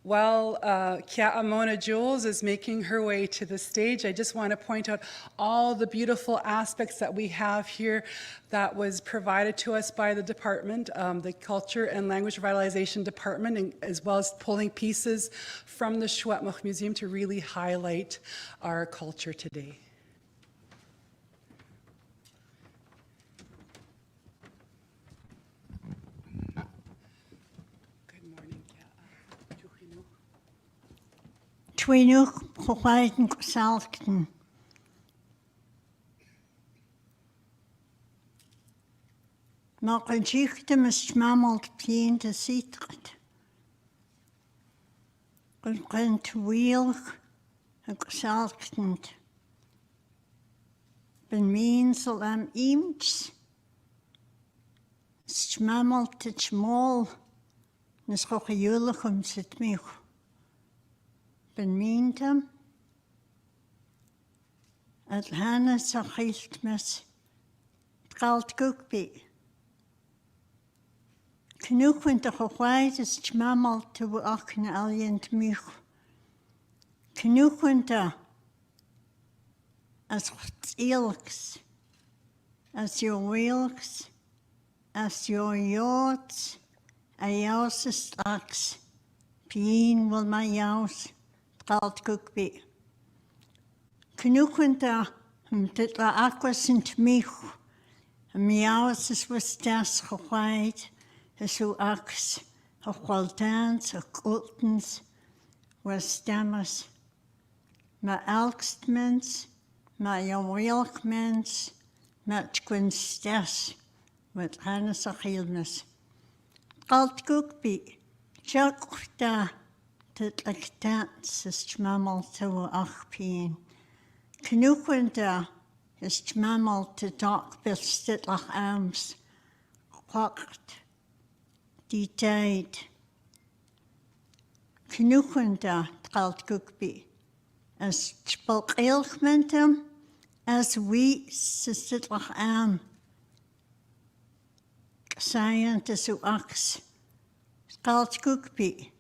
While Tk'emlúps Jules is making her way to the stage, I just want to point out all the beautiful aspects that we have here that was provided to us by the department, the Culture and Language Revitalization Department, and as well as pulling pieces from the Secwépemc Museum to really highlight our culture today. Twinúch chwaiden gsalchten. Nog een jichte mis mammeld plien de zietret. Een kent wielg en gsalchtend. Ben meensel am iemts. Smammeld te smol. Nes goge julig om zit mich. Ben mentem. Het hanne zo gilt mes. Het galt koekbee. Genoeg van de gewaard is het mammel te wachten aljent mich. Genoeg van de als het eelks, als je wilks, als je joods, en jou straks, pien wil maar jouws. Galt koekbee. Genoeg van de dit la aquas in mich. Miauws is was das gewaard. Zo aks, of kwaltaans, of kultens, was stammers. Maar elkst mens, maar jouw welk mens, met kunstas, wat hannes of hielmes. Galt koekbee. Tjak daar. Dat lactaans is mammel te achpien. Genoeg van daar is mammel te dag bestit lach arms. Kwakt die tijd. Genoeg van daar galt koekbee. Als spok elk mentem, als wie ze zit lach arm. Saien te zo aks. Galt koekbee.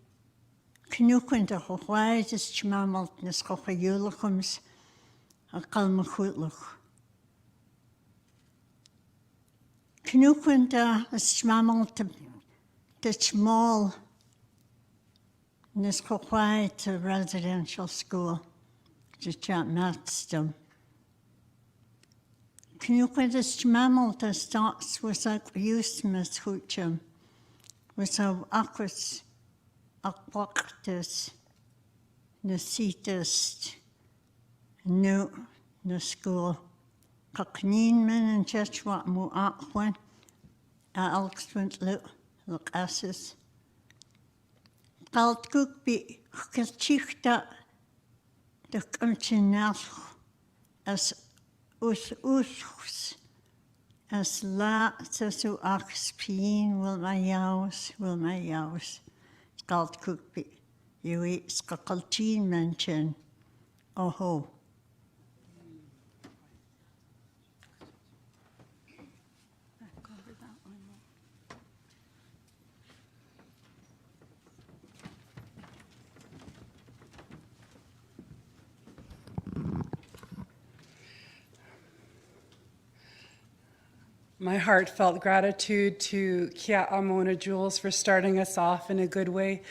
Genoeg van de gewaard is mammeld nes goge julichums en kalme goedlig. Genoeg van de is mammeld te small nes gewaard de residential school. De chat matstum. Genoeg van de is mammeld de staats was ook juist mes goedjem. Was ook aquas. Akpaktes, nesitest, nu, na school. Kaknien men en church wat mu akwan, alkstwint luk asses. Galt koekbee, gechichta, de kuntjenach, as us, as la, zo akspien, wil my jouws. Galt koekbee, je weet, skakaltien mensen. Oho. My heartfelt gratitude to Tk'emlúps Jules for starting us off in a good way.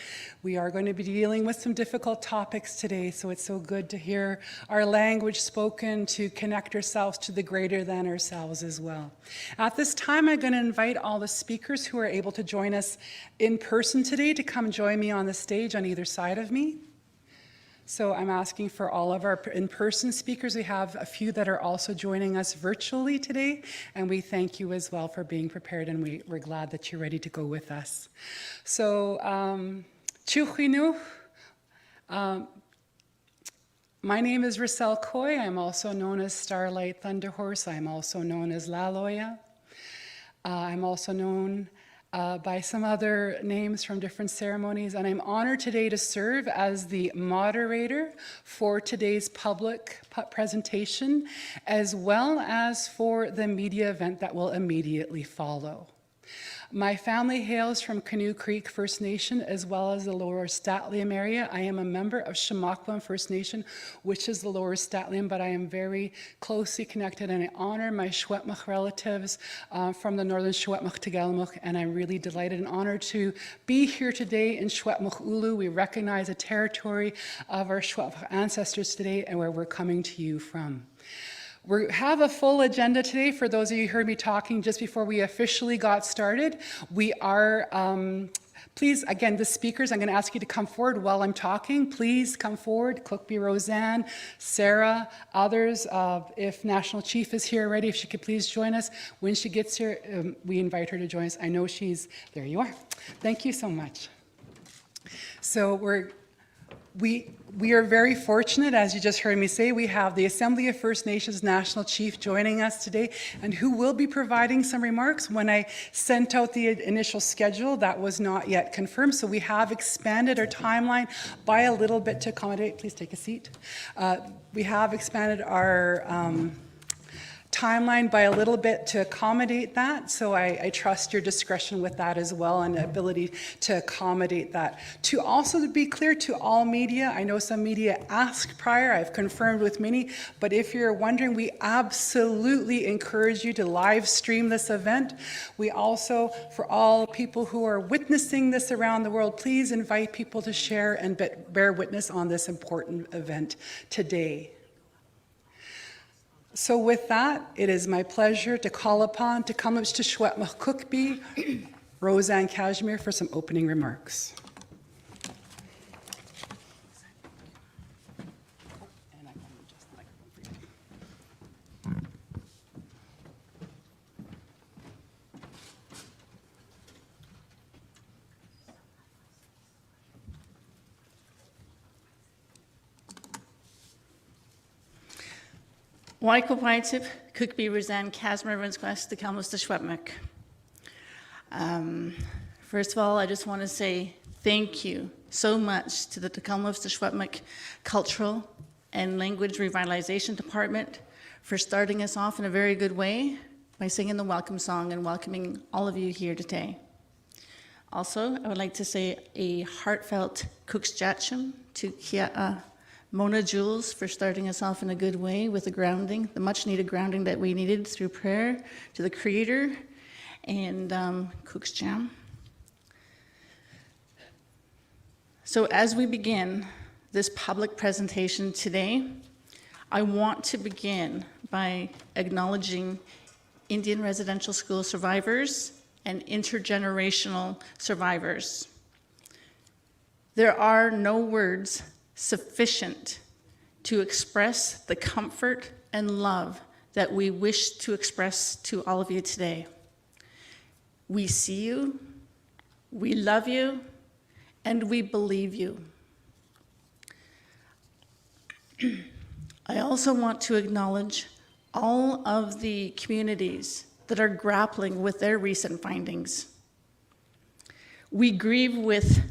We are going to be dealing with some difficult topics today, so it's so good to hear our language spoken to connect ourselves to the greater than ourselves as well. At this time, I'm going to invite all the speakers who are able to join us in person today to come join me on the stage on either side of me. So I'm asking for all of our in-person speakers. We have a few that are also joining us virtually today, and we thank you as well for being prepared, and we're glad that you're ready to go with us. So, Tjuchinu, my name is Rissel Coy. I'm also known as Starlight Thunderhorse. I'm also known as Laloya. I'm also known by some other names from different ceremonies, and I'm honored today to serve as the moderator for today's public presentation, as well as for the media event that will immediately follow. My family hails from Canoe Creek First Nation as well as the Lower Statliam area. I am a member of Secwépemc First Nation, which is the Lower Statliam, but I am very closely connected and I honor my Secwépemc relatives from the Northern Secwépemc Tk'emlúps, and I'm really delighted and honored to be here today in Secwépemc Ulu. We recognize the territory of our Secwépemc ancestors today and where we're coming to you from. We have a full agenda today. For those of you who heard me talking just before we officially got started, we are, please, again, the speakers, I'm going to ask you to come forward while I'm talking. Please come forward. Cookby Roseanne, Sarah, others. If National Chief is here already, if she could please join us. When she gets here, we invite her to join us. I know she's, there you are. Thank you so much. So we are very fortunate, as you just heard me say, we have the Assembly of First Nations National Chief joining us today, and who will be providing some remarks. When I sent out the initial schedule, that was not yet confirmed, so we have expanded our timeline by a little bit to accommodate. Please take a seat. We have expanded our timeline by a little bit to accommodate that, so I trust your discretion with that as well and the ability to accommodate that. To also be clear to all media, I know some media asked prior, I've confirmed with many, but if you're wondering, we absolutely encourage you to live stream this event. We also, for all people who are witnessing this around the world, please invite people to share and bear witness on this important event today. So with that, it is my pleasure to call upon Tk'emlúps to Secwépemc Cookby, Roseanne Cashmere, for some opening remarks. Waiko Paitip, Cookby Roseanne Cashmere, Rinskwas, Tk'emlúps to Secwépemc. First of all, I just want to say thank you so much to the Tk'emlúps to Secwépemc Cultural and Language Revitalization Department for starting us off in a very good way by singing the welcome song and welcoming all of you here today. Also, I would like to say a heartfelt Tk'emlúps to Mona Jules for starting us off in a good way with the grounding, the much needed grounding that we needed through prayer to the Creator and Cook's Jam. So as we begin this public presentation today, I want to begin by acknowledging Indian residential school survivors and intergenerational survivors. There are no words sufficient to express the comfort and love that we wish to express to all of you today. We see you, we love you, and we believe you. I also want to acknowledge all of the communities that are grappling with their recent findings. We grieve with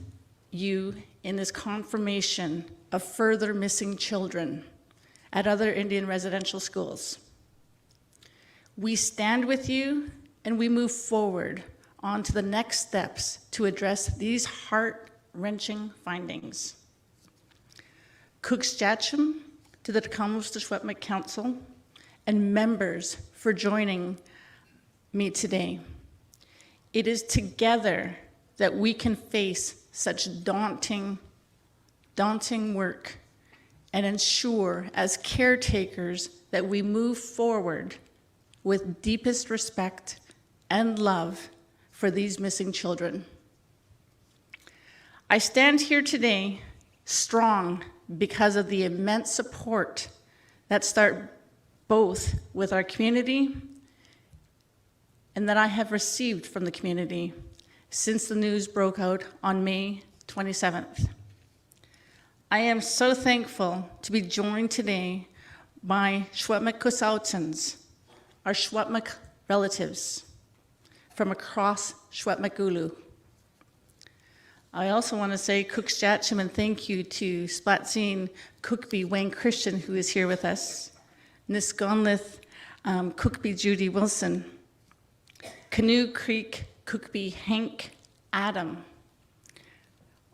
you in this confirmation of further missing children at other Indian residential schools. We stand with you and we move forward on to the next steps to address these heart-wrenching findings. Tk'emlúps to the Tk'emlúps to Secwépemc Council and members for joining me today. It is together that we can face such daunting work and ensure as caretakers that we move forward with deepest respect and love for these missing children. I stand here today strong because of the immense support that start both with our community and that I have received from the community since the news broke out on May 27th. I am so thankful to be joined today by Secwépemc Kusautsans, our Secwépemc relatives from across Secwépemc Ulu. I also want to say Tk'emlúps and thank you to Splatsin Cookby Wayne Christian, who is here with us, Nisconlith Cookby Judy Wilson, Canoe Creek Cookbee Hank Adam.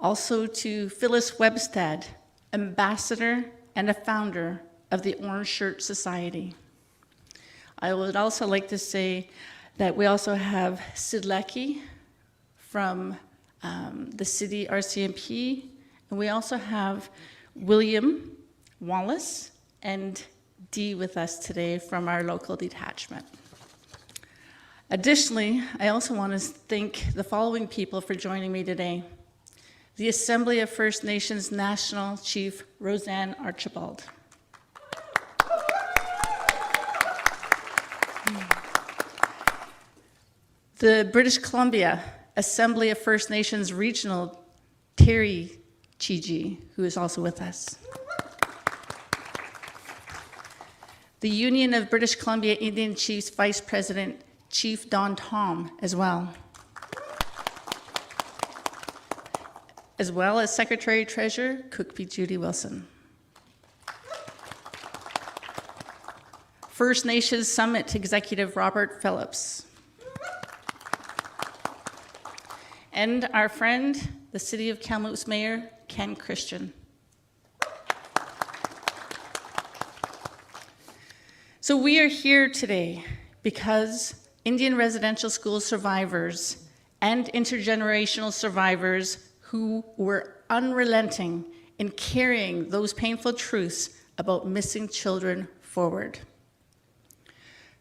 Also to Phyllis Webstead, ambassador and a founder of the Orange Shirt Society. I would also like to say that we also have Sid Leckie from the city RCMP, and we also have William Wallace and Dee with us today from our local detachment. Additionally, I also want to thank the following people for joining me today. The Assembly of First Nations National Chief Roseanne Archibald. The British Columbia Assembly of First Nations Regional Terry Chiji, who is also with us. The Union of British Columbia Indian Chiefs Vice President, Chief Don Tom, as well as Secretary Treasurer, Cookbee Judy Wilson. First Nations Summit Executive Robert Phillips. And our friend, the City of Kamloops Mayor, Ken Christian. So we are here today because Indian residential school survivors and intergenerational survivors who were unrelenting in carrying those painful truths about missing children forward.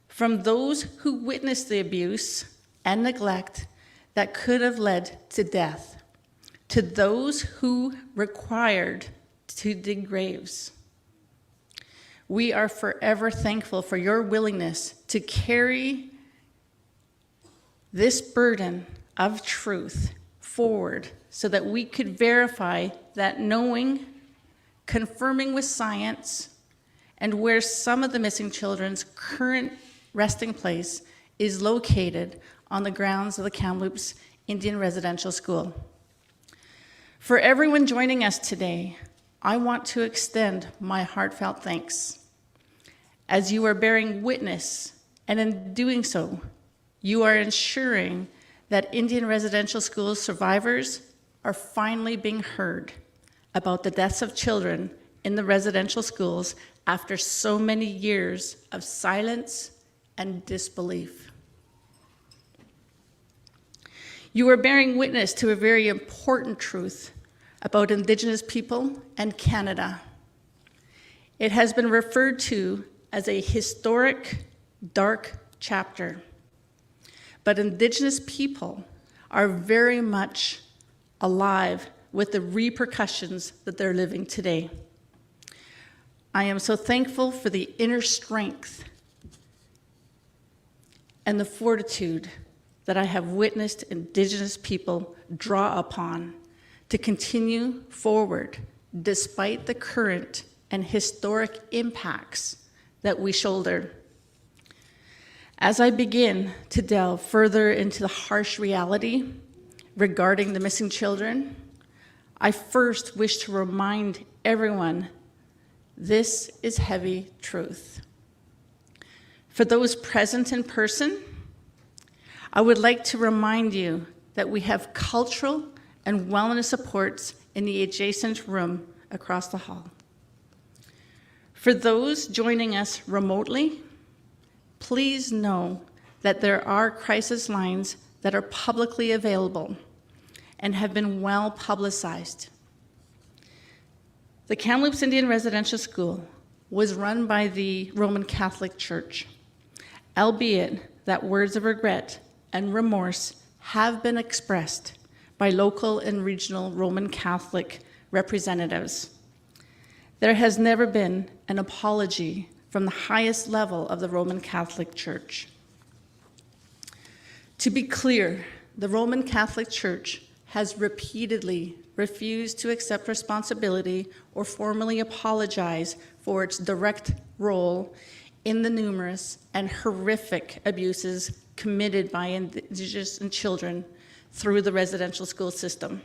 From those who witnessed the abuse and neglect that could have led to death, to those who required to dig graves. We are forever thankful for your willingness to carry this burden of truth forward so that we could verify that knowing, confirming with science, and where some of the missing children's current resting place is located on the grounds of the Kamloops Indian Residential School. For everyone joining us today, I want to extend my heartfelt thanks. As you are bearing witness, and in doing so, you are ensuring that Indian residential school survivors are finally being heard about the deaths of children in the residential schools after so many years of silence and disbelief. You are bearing witness to a very important truth about Indigenous people and Canada. It has been referred to as a historic dark chapter, but Indigenous people are very much alive with the repercussions that they're living today. I am so thankful for the inner strength and the fortitude that I have witnessed Indigenous people draw upon to continue forward despite the current and historic impacts that we shoulder. As I begin to delve further into the harsh reality regarding the missing children, I first wish to remind everyone this is heavy truth. For those present in person, I would like to remind you that we have cultural and wellness supports in the adjacent room across the hall. For those joining us remotely, please know that there are crisis lines that are publicly available and have been well publicized. The Kamloops Indian Residential School was run by the Roman Catholic Church, albeit that words of regret and remorse have been expressed by local and regional Roman Catholic representatives. There has never been an apology from the highest level of the Roman Catholic Church. To be clear, the Roman Catholic Church has repeatedly refused to accept responsibility or formally apologize for its direct role in the numerous and horrific abuses committed by Indigenous and children through the residential school system.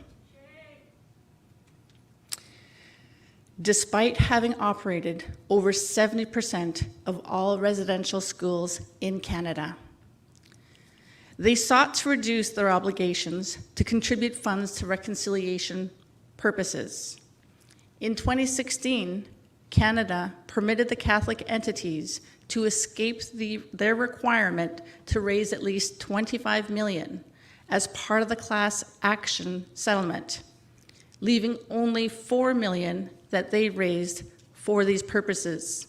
Despite having operated over 70% of all residential schools in Canada, They sought to reduce their obligations to contribute funds to reconciliation purposes. In 2016, Canada permitted the Catholic entities to escape their requirement to raise at least $25 million as part of the class action settlement, leaving only $4 million that they raised for these purposes,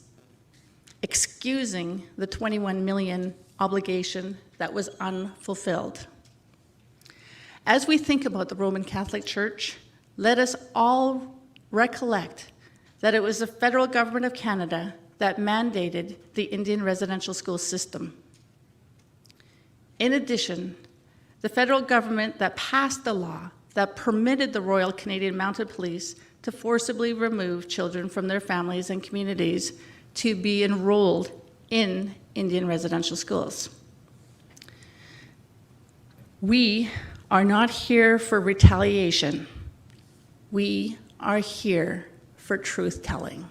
excusing the $21 million obligation that was unfulfilled. As we think about the Roman Catholic Church, let us all recollect that it was the federal government of Canada that mandated the Indian residential school system. In addition, the federal government that passed the law that permitted the Royal Canadian Mounted Police to forcibly remove children from their families and communities to be enrolled in Indian residential schools. We are not here for retaliation. We are here for truth-telling.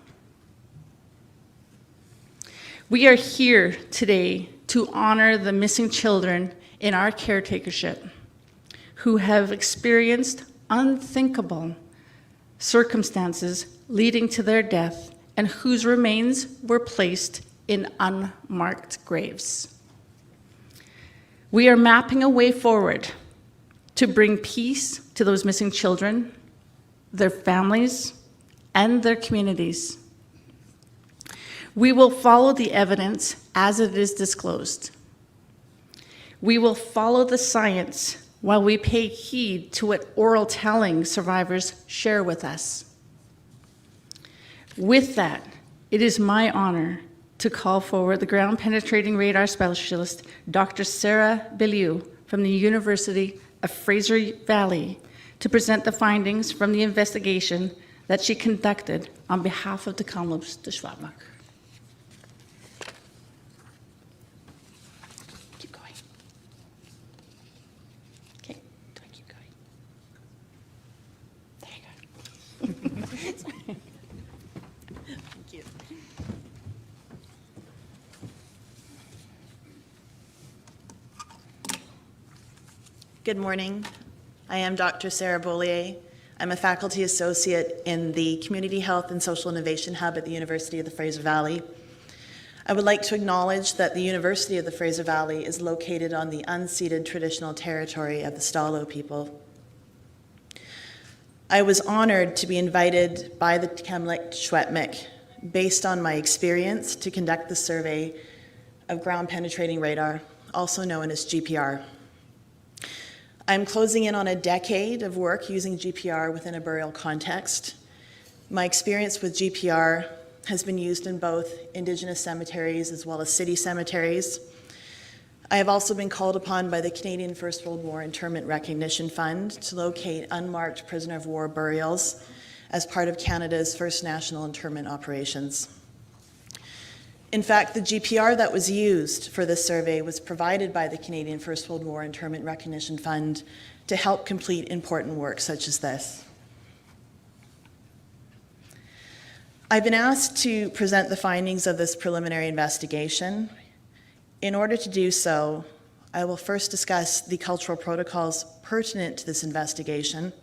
We are here today to honor the missing children in our caretakership who have experienced unthinkable circumstances leading to their death and whose remains were placed in unmarked graves. We are mapping a way forward to bring peace to those missing children, their families, and their communities. We will follow the evidence as it is disclosed. We will follow the science while we pay heed to what oral telling survivors share with us. With that, it is my honor to call forward the ground penetrating radar specialist, Dr. Sarah Bellew from the University of Fraser Valley, to present the findings from the investigation that she conducted on behalf of the Kamloops to Secwépemc. Keep going. Okay, do I keep going? There you go. Thank you. Good morning. I am Dr. Sarah Beaulier. I'm a faculty associate in the Community Health and Social Innovation Hub at the University of the Fraser Valley. I would like to acknowledge that the University of the Fraser Valley is located on the unceded traditional territory of the Stalo people. I was honored to be invited by the Tk'emlúps based on my experience to conduct the survey of ground penetrating radar, also known as GPR. I'm closing in on a decade of work using GPR within a burial context. My experience with GPR has been used in both Indigenous cemeteries as well as city cemeteries. I have also been called upon by the Canadian First World War Interment Recognition Fund to locate unmarked prisoner of war burials as part of Canada's first national interment operations. In fact, the GPR that was used for this survey was provided by the Canadian First World War Interment Recognition Fund to help complete important work such as this. I've been asked to present the findings of this preliminary investigation. In order to do so, I will first discuss the cultural protocols pertinent to this investigation.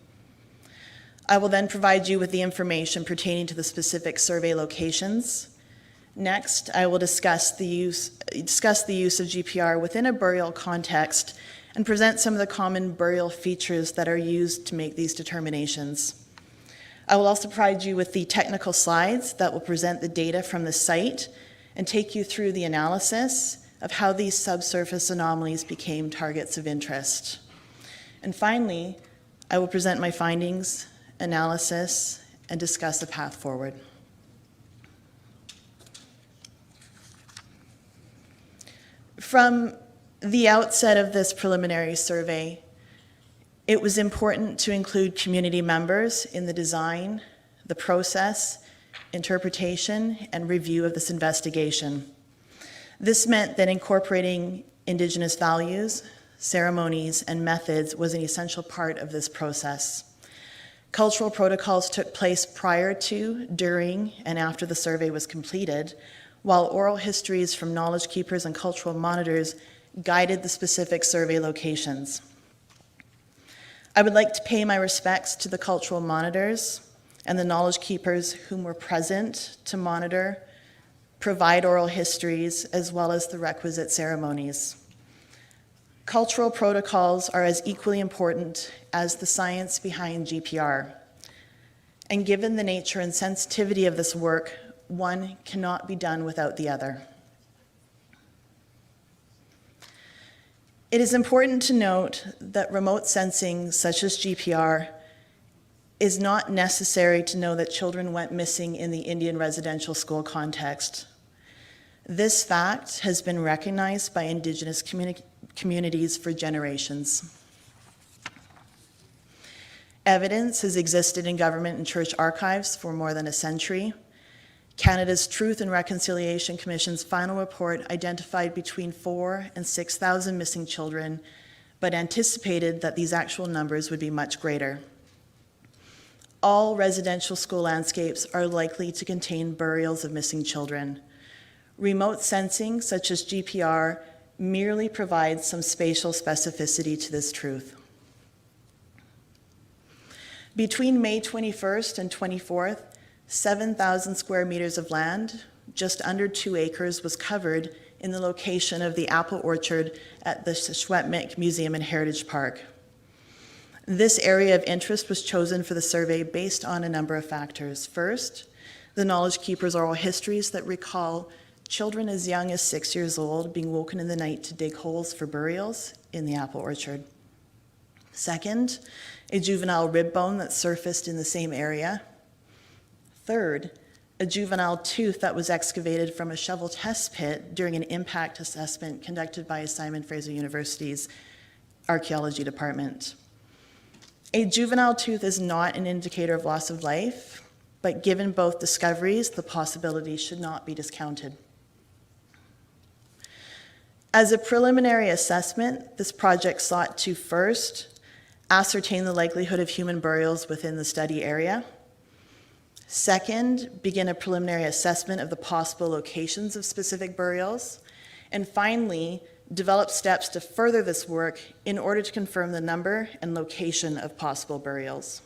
I will then provide you with the information pertaining to the specific survey locations. Next, I will discuss the use of GPR within a burial context and present some of the common burial features that are used to make these determinations. I will also provide you with the technical slides that will present the data from the site and take you through the analysis of how these subsurface anomalies became targets of interest. And finally, I will present my findings, analysis, and discuss a path forward. From the outset of this preliminary survey, it was important to include community members in the design, the process, interpretation, and review of this investigation. This meant that incorporating Indigenous values, ceremonies, and methods was an essential part of this process. Cultural protocols took place prior to, during, and after the survey was completed, while oral histories from knowledge keepers and cultural monitors guided the specific survey locations. I would like to pay my respects to the cultural monitors and the knowledge keepers whom were present to monitor, provide oral histories, as well as the requisite ceremonies. Cultural protocols are as equally important as the science behind GPR. And given the nature and sensitivity of this work, one cannot be done without the other. It is important to note that remote sensing, such as GPR, is not necessary to know that children went missing in the Indian residential school context. This fact has been recognized by Indigenous communities for generations. Evidence has existed in government and church archives for more than a century. Canada's Truth and Reconciliation Commission's final report identified between 4,000 and 6,000 missing children, but anticipated that these actual numbers would be much greater. All residential school landscapes are likely to contain burials of missing children. Remote sensing, such as GPR, merely provides some spatial specificity to this truth. Between May 21st and 24th, 7,000 square meters of land, just under 2 acres, was covered in the location of the apple orchard at the Secwépemc Museum and Heritage Park. This area of interest was chosen for the survey based on a number of factors. First, the knowledge keepers' oral histories that recall children as young as 6 years old being woken in the night to dig holes for burials in the apple orchard. Second, a juvenile rib bone that surfaced in the same area. Third, a juvenile tooth that was excavated from a shovel test pit during an impact assessment conducted by Simon Fraser University's archaeology department. A juvenile tooth is not an indicator of loss of life, but given both discoveries, the possibility should not be discounted. As a preliminary assessment, this project sought to first ascertain the likelihood of human burials within the study area. Second, begin a preliminary assessment of the possible locations of specific burials. And finally, develop steps to further this work in order to confirm the number and location of possible burials.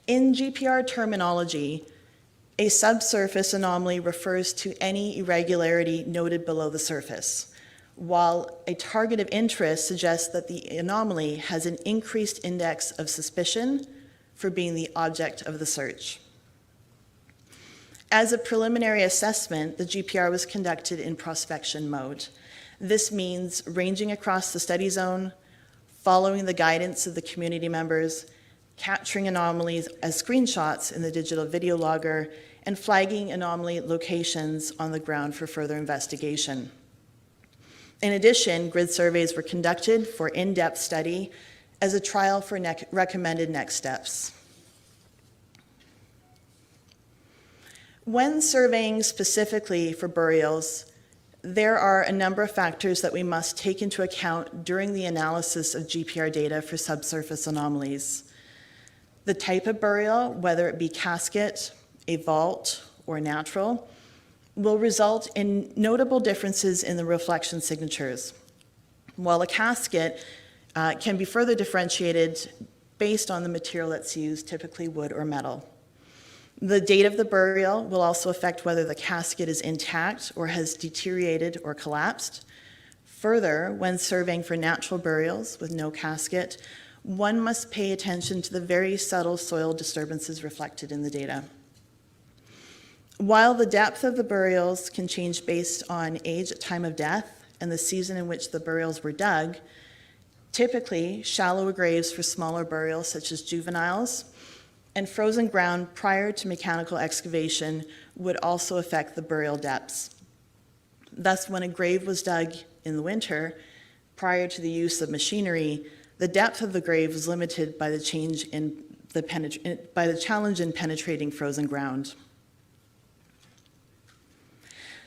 In GPR terminology, a subsurface anomaly refers to any irregularity noted below the surface, while a target of interest suggests that the anomaly has an increased index of suspicion for being the object of the search. As a preliminary assessment, the GPR was conducted in prospection mode. This means ranging across the study zone, following the guidance of the community members, capturing anomalies as screenshots in the digital video logger, and flagging anomaly locations on the ground for further investigation. In addition, grid surveys were conducted for in-depth study as a trial for recommended next steps. When surveying specifically for burials, there are a number of factors that we must take into account during the analysis of GPR data for subsurface anomalies. The type of burial, whether it be casket, a vault, or natural, will result in notable differences in the reflection signatures, while a casket can be further differentiated based on the material that's used, typically wood or metal. The date of the burial will also affect whether the casket is intact or has deteriorated or collapsed. Further, when surveying for natural burials with no casket, one must pay attention to the very subtle soil disturbances reflected in the data. While the depth of the burials can change based on age at time of death and the season in which the burials were dug, typically shallower graves for smaller burials such as juveniles and frozen ground prior to mechanical excavation would also affect the burial depths. Thus, when a grave was dug in the winter, prior to the use of machinery, the depth of the grave was limited by the challenge in penetrating frozen ground.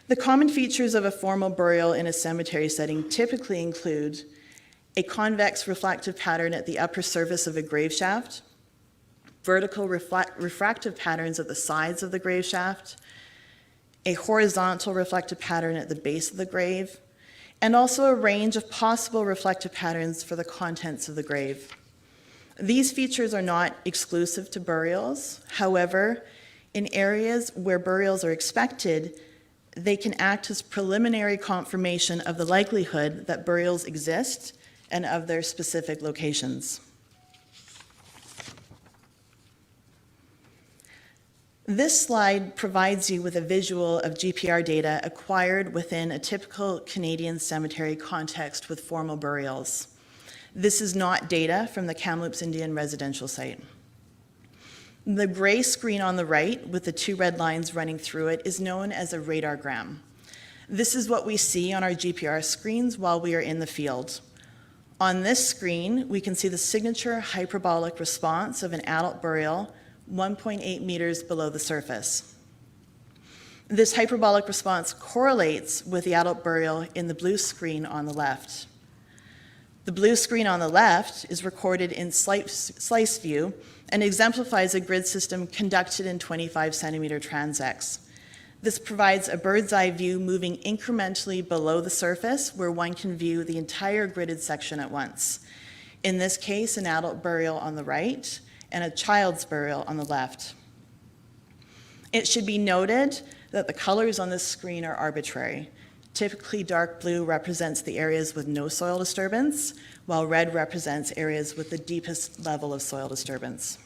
The common features of a formal burial in a cemetery setting typically include a convex reflective pattern at the upper surface of a grave shaft, vertical refractive patterns at the sides of the grave shaft, a horizontal reflective pattern at the base of the grave, and also a range of possible reflective patterns for the contents of the grave. These features are not exclusive to burials. However, in areas where burials are expected, they can act as preliminary confirmation of the likelihood that burials exist and of their specific locations. This slide provides you with a visual of GPR data acquired within a typical Canadian cemetery context with formal burials. This is not data from the Kamloops Indian residential site. The gray screen on the right with the two red lines running through it is known as a radargram. This is what we see on our GPR screens while we are in the field. On this screen, we can see the signature hyperbolic response of an adult burial 1.8 meters below the surface. This hyperbolic response correlates with the adult burial in the blue screen on the left. The blue screen on the left is recorded in slice view and exemplifies a grid system conducted in 25 centimeter transects. This provides a bird's eye view moving incrementally below the surface where one can view the entire gridded section at once. In this case, an adult burial on the right and a child's burial on the left. It should be noted that the colors on this screen are arbitrary. Typically, dark blue represents the areas with no soil disturbance, while red represents areas with the deepest level of soil disturbance.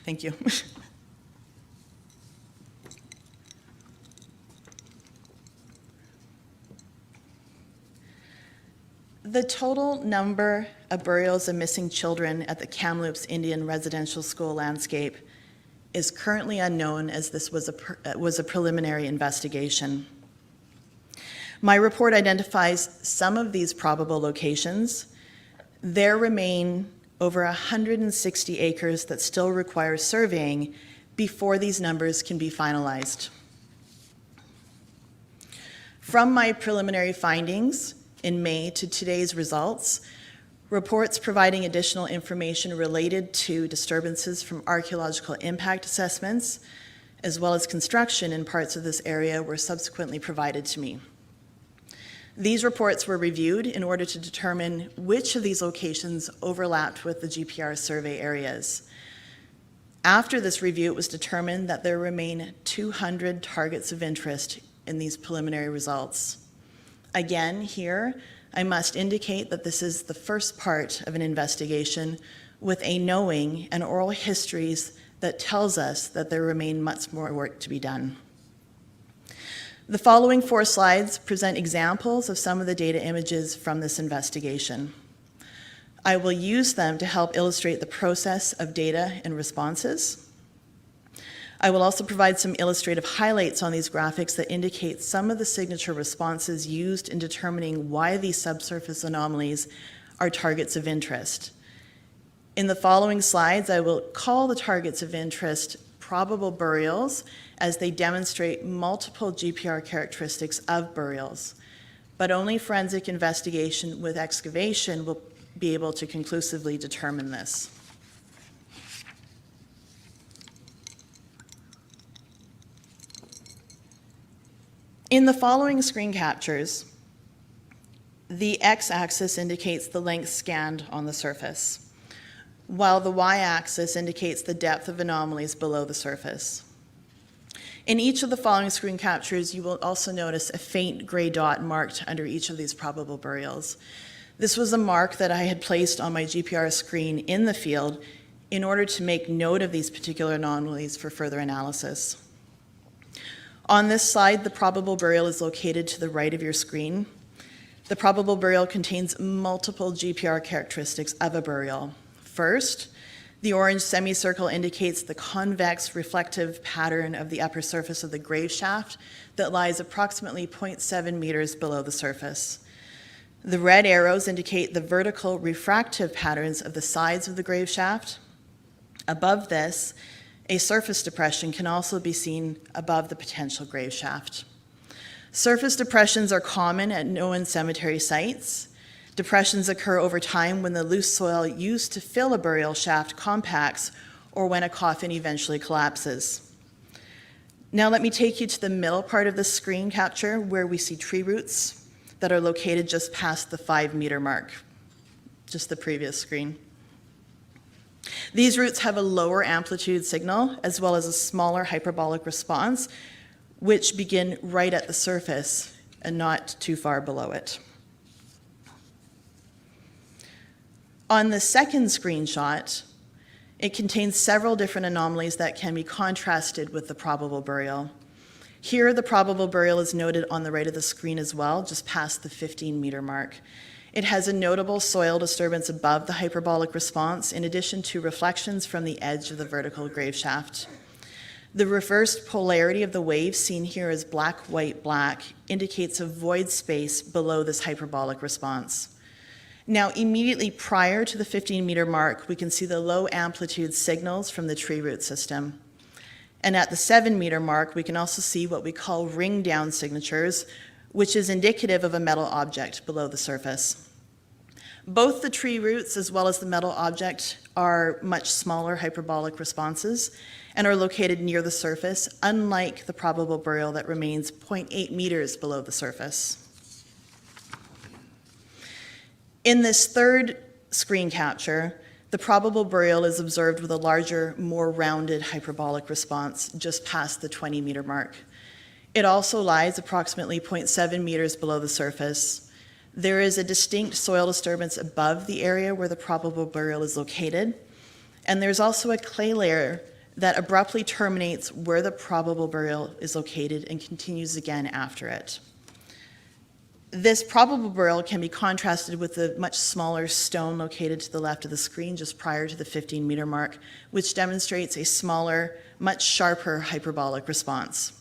Thank you. The total number of burials of missing children at the Kamloops Indian Residential School landscape is currently unknown, as this was a preliminary investigation. My report identifies some of these probable locations. There remain over 160 acres that still require surveying before these numbers can be finalized. From my preliminary findings in May to today's results, reports providing additional information related to disturbances from archaeological impact assessments, as well as construction in parts of this area, were subsequently provided to me. These reports were reviewed in order to determine which of these locations overlapped with the GPR survey areas. After this review, it was determined that there remain 200 targets of interest in these preliminary results. Again, here, I must indicate that this is the first part of an investigation with a knowing and oral histories that tells us that there remain much more work to be done. The following 4 slides present examples of some of the data images from this investigation. I will use them to help illustrate the process of data and responses. I will also provide some illustrative highlights on these graphics that indicate some of the signature responses used in determining why these subsurface anomalies are targets of interest. In the following slides, I will call the targets of interest probable burials as they demonstrate multiple GPR characteristics of burials, but only forensic investigation with excavation will be able to conclusively determine this. In the following screen captures, the x-axis indicates the length scanned on the surface, while the y-axis indicates the depth of anomalies below the surface. In each of the following screen captures, you will also notice a faint gray dot marked under each of these probable burials. This was a mark that I had placed on my GPR screen in the field in order to make note of these particular anomalies for further analysis. On this slide, the probable burial is located to the right of your screen. The probable burial contains multiple GPR characteristics of a burial. First, the orange semicircle indicates the convex reflective pattern of the upper surface of the grave shaft that lies approximately 0.7 meters below the surface. The red arrows indicate the vertical refractive patterns of the sides of the grave shaft. Above this, a surface depression can also be seen above the potential grave shaft. Surface depressions are common at known cemetery sites. Depressions occur over time when the loose soil used to fill a burial shaft compacts or when a coffin eventually collapses. Now let me take you to the middle part of the screen capture where we see tree roots that are located just past the 5-meter mark, just the previous screen. These roots have a lower amplitude signal as well as a smaller hyperbolic response, which begin right at the surface and not too far below it. On the second screenshot, it contains several different anomalies that can be contrasted with the probable burial. Here, the probable burial is noted on the right of the screen as well, just past the 15-meter mark. It has a notable soil disturbance above the hyperbolic response, in addition to reflections from the edge of the vertical grave shaft. The reversed polarity of the wave, seen here as black, white, black, indicates a void space below this hyperbolic response. Now, immediately prior to the 15-meter mark, we can see the low amplitude signals from the tree root system. And at the 7-meter mark, we can also see what we call ring down signatures, which is indicative of a metal object below the surface. Both the tree roots as well as the metal object are much smaller hyperbolic responses and are located near the surface, unlike the probable burial that remains 0.8 meters below the surface. In this third screen capture, the probable burial is observed with a larger, more rounded hyperbolic response just past the 20-meter mark. It also lies approximately 0.7 meters below the surface. There is a distinct soil disturbance above the area where the probable burial is located, and there's also a clay layer that abruptly terminates where the probable burial is located and continues again after it. This probable burial can be contrasted with the much smaller stone located to the left of the screen just prior to the 15-meter mark, which demonstrates a smaller, much sharper hyperbolic response.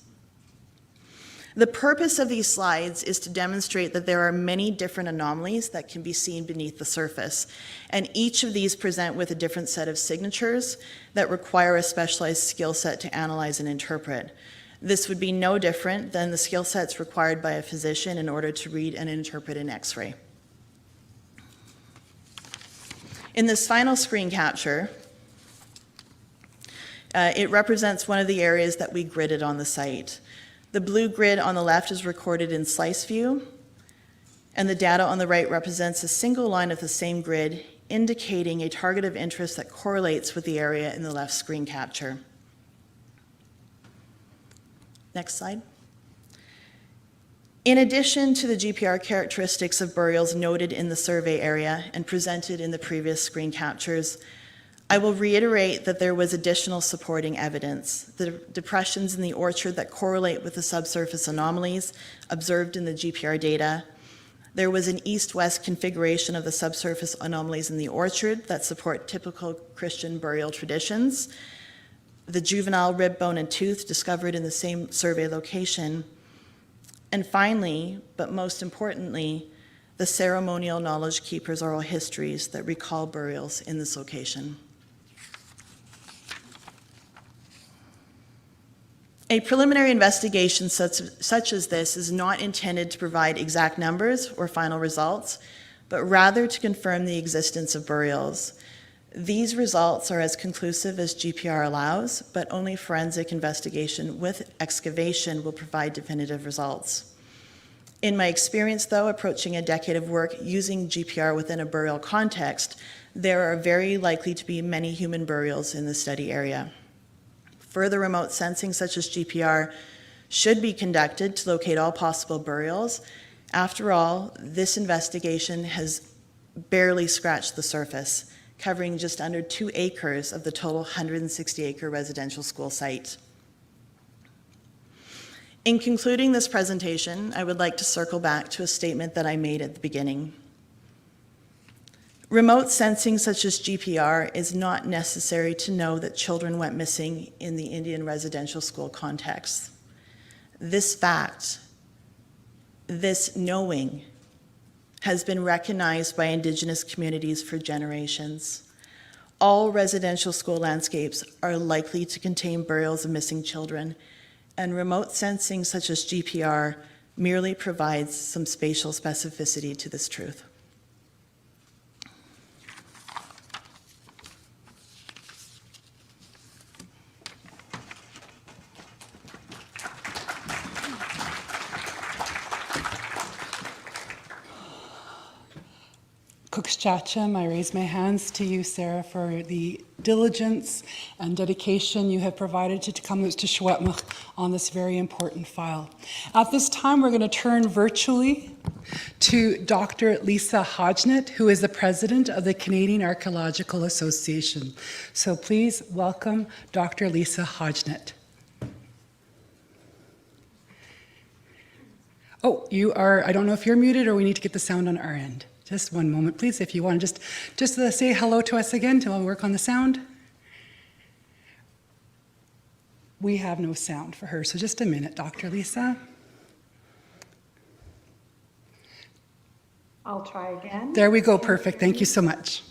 The purpose of these slides is to demonstrate that there are many different anomalies that can be seen beneath the surface, and each of these present with a different set of signatures that require a specialized skill set to analyze and interpret. This would be no different than the skill sets required by a physician in order to read and interpret an X-ray. In this final screen capture, it represents one of the areas that we gridded on the site. The blue grid on the left is recorded in slice view, and the data on the right represents a single line of the same grid, indicating a target of interest that correlates with the area in the left screen capture. Next slide. In addition to the GPR characteristics of burials noted in the survey area and presented in the previous screen captures, I will reiterate that there was additional supporting evidence. The depressions in the orchard that correlate with the subsurface anomalies observed in the GPR data. There was an east-west configuration of the subsurface anomalies in the orchard that support typical Christian burial traditions. The juvenile rib, bone, and tooth discovered in the same survey location. And finally, but most importantly, the ceremonial knowledge keepers' oral histories that recall burials in this location. A preliminary investigation such as this is not intended to provide exact numbers or final results, but rather to confirm the existence of burials. These results are as conclusive as GPR allows, but only forensic investigation with excavation will provide definitive results. In my experience, though, approaching a decade of work using GPR within a burial context, there are very likely to be many human burials in the study area. Further remote sensing, such as GPR, should be conducted to locate all possible burials. After all, this investigation has barely scratched the surface, covering just under 2 acres of the total 160-acre residential school site. In concluding this presentation, I would like to circle back to a statement that I made at the beginning. Remote sensing such as GPR is not necessary to know that children went missing in the Indian residential school context. This fact, this knowing, has been recognized by Indigenous communities for generations. All residential school landscapes are likely to contain burials of missing children, and remote sensing such as GPR merely provides some spatial specificity to this truth. Secwépemc. I raise my hands to you, Sarah, for the diligence and dedication you have provided to Tk'emlúps to Secwépemc on this very important file. At this time, we're going to turn virtually to Dr. Lisa Hodgnet, who is the president of the Canadian Archaeological Association. So please welcome Dr. Lisa Hodgnet. Oh, you are, I don't know if you're muted or we need to get the sound on our end. Just one moment, please, if you want to just say hello to us again till I work on the sound. We have no sound for her, so just a minute, Dr. Lisa. I'll try again. There we go, perfect. Thank you so much.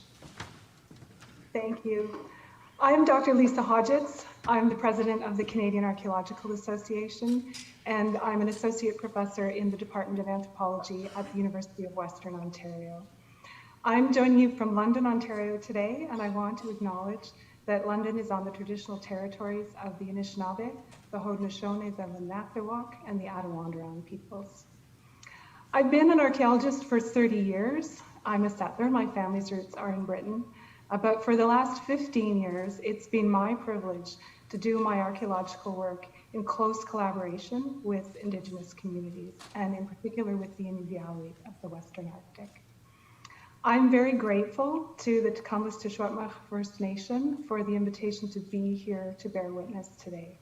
Thank you. I'm Dr. Lisa Hodgets. I'm the president of the Canadian Archaeological Association, and I'm an associate professor in the Department of Anthropology at the University of Western Ontario. I'm joining you from London, Ontario today, and I want to acknowledge that London is on the traditional territories of the Anishinaabe, the Haudenosaunee, the Lenathewack, and the Attawandaron peoples. I've been an archaeologist for 30 years. I'm a settler. My family's roots are in Britain. But for the last 15 years, it's been my privilege to do my archaeological work in close collaboration with Indigenous communities, and in particular with the Inuvialuit of the Western Arctic. I'm very grateful to the Tk'emlúps to Secwépemc First Nation for the invitation to be here to bear witness today.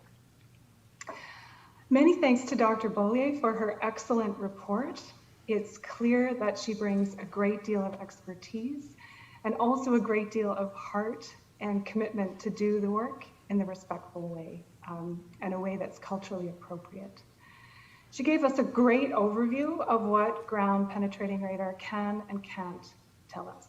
Many thanks to Dr. Beaulier for her excellent report. It's clear that she brings a great deal of expertise and also a great deal of heart and commitment to do the work in the respectful way, and a way that's culturally appropriate. She gave us a great overview of what ground penetrating radar can and can't tell us.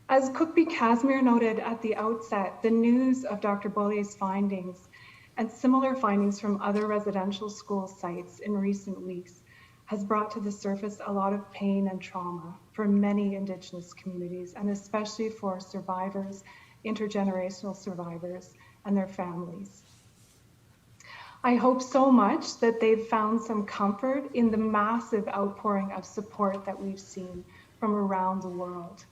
As Cookby Casimir noted at the outset, the news of Dr. Beaulier's findings and similar findings from other residential school sites in recent weeks has brought to the surface a lot of pain and trauma for many Indigenous communities, and especially for survivors, intergenerational survivors, and their families. I hope so much that they've found some comfort in the massive outpouring of support that we've seen from around the world.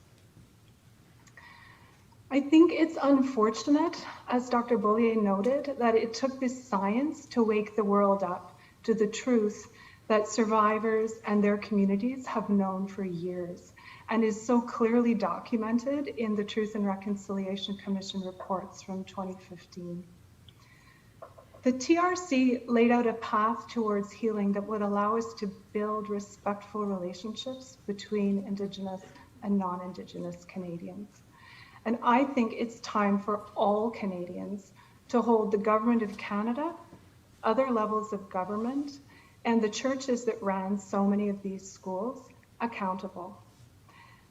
I think it's unfortunate, as Dr. Beaulier noted, that it took this science to wake the world up to the truth that survivors and their communities have known for years, and is so clearly documented in the Truth and Reconciliation Commission reports from 2015. The TRC laid out a path towards healing that would allow us to build respectful relationships between Indigenous and non-Indigenous Canadians. And I think it's time for all Canadians to hold the Government of Canada, other levels of government, and the churches that ran so many of these schools accountable.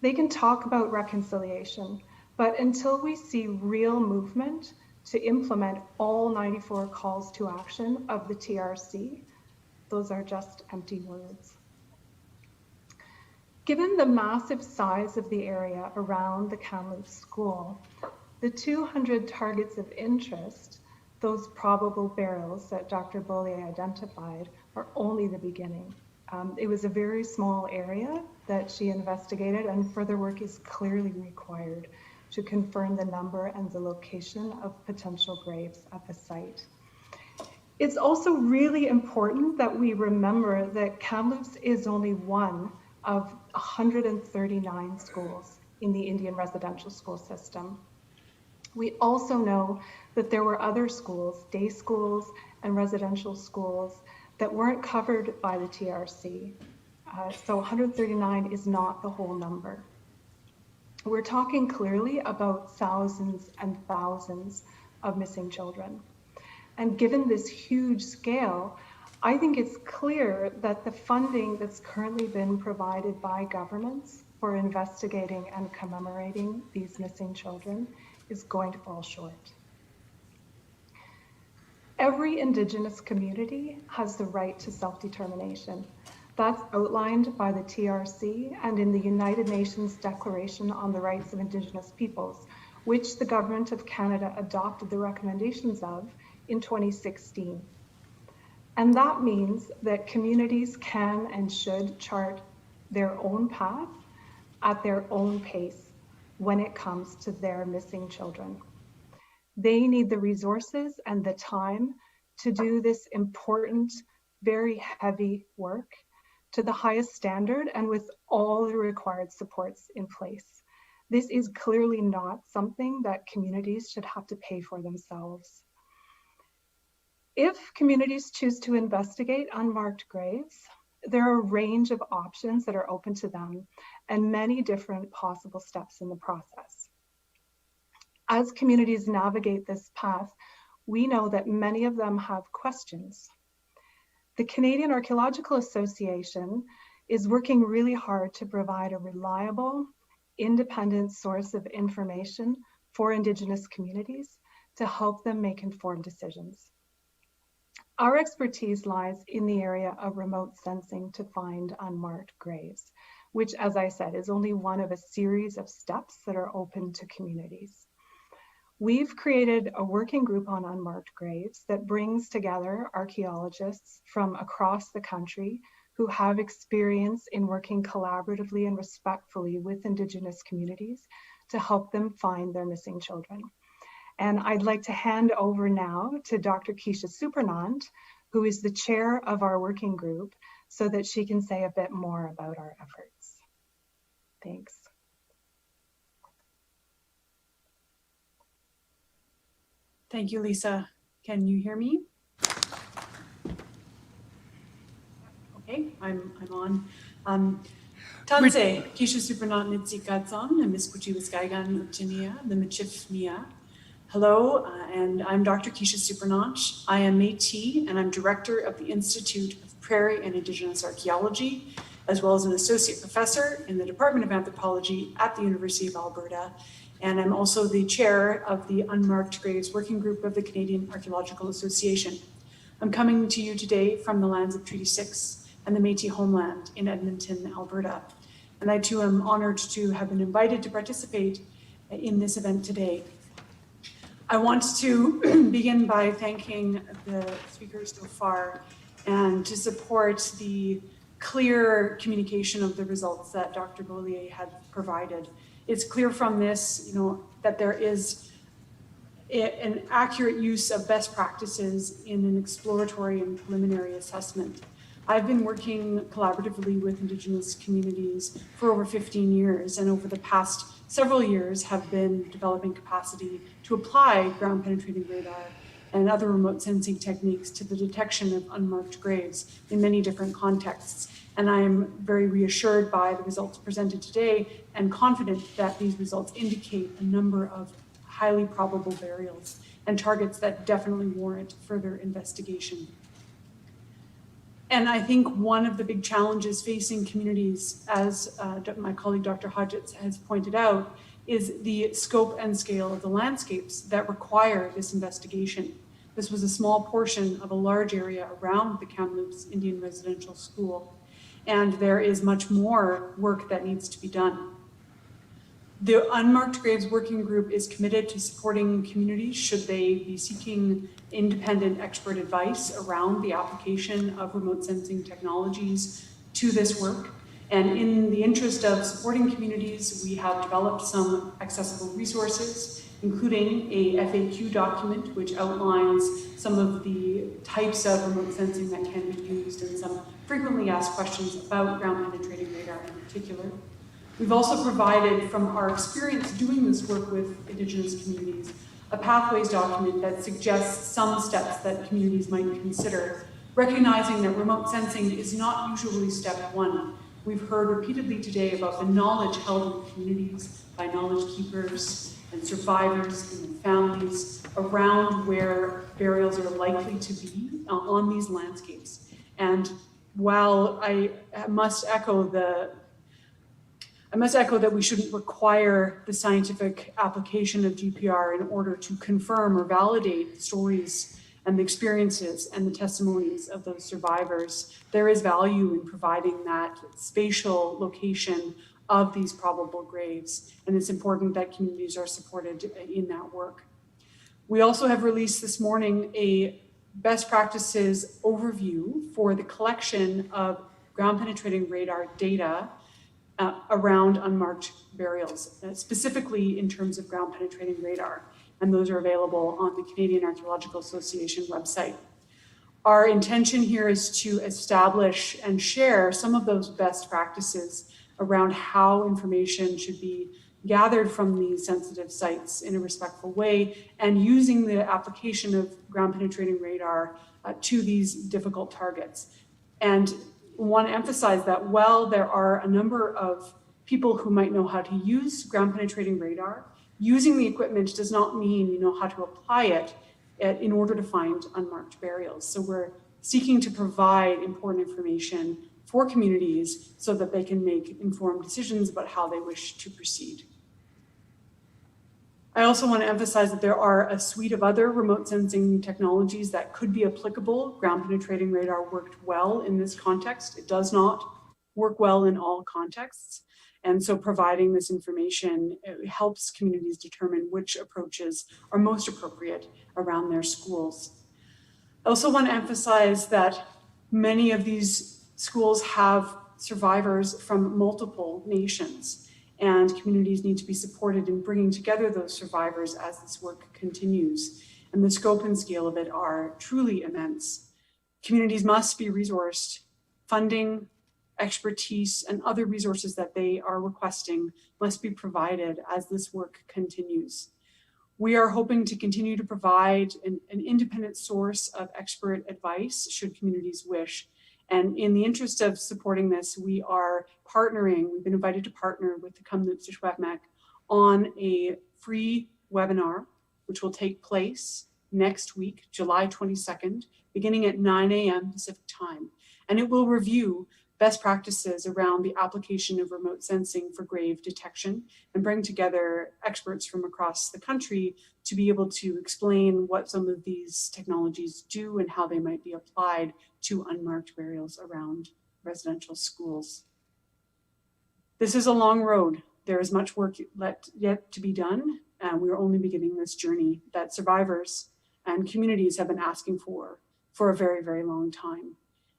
They can talk about reconciliation, but until we see real movement to implement all 94 calls to action of the TRC, those are just empty words. Given the massive size of the area around the Kamloops school, the 200 targets of interest, those probable burials that Dr. Beaulier identified, are only the beginning. It was a very small area that she investigated, and further work is clearly required to confirm the number and the location of potential graves at the site. It's also really important that we remember that Kamloops is only one of 139 schools in the Indian residential school system. We also know that there were other schools, day schools and residential schools, that weren't covered by the TRC. So 139 is not the whole number. We're talking clearly about thousands and thousands of missing children. And given this huge scale, I think it's clear that the funding that's currently been provided by governments for investigating and commemorating these missing children is going to fall short. Every Indigenous community has the right to self-determination. That's outlined by the TRC and in the United Nations Declaration on the Rights of Indigenous Peoples, which the Government of Canada adopted the recommendations of in 2016. And that means that communities can and should chart their own path at their own pace when it comes to their missing children. They need the resources and the time to do this important, very heavy work to the highest standard and with all the required supports in place. This is clearly not something that communities should have to pay for themselves. If communities choose to investigate unmarked graves, there are a range of options that are open to them and many different possible steps in the process. As communities navigate this path, we know that many of them have questions. The Canadian Archaeological Association is working really hard to provide a reliable, independent source of information for Indigenous communities to help them make informed decisions. Our expertise lies in the area of remote sensing to find unmarked graves, which, as I said, is only one of a series of steps that are open to communities. We've created a working group on unmarked graves that brings together archaeologists from across the country who have experience in working collaboratively and respectfully with Indigenous communities to help them find their missing children. And I'd like to hand over now to Dr. Keisha Supernant, who is the chair of our working group, so that she can say a bit more about our efforts. Thanks. Thank you, Lisa. Can you hear me? Okay, I'm on. Tanse, Keisha Supernant Nitsikatson, Miskuchi Wiskaigan Utinia, the Michif Mia. Hello, and I'm Dr. Keisha Supernant. I am Métis, and I'm director of the Institute of Prairie and Indigenous Archaeology, as well as an associate professor in the Department of Anthropology at the University of Alberta. And I'm also the chair of the Unmarked Graves Working Group of the Canadian Archaeological Association. I'm coming to you today from the lands of Treaty 6 and the Métis homeland in Edmonton, Alberta. And I too am honored to have been invited to participate in this event today. I want to begin by thanking the speakers so far and to support the clear communication of the results that Dr. Beaulier had provided. It's clear from this, that there is an accurate use of best practices in an exploratory and preliminary assessment. I've been working collaboratively with Indigenous communities for over 15 years, and over the past several years have been developing capacity to apply ground penetrating radar and other remote sensing techniques to the detection of unmarked graves in many different contexts. And I am very reassured by the results presented today and confident that these results indicate a number of highly probable burials and targets that definitely warrant further investigation. And I think one of the big challenges facing communities, as my colleague Dr. Hodgetts has pointed out, is the scope and scale of the landscapes that require this investigation. This was a small portion of a large area around the Kamloops Indian Residential School, and there is much more work that needs to be done. The Unmarked Graves Working Group is committed to supporting communities should they be seeking independent expert advice around the application of remote sensing technologies to this work. And in the interest of supporting communities, we have developed some accessible resources, including a FAQ document, which outlines some of the types of remote sensing that can be used and some frequently asked questions about ground penetrating radar in particular. We've also provided, from our experience doing this work with Indigenous communities, a pathways document that suggests some steps that communities might consider, recognizing that remote sensing is not usually step one. We've heard repeatedly today about the knowledge held in communities by knowledge keepers and survivors and families around where burials are likely to be on these landscapes. And while I must echo that we shouldn't require the scientific application of GPR in order to confirm or validate the stories and the experiences and the testimonies of those survivors. There is value in providing that spatial location of these probable graves, and it's important that communities are supported in that work. We also have released this morning a best practices overview for the collection of ground penetrating radar data around unmarked burials, specifically in terms of ground penetrating radar. And those are available on the Canadian Archaeological Association website. Our intention here is to establish and share some of those best practices around how information should be gathered from these sensitive sites in a respectful way, and using the application of ground penetrating radar to these difficult targets. And want to emphasize that while there are a number of people who might know how to use ground penetrating radar, using the equipment does not mean you know how to apply it in order to find unmarked burials. So we're seeking to provide important information for communities so that they can make informed decisions about how they wish to proceed. I also want to emphasize that there are a suite of other remote sensing technologies that could be applicable. Ground penetrating radar worked well in this context. It does not work well in all contexts. And so providing this information helps communities determine which approaches are most appropriate around their schools. I also want to emphasize that many of these schools have survivors from multiple nations, and communities need to be supported in bringing together those survivors as this work continues. And the scope and scale of it are truly immense. Communities must be resourced. Funding, expertise, and other resources that they are requesting must be provided as this work continues. We are hoping to continue to provide an independent source of expert advice should communities wish. And in the interest of supporting this, we are partnering, we've been invited to partner with the Kamloops Secwépemc on a free webinar, which will take place next week, July 22nd, beginning at 9 a.m. Pacific time. And it will review best practices around the application of remote sensing for grave detection and bring together experts from across the country to be able to explain what some of these technologies do and how they might be applied to unmarked burials around residential schools. This is a long road. There is much work yet to be done, and we are only beginning this journey that survivors and communities have been asking for a very, very long time.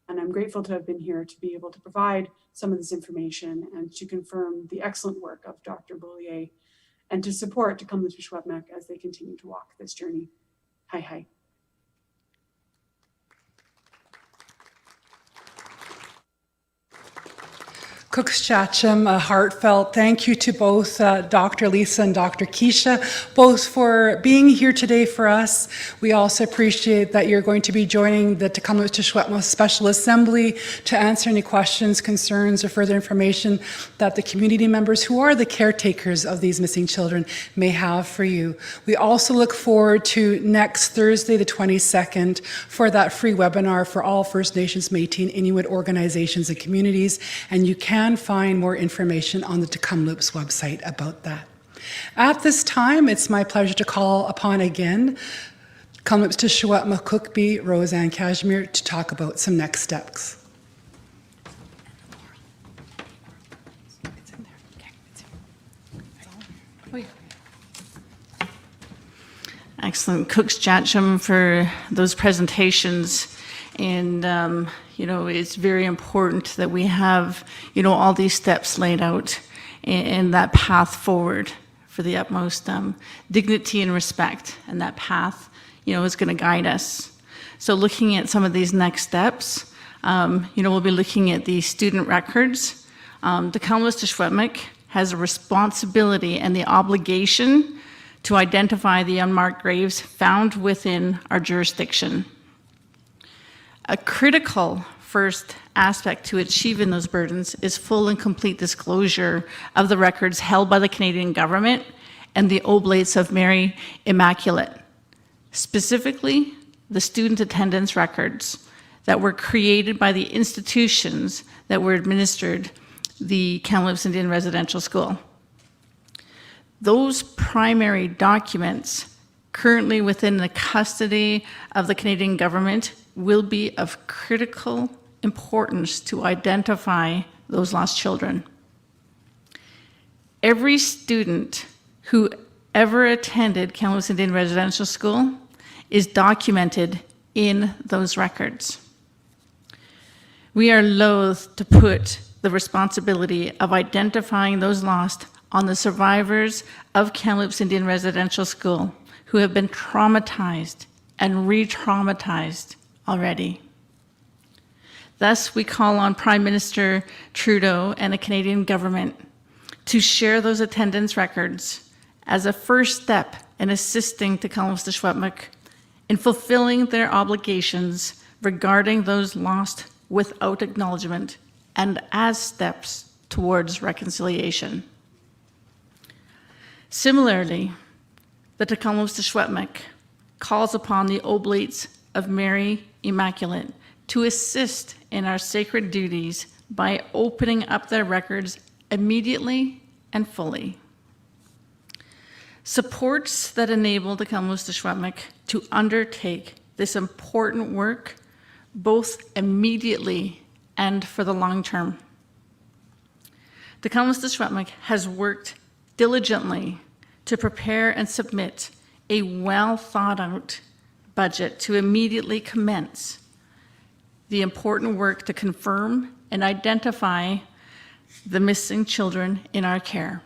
And I'm grateful to have been here to be able to provide some of this information and to confirm the excellent work of Dr. Beaulier and to support Tk'emlúps Secwépemc as they continue to walk this journey. Hi, hi. Tk'emlúps, a heartfelt thank you to both Dr. Lisa and Dr. Keisha, both for being here today for us. We also appreciate that you're going to be joining the Tk'emlúps Secwépemc Special Assembly to answer any questions, concerns, or further information that the community members who are the caretakers of these missing children may have for you. We also look forward to next Thursday, the 22nd, for that free webinar for all First Nations, Métis, and Inuit organizations and communities, and you can find more information on the Tk'emlúps website about that. At this time, it's my pleasure to call upon again Kamloops Secwépemc Cookbee, Roseanne Cashmere, to talk about some next steps. Excellent. Tk'emlúps for those presentations. And, it's very important that we have, all these steps laid out and that path forward for the utmost dignity and respect. And that path, is going to guide us. So looking at some of these next steps, we'll be looking at the student records. The Kamloops Secwépemc has a responsibility and the obligation to identify the unmarked graves found within our jurisdiction. A critical first aspect to achieving those burdens is full and complete disclosure of the records held by the Canadian government and the Oblates of Mary Immaculate, specifically the student attendance records that were created by the institutions that were administered the Kamloops Indian Residential School. Those primary documents currently within the custody of the Canadian government will be of critical importance to identify those lost children. Every student who ever attended Kamloops Indian Residential School is documented in those records. We are loath to put the responsibility of identifying those lost on the survivors of Kamloops Indian Residential School who have been traumatized and re-traumatized already. Thus, we call on Prime Minister Trudeau and the Canadian government to share those attendance records as a first step in assisting Tk'emlúps in fulfilling their obligations regarding those lost without acknowledgement and as steps towards reconciliation. Similarly, the Tk'emlúps calls upon the Oblates of Mary Immaculate to assist in our sacred duties by opening up their records immediately and fully. Supports that enable the Tk'emlúps to undertake this important work both immediately and for the long term. The Tk'emlúps has worked diligently to prepare and submit a well-thought-out budget to immediately commence the important work to confirm and identify the missing children in our care.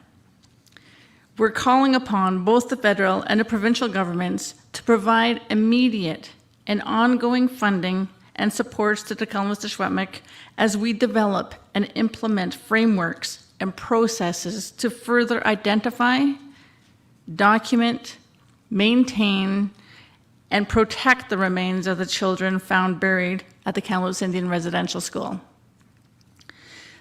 We're calling upon both the federal and the provincial governments to provide immediate and ongoing funding and supports to Tk'emlúps as we develop and implement frameworks and processes to further identify, document, maintain, and protect the remains of the children found buried at the Kamloops Indian Residential School.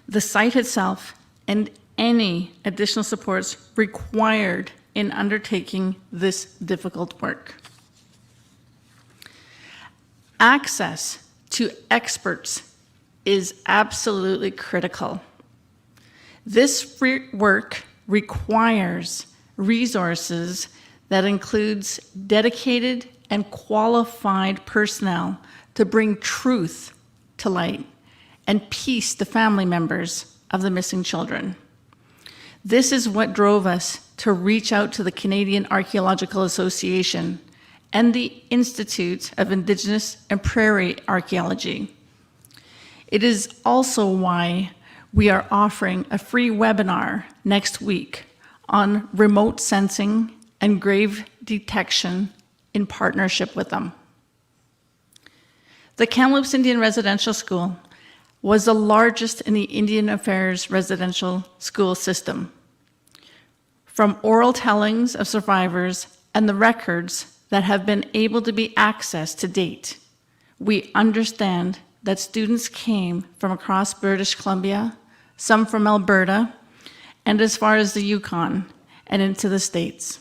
The site itself and any additional supports required in undertaking this difficult work. Access to experts is absolutely critical. This work requires resources that includes dedicated and qualified personnel to bring truth to light and peace to family members of the missing children. This is what drove us to reach out to the Canadian Archaeological Association and the Institute of Indigenous and Prairie Archaeology. It is also why we are offering a free webinar next week on remote sensing and grave detection in partnership with them. The Kamloops Indian Residential School was the largest in the Indian Affairs residential school system. From oral tellings of survivors and the records that have been able to be accessed to date, we understand that students came from across British Columbia, some from Alberta, and as far as the Yukon and into the States.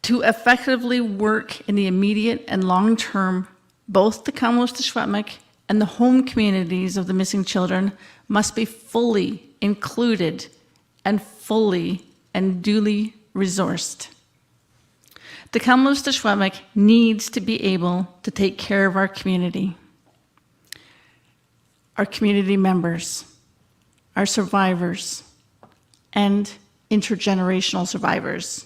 To effectively work in the immediate and long term, both the Tk'emlúps and the home communities of the missing children must be fully included and fully and duly resourced. The Tk'emlúps needs to be able to take care of our community members, our survivors, and intergenerational survivors.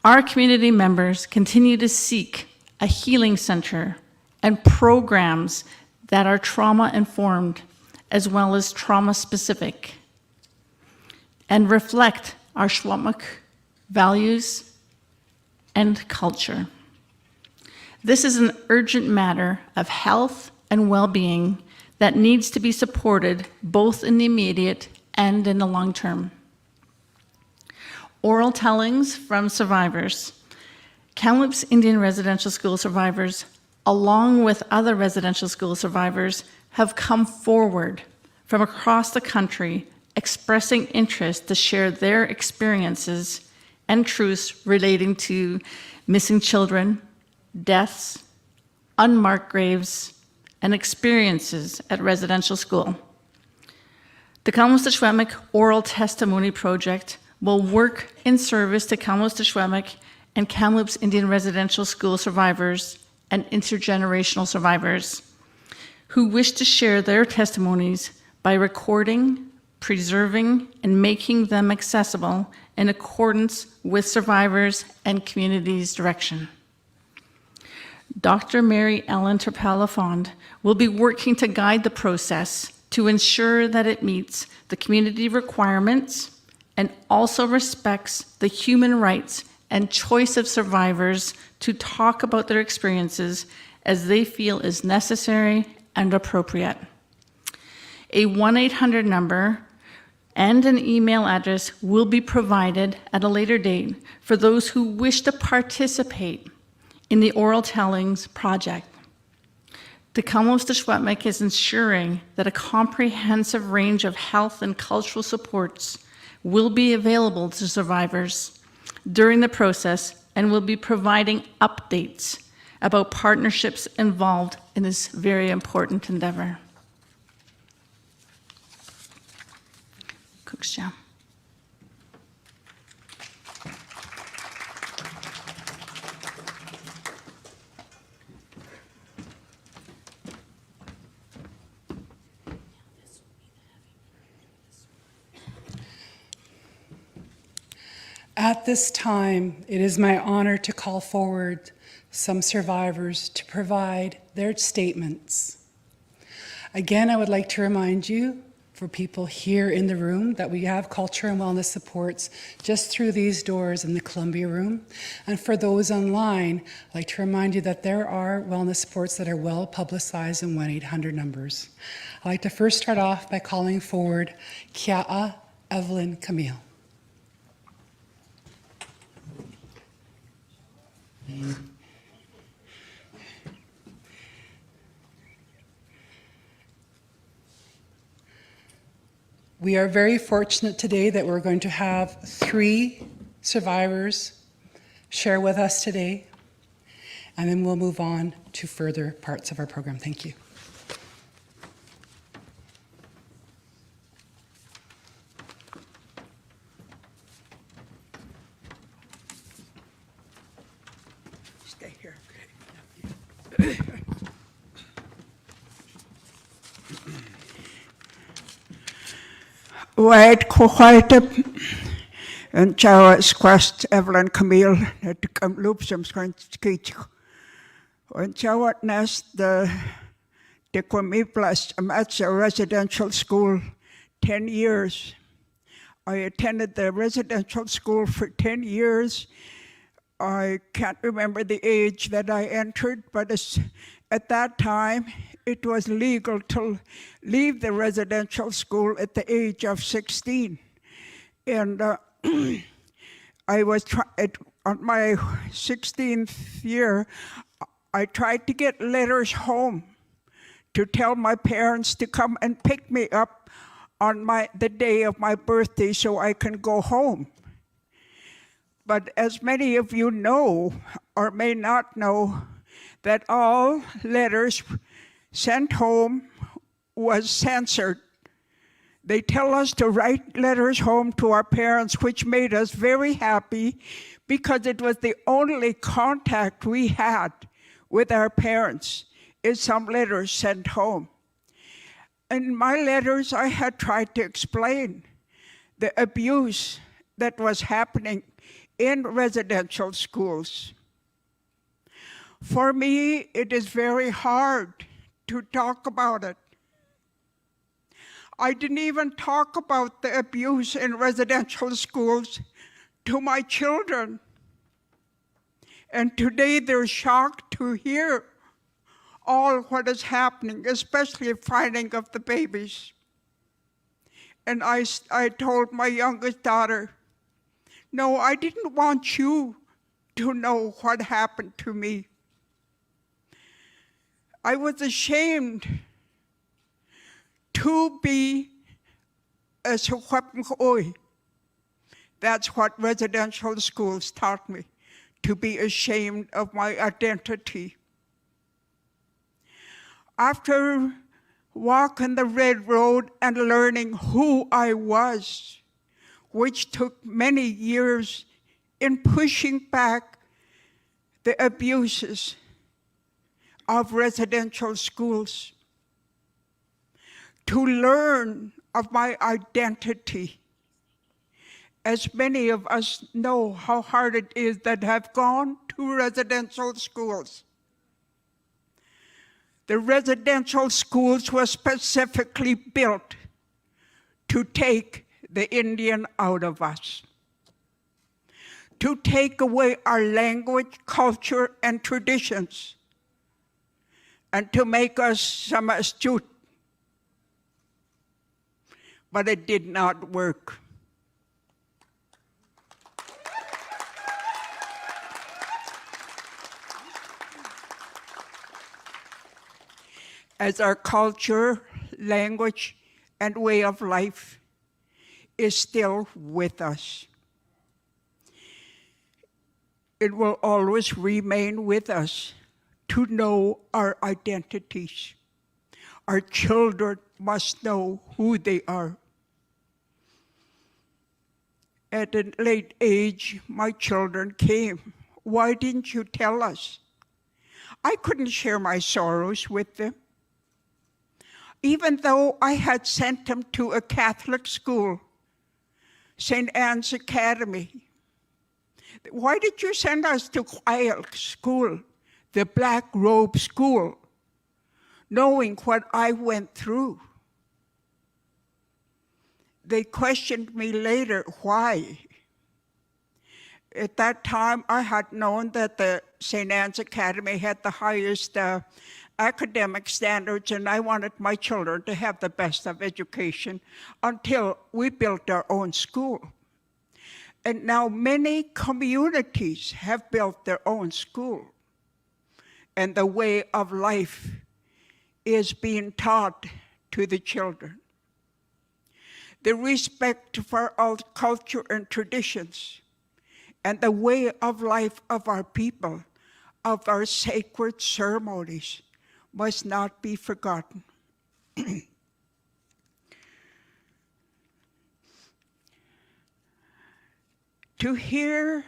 Our community members continue to seek a healing center and programs that are trauma-informed as well as trauma-specific and reflect our Secwépemc values and culture. This is an urgent matter of health and well-being that needs to be supported both in the immediate and in the long term. Oral tellings from survivors. Kamloops Indian Residential School survivors, along with other residential school survivors, have come forward from across the country expressing interest to share their experiences and truths relating to missing children, deaths, unmarked graves, and experiences at residential school. The Tk'emlúps Oral Testimony Project will work in service to Tk'emlúps and Kamloops Indian Residential School survivors and intergenerational survivors who wish to share their testimonies by recording, preserving, and making them accessible in accordance with survivors and communities' direction. Dr. Mary Ellen Turpel-Lafond will be working to guide the process to ensure that it meets the community requirements and also respects the human rights and choice of survivors to talk about their experiences as they feel is necessary and appropriate. A 1-800 number and an email address will be provided at a later date for those who wish to participate in the oral tellings project. The Kamloops Secwépemc is ensuring that a comprehensive range of health and cultural supports will be available to survivors during the process and will be providing updates about partnerships involved in this very important endeavor. Cook's Jam. At this time, it is my honor to call forward some survivors to provide their statements. Again, I would like to remind you, for people here in the room, that we have culture and wellness supports just through these doors in the Columbia room. And for those online, I'd like to remind you that there are wellness supports that are well publicized in 1-800 numbers. I'd like to first start off by calling forward Kia Evelyn Camille. We are very fortunate today that we're going to have 3 survivors share with us today, and then we'll move on to further parts of our program. Thank you. Stay here. Wait, Tk'emlúps, and Chawas Quest Evelyn Camille at Kamloops, I'm going to teach. And Chawat Nest, the Tk'emlúps, I'm at a residential school 10 years. I attended the residential school for 10 years. I can't remember the age that I entered, but at that time, it was legal to leave the residential school at the age of 16. And I was on my 16th year, I tried to get letters home to tell my parents to come and pick me up on the day of my birthday so I can go home. But as many of you know, or may not know, that all letters sent home was censored. They tell us to write letters home to our parents, which made us very happy because it was the only contact we had with our parents, is some letters sent home. In my letters, I had tried to explain the abuse that was happening in residential schools. For me, it is very hard to talk about it. I didn't even talk about the abuse in residential schools to my children. And today they're shocked to hear all what is happening, especially finding of the babies. And I told my youngest daughter, no, I didn't want you to know what happened to me. I was ashamed to be a Secwépemc. That's what residential schools taught me, to be ashamed of my identity. After walking the red road and learning who I was, which took many years in pushing back the abuses of residential schools, to learn of my identity. As many of us know how hard it is that have gone to residential schools. The residential schools were specifically built to take the Indian out of us, to take away our language, culture, and traditions, and to make us some astute. But it did not work. As our culture, language, and way of life is still with us. It will always remain with us to know our identities. Our children must know who they are. At a late age, my children came. Why didn't you tell us? I couldn't share my sorrows with them. Even though I had sent them to a Catholic school, St. Anne's Academy. Why did you send us to Quiet School, the Black Robe School, knowing what I went through? They questioned me later, why? At that time, I had known that the St. Anne's Academy had the highest academic standards, and I wanted my children to have the best of education until we built our own school. And now many communities have built their own school, and the way of life is being taught to the children. The respect for our culture and traditions, and the way of life of our people, of our sacred ceremonies, must not be forgotten. To hear,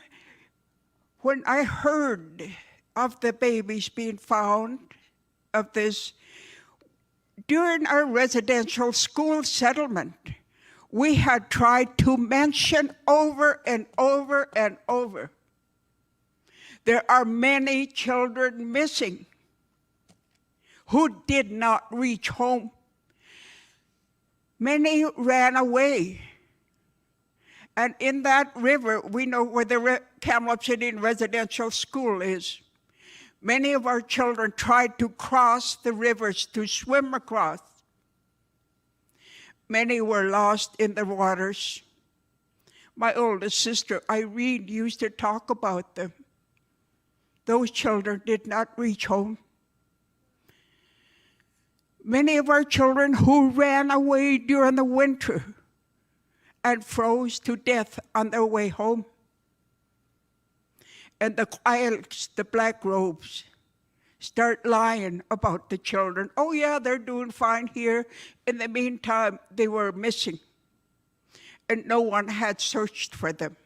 when I heard of the babies being found, of this, during our residential school settlement, we had tried to mention over and over and over, there are many children missing who did not reach home. Many ran away. And in that river, we know where the Kamloops Indian Residential School is. Many of our children tried to cross the rivers, to swim across. Many were lost in the waters. My oldest sister, Irene, used to talk about them. Those children did not reach home. Many of our children who ran away during the winter and froze to death on their way home. And the Tk'emlúps, the black robes, start lying about the children. Oh yeah, they're doing fine here. In the meantime, they were missing, and no one had searched for them.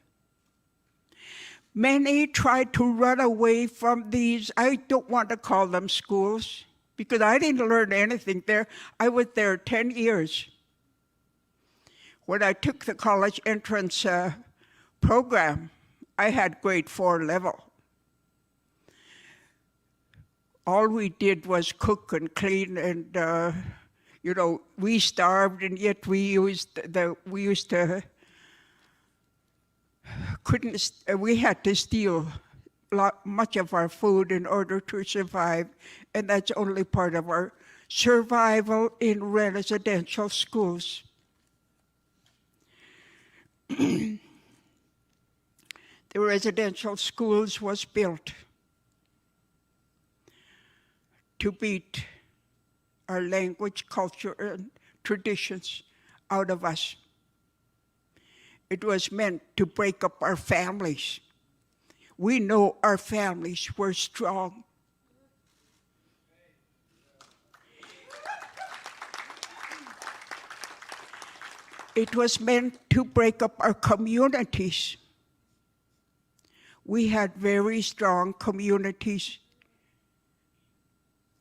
Many tried to run away from these, I don't want to call them schools, because I didn't learn anything there. I was there 10 years. When I took the college entrance program, I had grade 4 level. All we did was cook and clean, and we starved, and yet we had to steal much of our food in order to survive, and that's only part of our survival in residential schools. The residential schools was built to beat our language, culture, and traditions out of us. It was meant to break up our families. We know our families were strong. It was meant to break up our communities. We had very strong communities.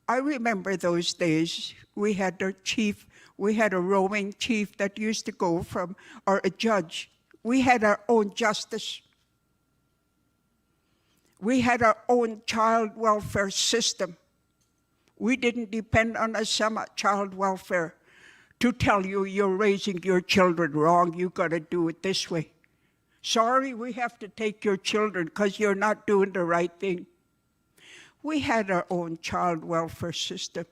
I remember those days. We had a chief, we had a roaming chief that used to go from, or a judge. We had our own justice. We had our own child welfare system. We didn't depend on a child welfare to tell you you're raising your children wrong, you got to do it this way. Sorry, we have to take your children because you're not doing the right thing. We had our own child welfare system.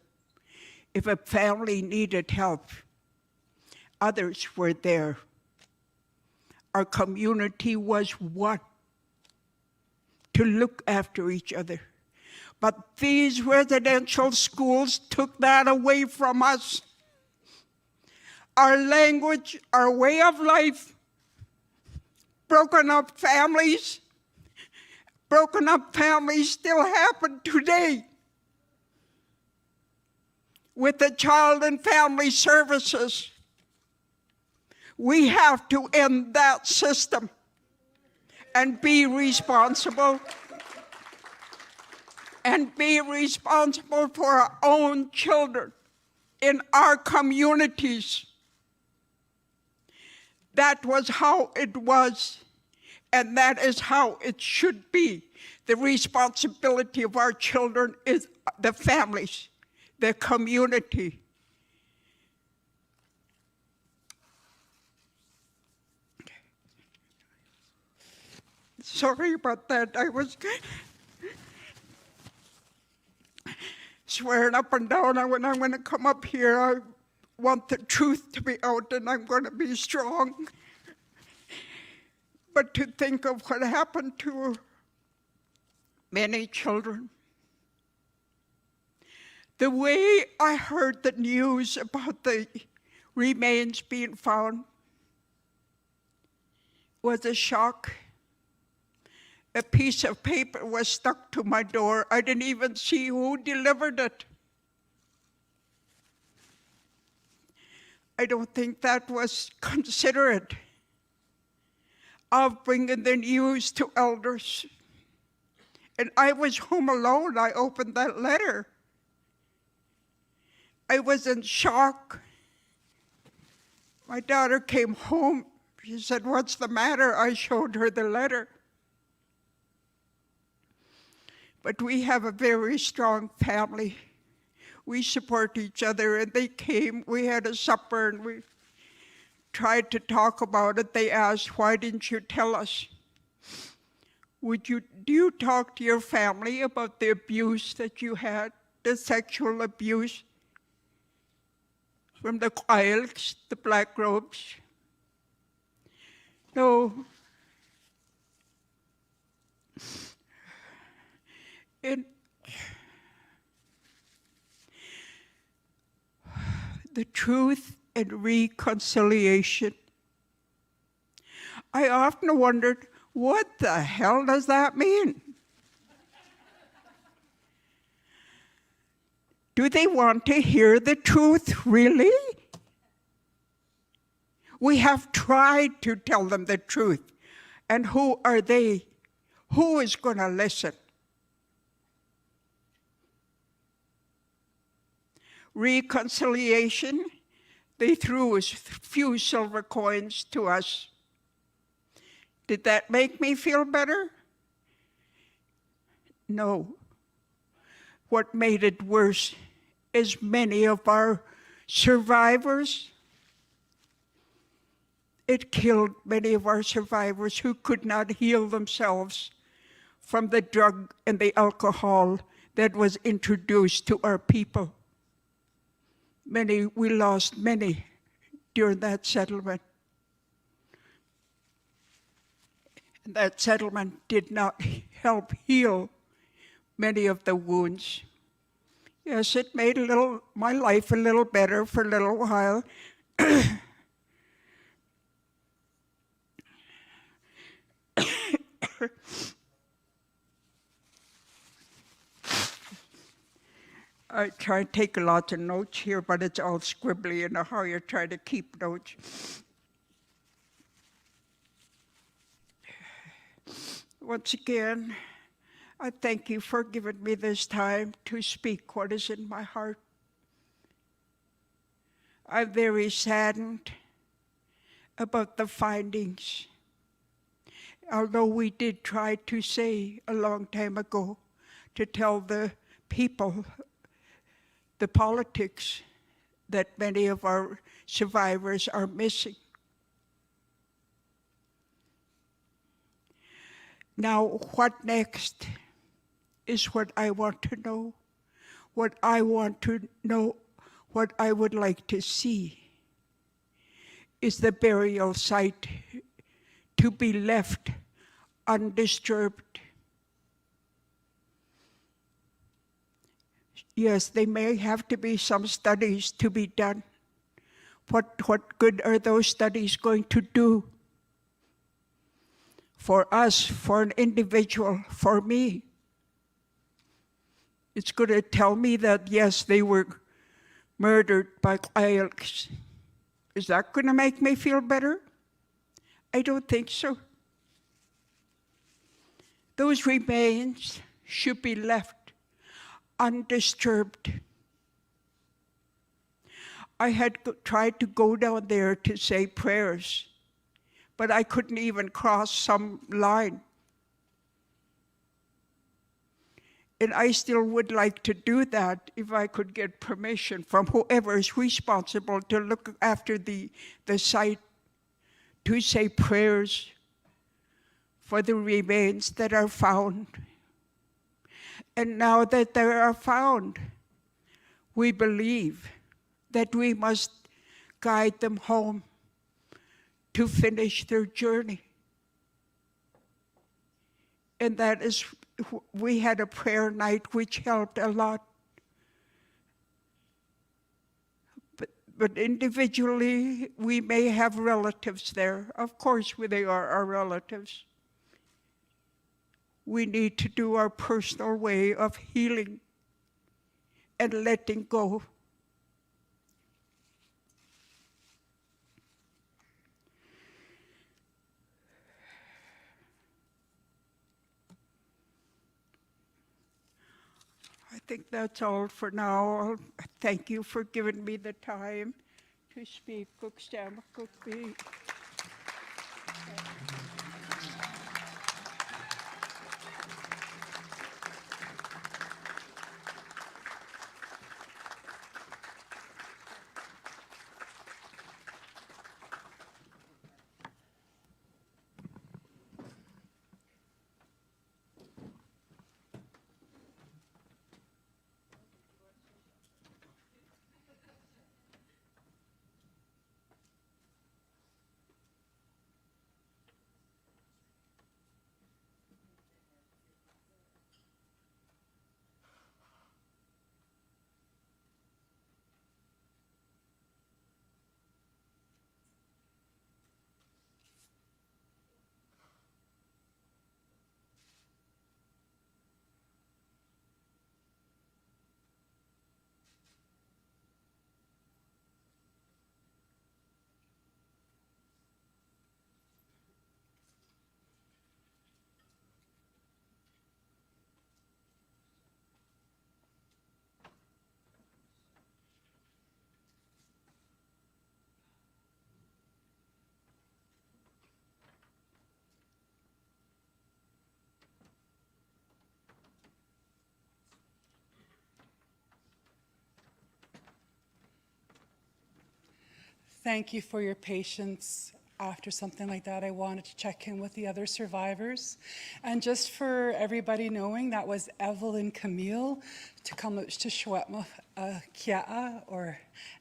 If a family needed help, others were there. Our community was one to look after each other. But these residential schools took that away from us. Our language, our way of life, broken up families still happen today with the Child and Family Services. We have to end that system and be responsible for our own children in our communities. That was how it was, and that is how it should be. The responsibility of our children is the families, the community. Sorry about that. I was swearing up and down, and when I'm going to come up here, I want the truth to be out, and I'm going to be strong. But to think of what happened to many children. The way I heard the news about the remains being found was a shock. A piece of paper was stuck to my door. I didn't even see who delivered it. I don't think that was considerate of bringing the news to elders. And I was home alone. I opened that letter. I was in shock. My daughter came home. She said, "What's the matter?" I showed her the letter. But we have a very strong family. We support each other, and they came. We had a supper, and we tried to talk about it. They asked, "Why didn't you tell us? Do you talk to your family about the abuse that you had, the sexual abuse from the Tk'emlúps, the black robes?" No. In the truth and reconciliation, I often wondered, what the hell does that mean? Do they want to hear the truth, really? We have tried to tell them the truth. And who are they? Who is going to listen? Reconciliation, they threw a few silver coins to us. Did that make me feel better? No. What made it worse is many of our survivors. It killed many of our survivors who could not heal themselves from the drug and the alcohol that was introduced to our people. We lost many during that settlement. And that settlement did not help heal many of the wounds. Yes, it made my life a little better for a little while. I try to take a lot of notes here, but it's all scribbly, you know how you try to keep notes. Once again, I thank you for giving me this time to speak what is in my heart. I'm very saddened about the findings. Although we did try to say a long time ago to tell the people the politics that many of our survivors are missing. Now, what next is what I want to know. What I want to know, what I would like to see, is the burial site to be left undisturbed. Yes, there may have to be some studies to be done. What good are those studies going to do for us, for an individual, for me? It's going to tell me that, yes, they were murdered by Tk'emlúps. Is that going to make me feel better? I don't think so. Those remains should be left undisturbed. I had tried to go down there to say prayers, but I couldn't even cross some line. And I still would like to do that if I could get permission from whoever is responsible to look after the site, to say prayers for the remains that are found. And now that they are found, we believe that we must guide them home to finish their journey. And that is, we had a prayer night which helped a lot. But individually, we may have relatives there. Of course, they are our relatives. We need to do our personal way of healing and letting go. I think that's all for now. Thank you for giving me the time to speak. Tk'emlúps. Thank you for your patience. After something like that, I wanted to check in with the other survivors. And just for everybody knowing, that was Evelyn Camille, Tk'emlúps to Secwépemc, Kia'a, or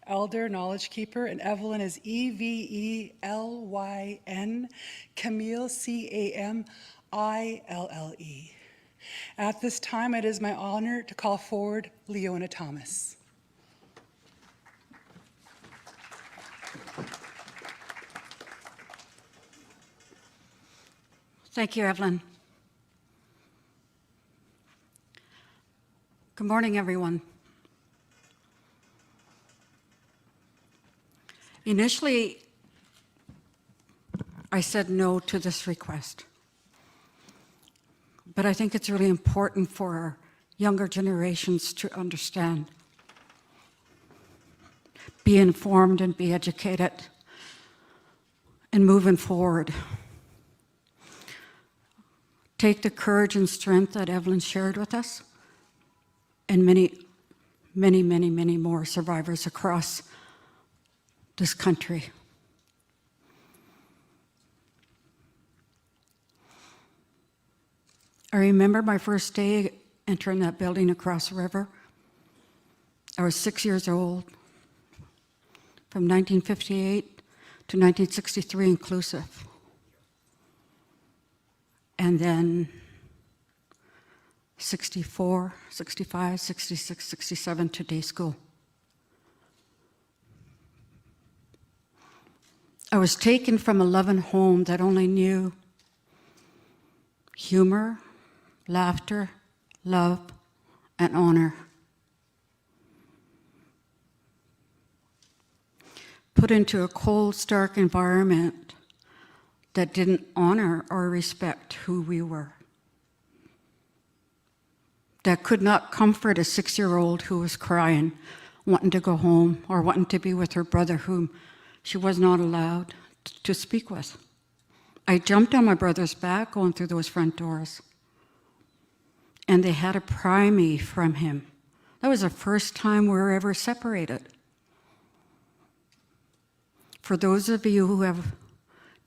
Elder Knowledge Keeper. And Evelyn is Evelyn, Camille, Camille. At this time, it is my honor to call forward Leona Thomas. Thank you, Evelyn. Good morning, everyone. Initially, I said no to this request, but I think it's really important for our younger generations to understand, be informed and be educated, and moving forward. Take the courage and strength that Evelyn shared with us, and many many, many, many more survivors across this country. I remember my first day entering that building across the river. I was 6 years old, from 1958 to 1963 inclusive. And then 64, 65, 66, 67 to day school. I was taken from a loving home that only knew humor, laughter, love, and honor. Put into a cold, stark environment that didn't honor or respect who we were. That could not comfort a 6-year-old who was crying, wanting to go home, or wanting to be with her brother whom she was not allowed to speak with. I jumped on my brother's back going through those front doors, and they had to pry me from him. That was the first time we were ever separated. For those of you who have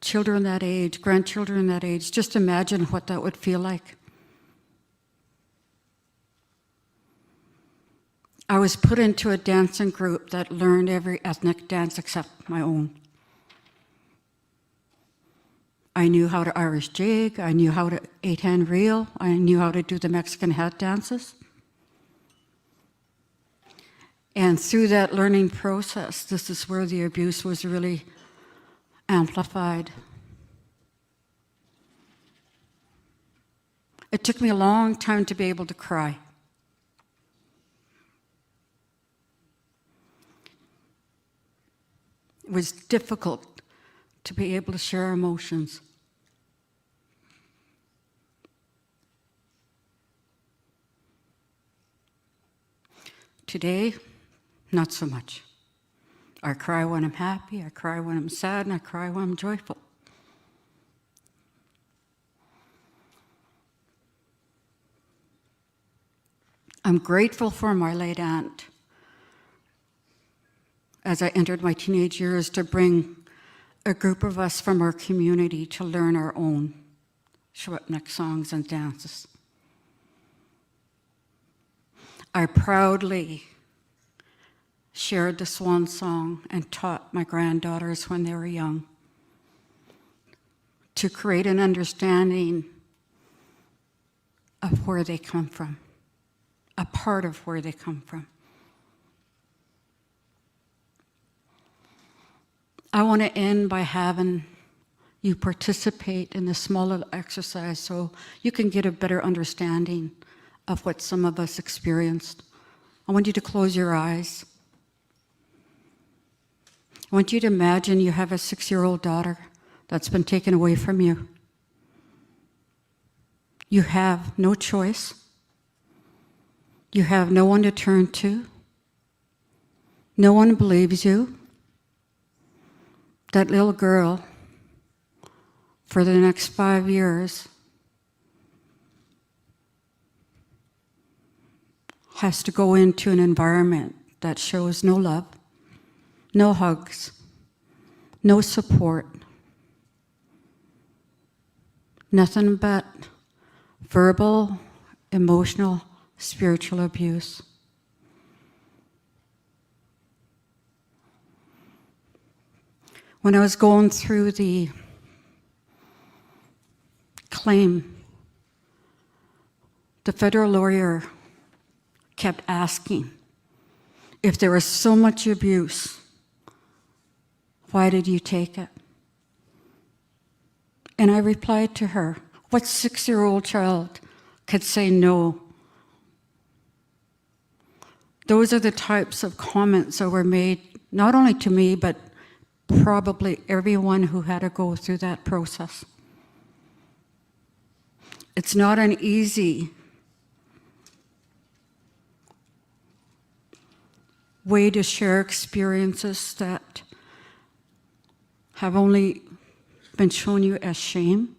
children that age, grandchildren that age, just imagine what that would feel like. I was put into a dancing group that learned every ethnic dance except my own. I knew how to Irish jig, I knew how to 8-hand reel, I knew how to do the Mexican hat dances. And through that learning process, this is where the abuse was really amplified. It took me a long time to be able to cry. It was difficult to be able to share emotions. Today, not so much. I cry when I'm happy, I cry when I'm sad, and I cry when I'm joyful. I'm grateful for my late aunt as I entered my teenage years to bring a group of us from our community to learn our own Secwépemc songs and dances. I proudly shared the swan song and taught my granddaughters when they were young to create an understanding of where they come from, a part of where they come from. I want to end by having you participate in this small little exercise so you can get a better understanding of what some of us experienced. I want you to close your eyes. I want you to imagine you have a 6-year-old daughter that's been taken away from you. You have no choice. You have no one to turn to. No one believes you. That little girl, for the next 5 years, has to go into an environment that shows no love, no hugs, no support, nothing but verbal, emotional, spiritual abuse. When I was going through the claim, the federal lawyer kept asking, if there was so much abuse, why did you take it? And I replied to her, what 6-year-old child could say no? Those are the types of comments that were made, not only to me, but probably everyone who had to go through that process. It's not an easy way to share experiences that have only been shown you as shame.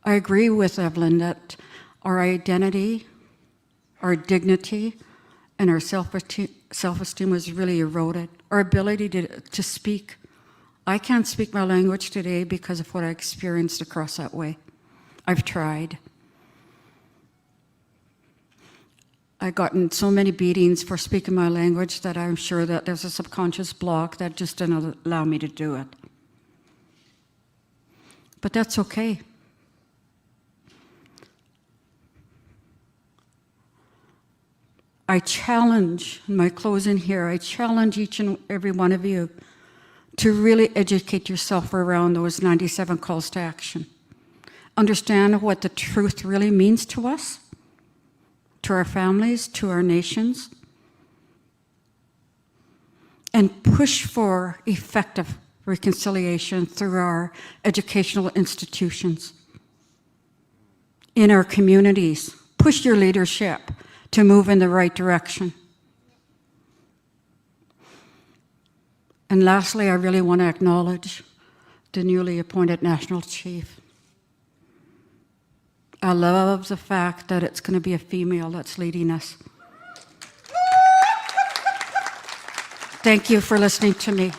I agree with Evelyn that our identity, Our dignity and our self-esteem was really eroded. Our ability to speak. I can't speak my language today because of what I experienced across that way. I've tried. I've gotten so many beatings for speaking my language that I'm sure that there's a subconscious block that just didn't allow me to do it. But that's okay. I challenge, in my closing here, I challenge each and every one of you to really educate yourself around those 97 calls to action. Understand what the truth really means to us, to our families, to our nations, and push for effective reconciliation through our educational institutions, in our communities. Push your leadership to move in the right direction. And lastly, I really want to acknowledge the newly appointed National Chief. I love the fact that it's going to be a female that's leading us. Thank you for listening to me.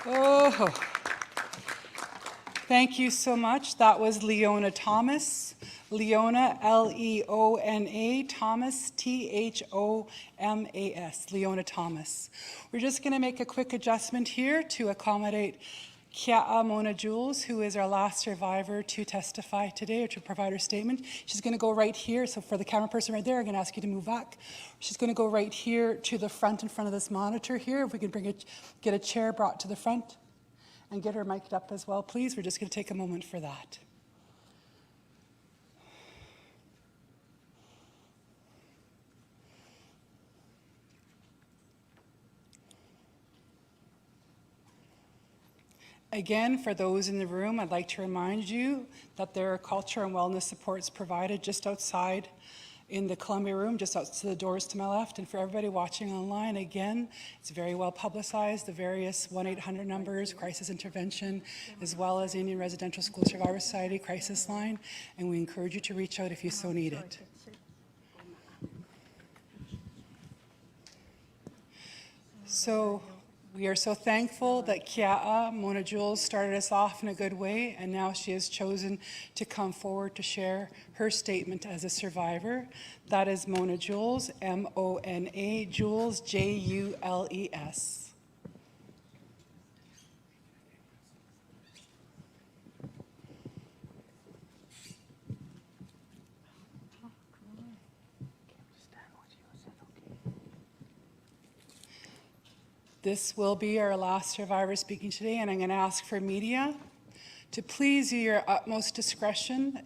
Oh, thank you so much. That was Leona Thomas. Leona, L-E-O-N-A, Thomas, T-H-O-M-A-S, Leona Thomas. We're just going to make a quick adjustment here to accommodate Tk'emlúps Jules, who is our last survivor to testify today or to provide her statement. She's going to go right here. So for the camera person right there, I'm going to ask you to move back. She's going to go right here to the front in front of this monitor here. If we could get a chair brought to the front and get her mic'd up as well, please. We're just going to take a moment for that. Again, for those in the room, I'd like to remind you that there are culture and wellness supports provided just outside in the Columbia room, just out to the doors to my left. And for everybody watching online, again, it's very well publicized, the various 1-800 numbers, crisis intervention, as well as Indian Residential School Survivor Society crisis line. And we encourage you to reach out if you so need it. So we are so thankful that Tk'emlúps Jules started us off in a good way, and now she has chosen to come forward to share her statement as a survivor. That is Mona Jules, M-O-N-A, Jules, J-U-L-E-S. This will be our last survivor speaking today, and I'm going to ask for media to please use your utmost discretion.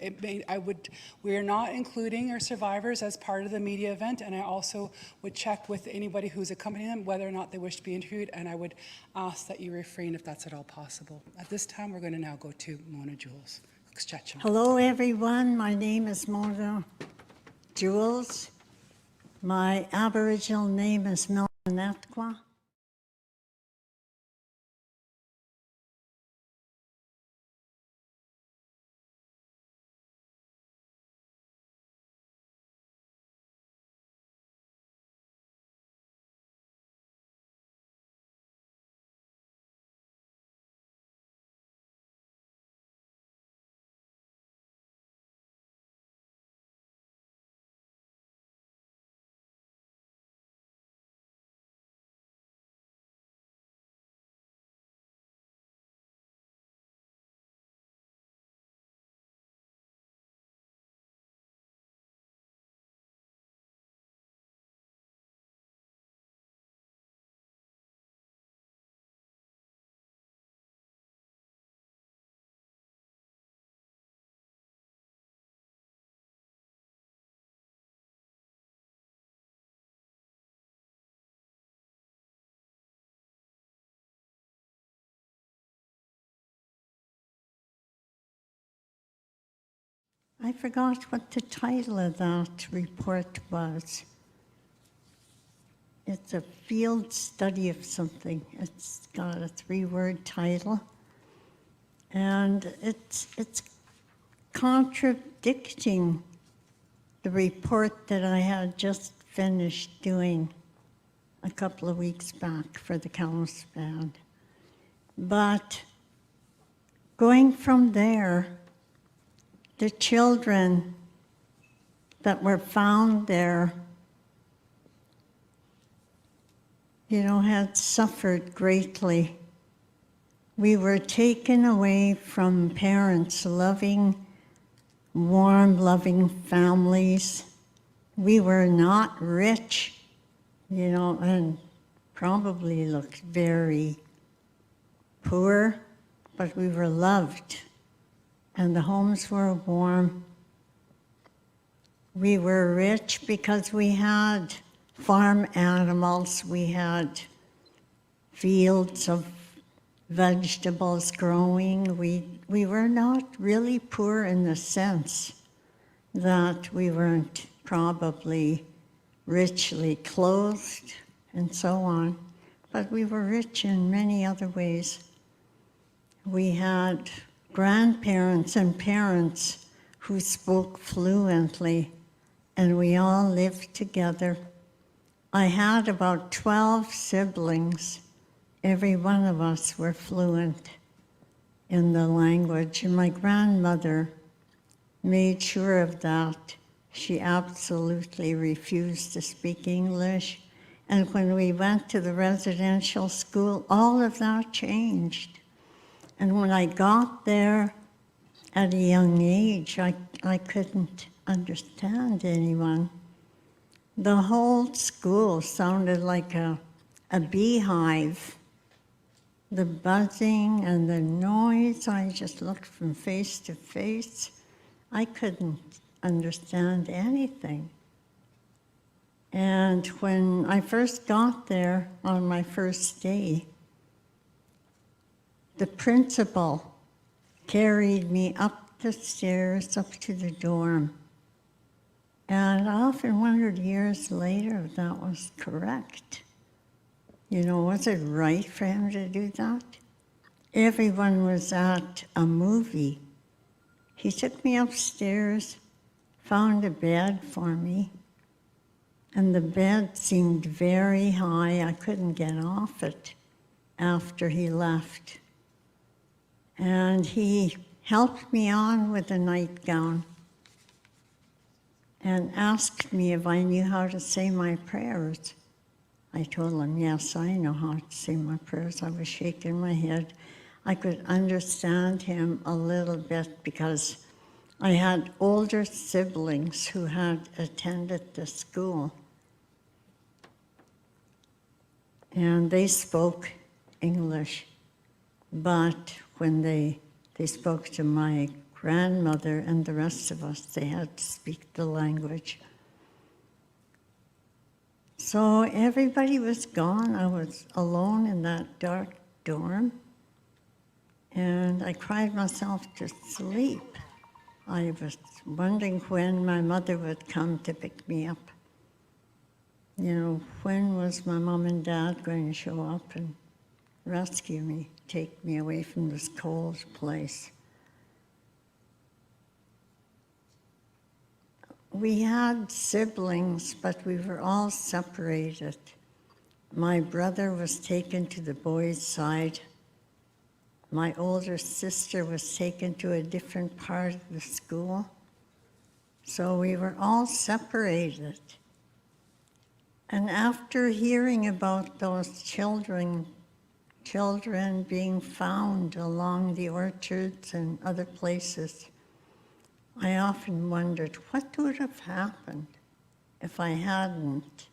We are not including our survivors as part of the media event, and I also would check with anybody who's accompanying them whether or not they wish to be interviewed, and I would ask that you refrain if that's at all possible. At this time, we're going to now go to Mona Jules. Hello, everyone. My name is Mona Jules. My Aboriginal name is Milnetqua. I forgot what the title of that report was. it's a field study of something. It's got a 3-word title. And it's contradicting the report that I had just finished doing a couple of weeks back for the Kamloops band. But going from there, the children that were found there, had suffered greatly. We were taken away from parents, loving, warm, loving families. We were not rich, and probably looked very poor, but we were loved, and the homes were warm. We were rich because we had farm animals, we had fields of vegetables growing. We were not really poor in the sense that we weren't probably richly clothed and so on, but we were rich in many other ways. We had grandparents and parents who spoke fluently, and we all lived together. I had about 12 siblings. Every one of us were fluent in the language, and my grandmother made sure of that. She absolutely refused to speak English, and when we went to the residential school, all of that changed. And when I got there at a young age, I couldn't understand anyone. The whole school sounded like a beehive. The buzzing and the noise, I just looked from face to face. I couldn't understand anything. And when I first got there on my first day, the principal carried me up the stairs, up to the dorm. And I often wondered years later if that was correct. Was it right for him to do that? Everyone was at a movie. He took me upstairs, found a bed for me, and the bed seemed very high. I couldn't get off it after he left. And he helped me on with a nightgown and asked me if I knew how to say my prayers. I told him, yes, I know how to say my prayers. I was shaking my head. I could understand him a little bit because I had older siblings who had attended the school. And they spoke English, but when they spoke to my grandmother and the rest of us, they had to speak the language. So everybody was gone. I was alone in that dark dorm, and I cried myself to sleep. I was wondering when my mother would come to pick me up. When was my mom and dad going to show up and rescue me, take me away from this cold place? We had siblings, but we were all separated. My brother was taken to the boys' side. My older sister was taken to a different part of the school. So we were all separated. And after hearing about those children being found along the orchards and other places, I often wondered what would have happened if I hadn't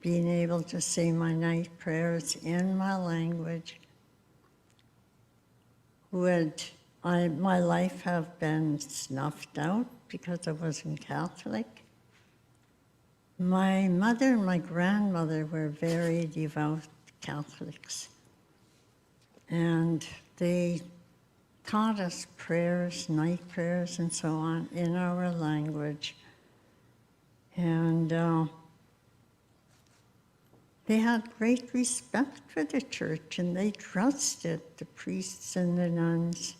been able to say my night prayers in my language. Would my life have been snuffed out because I wasn't Catholic? My mother and my grandmother were very devout Catholics, and they taught us prayers, night prayers, and so on in our language. And they had great respect for the church and they trusted the priests and the nuns.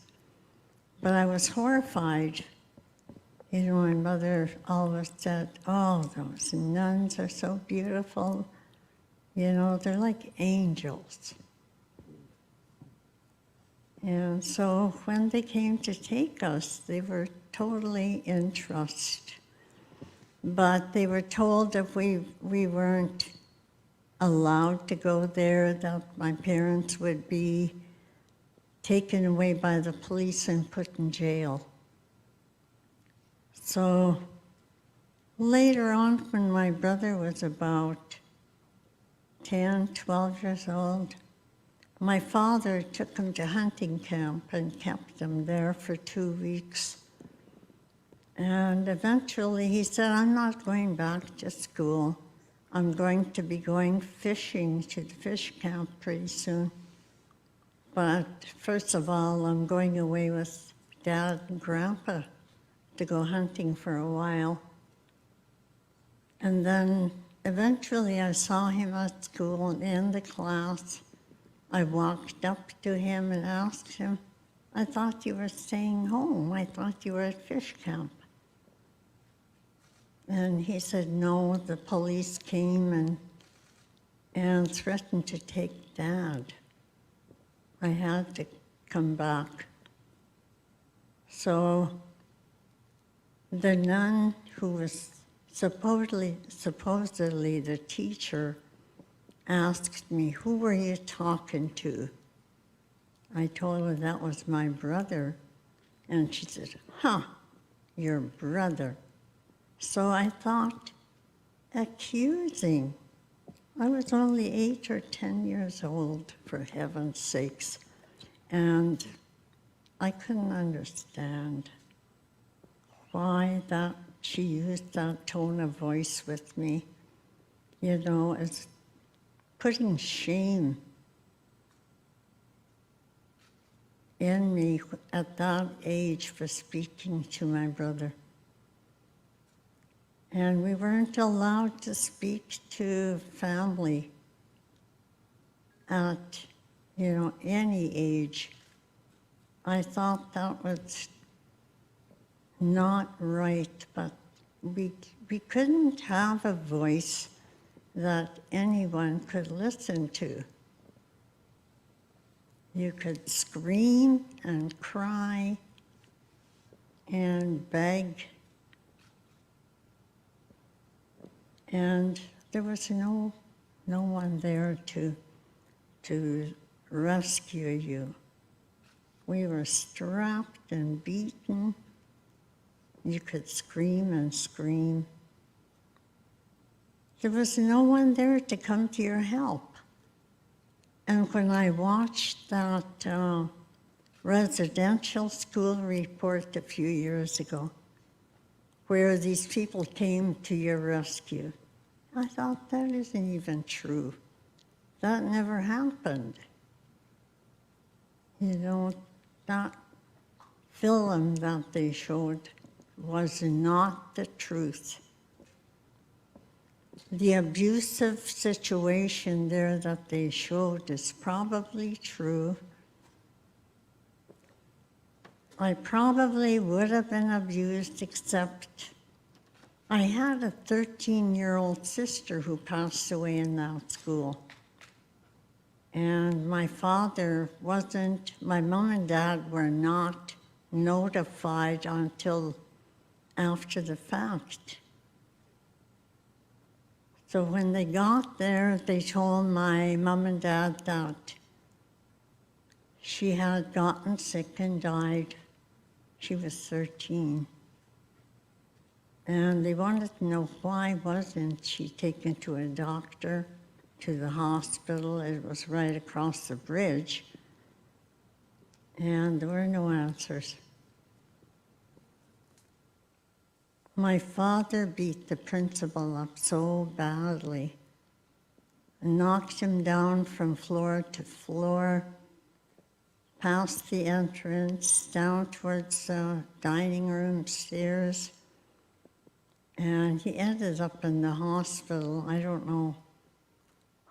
But I was horrified. You know, my mother always said, oh, those nuns are so beautiful. You know, they're like angels. And so when they came to take us, they were totally in trust. But they were told if we weren't allowed to go there, that my parents would be taken away by the police and put in jail. So later on, when my brother was about 10, 12 years old, my father took him to hunting camp and kept him there for 2 weeks. And eventually he said, I'm not going back to school. I'm going to be going fishing to the fish camp pretty soon. But first of all, I'm going away with Dad and Grandpa to go hunting for a while. And then eventually I saw him at school and in the class. I walked up to him and asked him, I thought you were staying home. I thought you were at fish camp. And he said, no, the police came and threatened to take Dad. I had to come back. So the nun who was supposedly the teacher asked me, who were you talking to? I told her that was my brother. And she said, your brother. So I thought, accusing. I was only 8 or 10 years old, for heaven's sakes. And I couldn't understand why that she used that tone of voice with me. You know, it's putting shame in me at that age for speaking to my brother. And we weren't allowed to speak to family at, you know, any age. I thought that was not right, but we couldn't have a voice that anyone could listen to. You could scream and cry and beg, and there was no one there to rescue you. We were strapped and beaten. You could scream and scream. There was no one there to come to your help. And when I watched that residential school report a few years ago, where these people came to your rescue, I thought, that isn't even true. That never happened. You know, that film that they showed was not the truth. The abusive situation there that they showed is probably true. I probably would have been abused, except I had a 13-year-old sister who passed away in that school. And my mom and dad were not notified until after the fact. So when they got there, they told my mom and dad that she had gotten sick and died. She was 13. And they wanted to know why wasn't she taken to a doctor, to the hospital. It was right across the bridge. And there were no answers. My father beat the principal up so badly, knocked him down from floor to floor, past the entrance, down towards the dining room stairs. And he ended up in the hospital. I don't know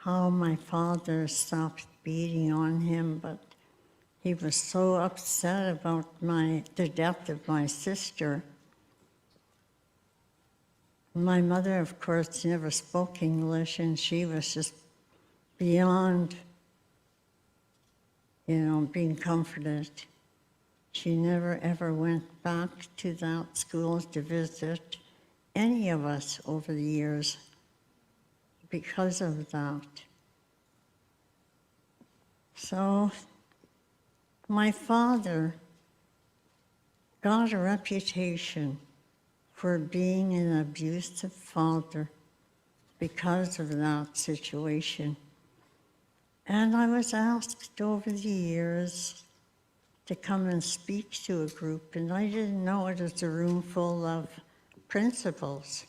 how my father stopped beating on him, but he was so upset about the death of my sister. My mother, of course, never spoke English, and she was just beyond, being comforted. She never ever went back to that school to visit any of us over the years because of that. So my father got a reputation for being an abusive father because of that situation. And I was asked over the years to come and speak to a group, and I didn't know it was a room full of principals.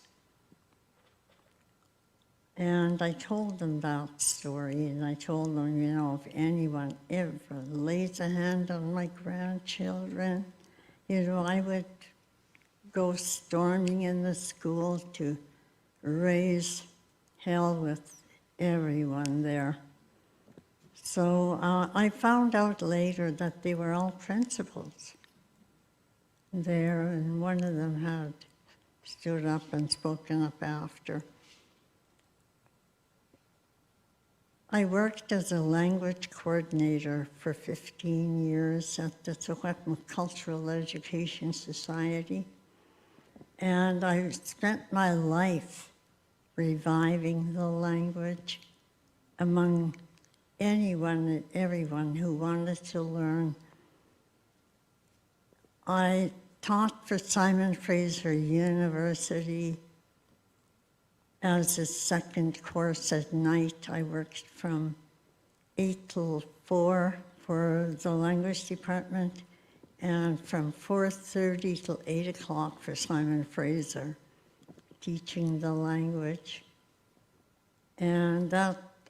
And I told them that story, and I told them, if anyone ever lays a hand on my grandchildren, I would go storming in the school to raise hell with everyone there. So I found out later that they were all principals there, and one of them had stood up and spoken up after. I worked as a language coordinator for 15 years at the Secwépemc Cultural Education Society, and I spent my life reviving the language among anyone and everyone who wanted to learn. I taught for Simon Fraser University as a second course at night. I worked from 8 till 4 for the language department, and from 4:30 till 8 o'clock for Simon Fraser, teaching the language. And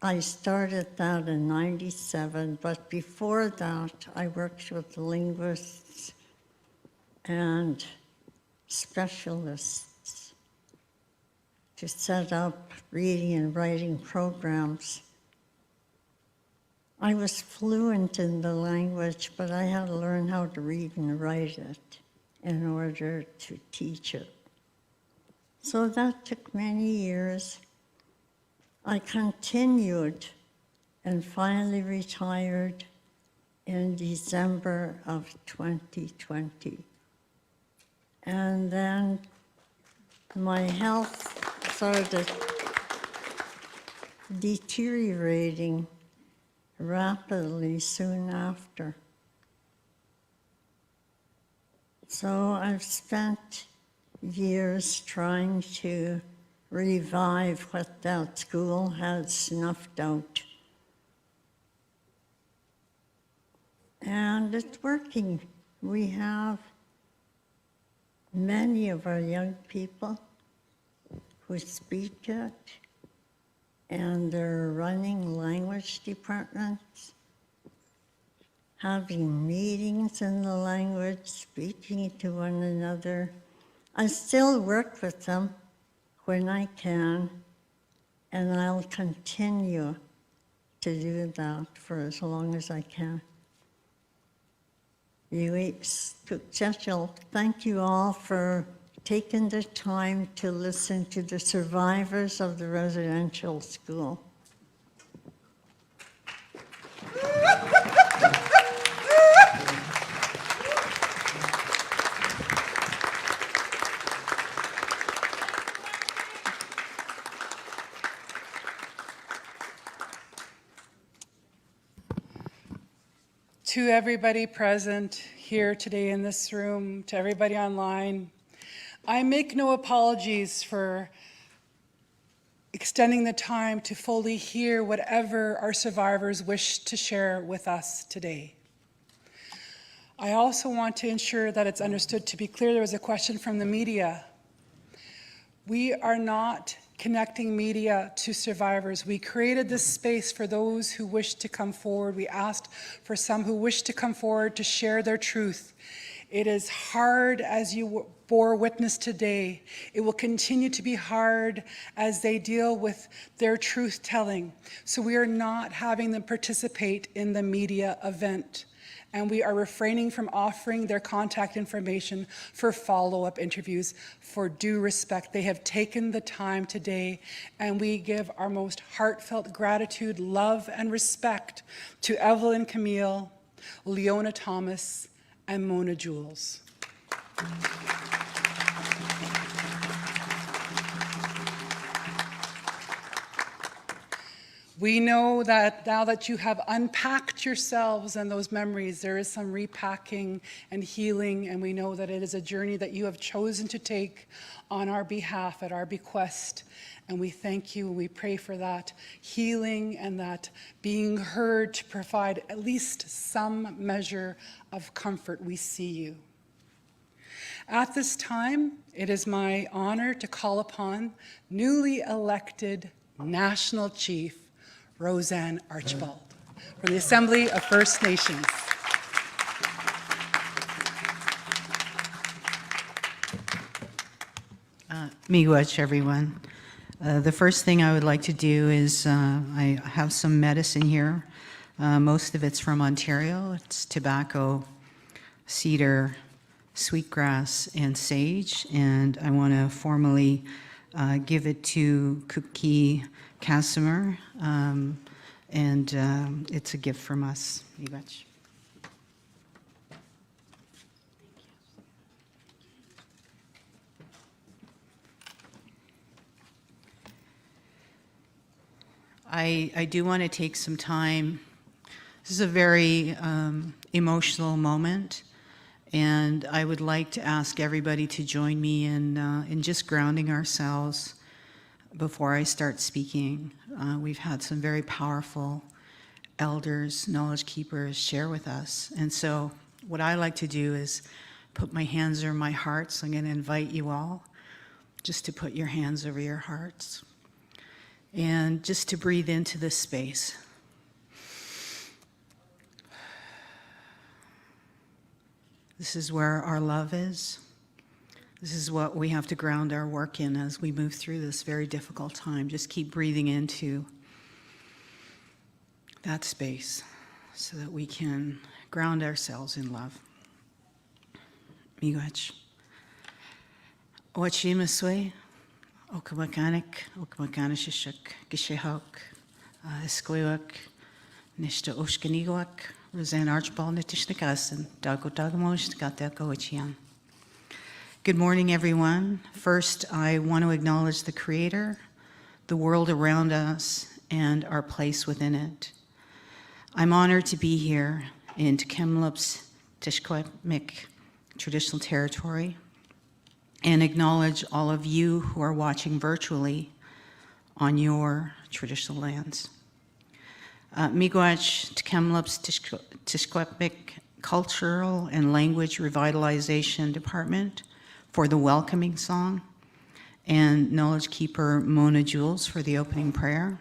I started that in '97, but before that, I worked with linguists and specialists to set up reading and writing programs. I was fluent in the language, but I had to learn how to read and write it in order to teach it. So that took many years. I continued and finally retired in December of 2020. And then my health started deteriorating rapidly soon after. So I've spent years trying to revive what that school had snuffed out. And it's working. We have many of our young people who speak it, and they're running language departments, having meetings in the language, speaking to one another. I still work with them when I can, and I'll continue to do that for as long as I can. Thank you all for taking the time to listen to the survivors of the residential school. To everybody present here today in this room, to everybody online, I make no apologies for extending the time to fully hear whatever our survivors wish to share with us today. I also want to ensure that it's understood. To be clear, there was a question from the media. We are not connecting media to survivors. We created this space for those who wish to come forward. We asked for some who wish to come forward to share their truth. It is hard as you bore witness today. It will continue to be hard as they deal with their truth-telling. So we are not having them participate in the media event. And we are refraining from offering their contact information for follow-up interviews for due respect. They have taken the time today, and we give our most heartfelt gratitude, love, and respect to Evelyn Camille, Leona Thomas, and Mona Jules. We know that now that you have unpacked yourselves and those memories, there is some repacking and healing, and we know that it is a journey that you have chosen to take on our behalf, at our bequest. And we thank you, and we pray for that healing and that being heard to provide at least some measure of comfort. We see you. At this time, it is my honor to call upon newly elected National Chief Roseanne Archibald from the Assembly of First Nations. Miigwech, everyone. The first thing I would like to do is I have some medicine here. Most of it's from Ontario. It's tobacco, cedar, sweetgrass, and sage. And I want to formally give it to Kuki Casimir, and it's a gift from us. Miigwech. I do want to take some time. This is a very emotional moment, and I would like to ask everybody to join me in just grounding ourselves before I start speaking. We've had some very powerful elders, knowledge keepers share with us. And so what I like to do is put my hands over my heart. So I'm going to invite you all just to put your hands over your hearts and just to breathe into this space. This is where our love is. This is what we have to ground our work in as we move through this very difficult time. Just keep breathing into that space so that we can ground ourselves in love. Miigwech. Oachimaswe, Okawakanik, Okawakanishishuk, Gishehok, Esquewak, Nishta Oshkanigwak, Roseanne Archibald, Nitishnikassan, Dago Dagamosh, Gateko Ochian. Good morning, everyone. First, I want to acknowledge the Creator, the world around us, and our place within it. I'm honored to be here in Tk'emlúps, Secwépemc traditional territory, and acknowledge all of you who are watching virtually on your traditional lands. Miigwech, Tk'emlúps, Secwépemc Cultural and Language Revitalization Department for the welcoming song, and Knowledge Keeper Mona Jules for the opening prayer.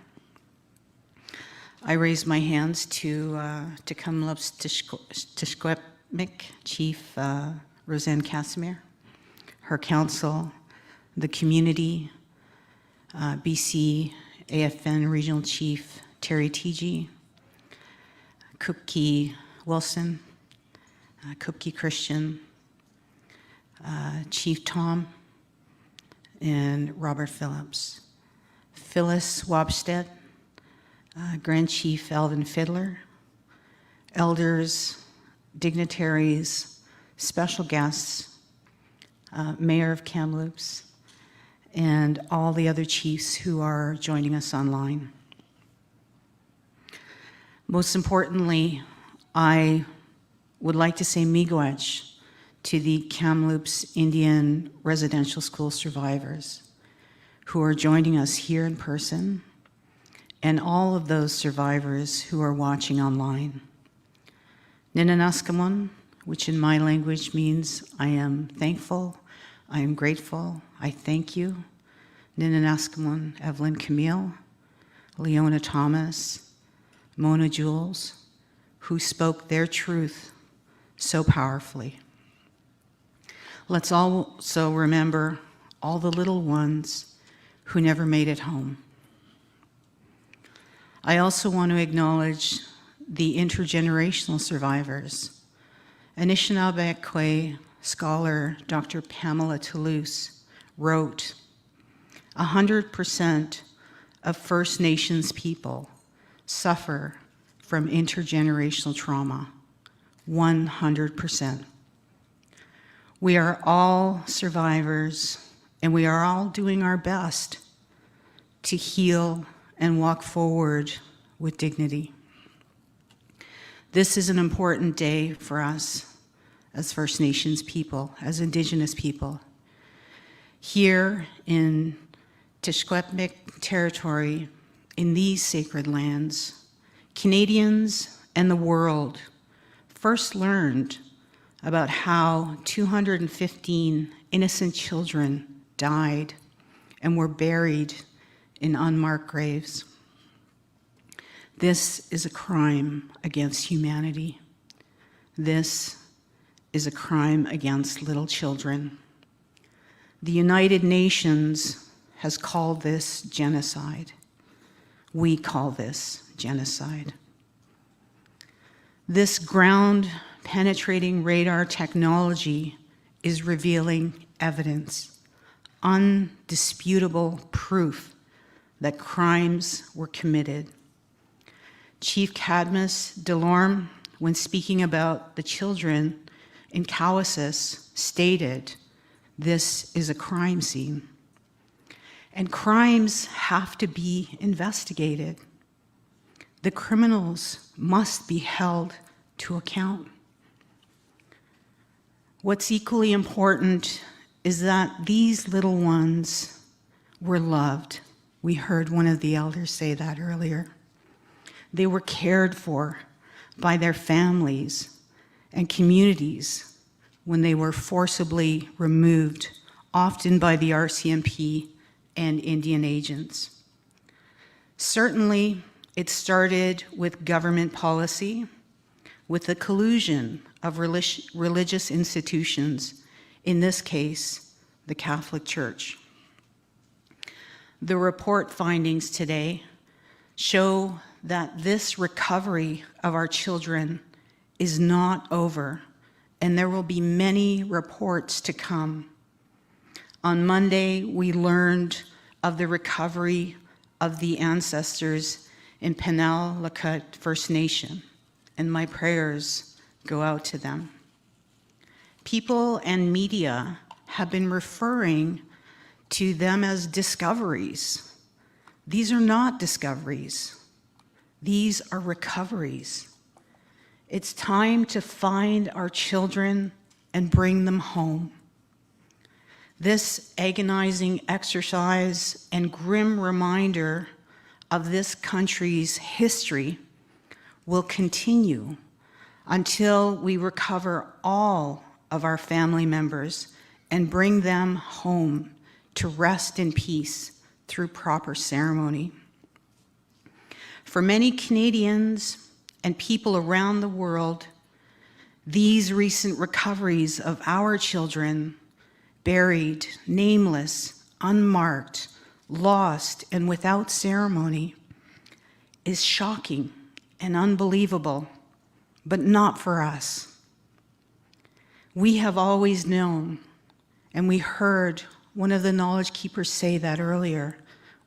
I raise my hands to Kamloops Secwépemc Chief Roseanne Casimir, her council, the community, BC AFN Regional Chief Terry Tiji, Kuki Wilson, Kuki Christian, Chief Tom, and Robert Phillips, Phyllis Wobstead, Grand Chief Alvin Fiddler, elders, dignitaries, special guests, Mayor of Kamloops, and all the other chiefs who are joining us online. Most importantly, I would like to say miigwech to the Kamloops Indian Residential School survivors who are joining us here in person, and all of those survivors who are watching online. Ninanaskamun, which in my language means I am thankful, I am grateful, I thank you. Ninanaskamun, Evelyn Camille, Leona Thomas, Mona Jules, who spoke their truth so powerfully. Let's also remember all the little ones who never made it home. I also want to acknowledge the intergenerational survivors. Anishinaabe scholar Dr. Pamela Toulouse wrote, 100% of First Nations people suffer from intergenerational trauma, 100%. We are all survivors, and we are all doing our best to heal and walk forward with dignity. This is an important day for us as First Nations people, as Indigenous people. Here in Tk'emlúps territory, in these sacred lands, Canadians and the world first learned about how 215 innocent children died and were buried in unmarked graves. This is a crime against humanity. This is a crime against little children. The United Nations has called this genocide. We call this genocide. This ground-penetrating radar technology is revealing evidence, undisputable proof that crimes were committed. Chief Cadmus Delorme, when speaking about the children in Cowessess, stated, "This is a crime scene." And crimes have to be investigated. The criminals must be held to account. What's equally important is that these little ones were loved. We heard one of the elders say that earlier. They were cared for by their families and communities when they were forcibly removed, often by the RCMP and Indian agents. Certainly, it started with government policy, with the collusion of religious institutions, in this case, the Catholic Church. The report findings today show that this recovery of our children is not over, and there will be many reports to come. On Monday, we learned of the recovery of the ancestors in Tk'emlúps First Nation, and my prayers go out to them. People and media have been referring to them as discoveries. These are not discoveries. These are recoveries. It's time to find our children and bring them home. This agonizing exercise and grim reminder of this country's history will continue until we recover all of our family members and bring them home to rest in peace through proper ceremony. For many Canadians and people around the world, these recent recoveries of our children, buried, nameless, unmarked, lost, and without ceremony, is shocking and unbelievable, but not for us. We have always known, and we heard one of the knowledge keepers say that earlier,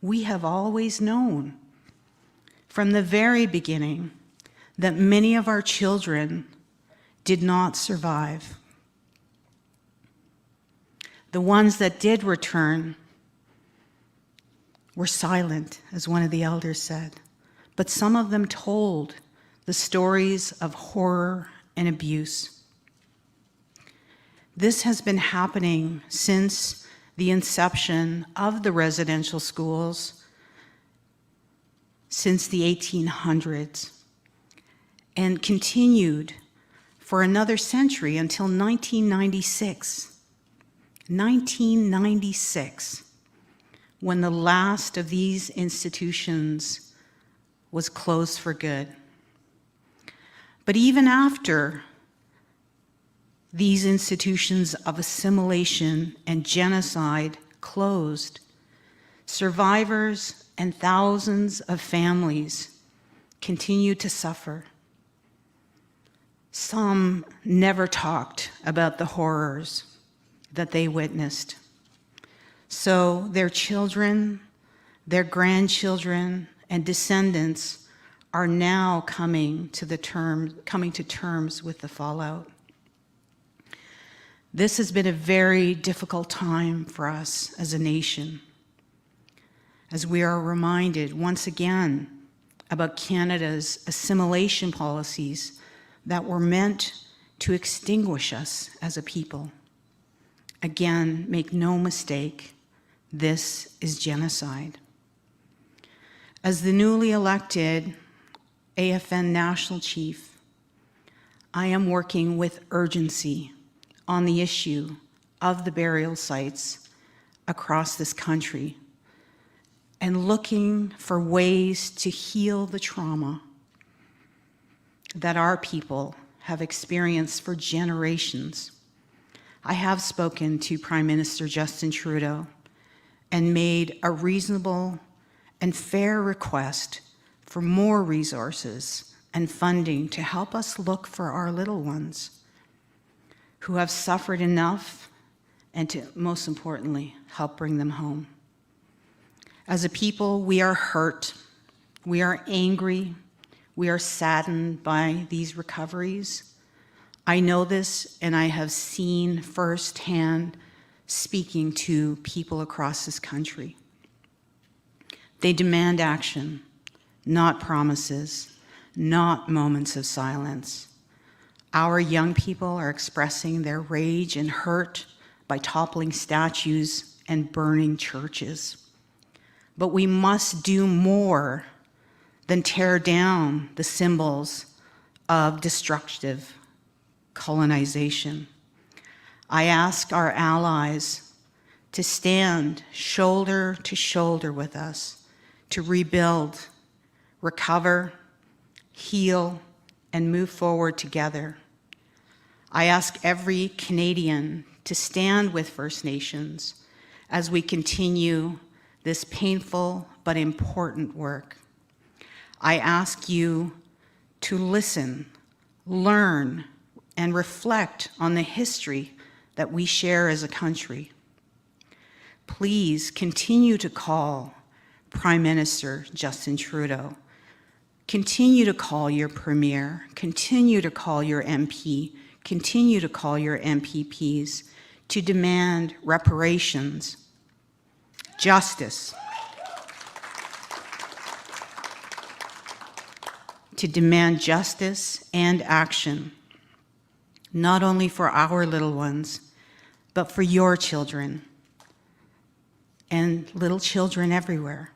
we have always known from the very beginning that many of our children did not survive. The ones that did return were silent, as one of the elders said, but some of them told the stories of horror and abuse. This has been happening since the inception of the residential schools, since the 1800s, and continued for another century until 1996. 1996, when the last of these institutions was closed for good. But even after these institutions of assimilation and genocide closed, survivors and thousands of families continue to suffer. Some never talked about the horrors that they witnessed. So their children, their grandchildren, and descendants are now coming to terms with the fallout. This has been a very difficult time for us as a nation, as we are reminded once again about Canada's assimilation policies that were meant to extinguish us as a people. Again, make no mistake, this is genocide. As the newly elected APTN National Chief, I am working with urgency on the issue of the burial sites across this country and looking for ways to heal the trauma that our people have experienced for generations. I have spoken to Prime Minister Justin Trudeau and made a reasonable and fair request for more resources and funding to help us look for our little ones who have suffered enough and to, most importantly, help bring them home. As a people, we are hurt, we are angry, we are saddened by these recoveries. I know this, and I have seen firsthand speaking to people across this country. They demand action, not promises, not moments of silence. Our young people are expressing their rage and hurt by toppling statues and burning churches. But we must do more than tear down the symbols of destructive colonization. I ask our allies to stand shoulder to shoulder with us to rebuild, recover, heal, and move forward together. I ask every Canadian to stand with First Nations as we continue this painful but important work. I ask you to listen, learn, and reflect on the history that we share as a country. Please continue to call Prime Minister Justin Trudeau. Continue to call your Premier. Continue to call your MP. Continue to call your MPPs to demand reparations, justice, to demand justice and action, not only for our little ones, but for your children and little children everywhere.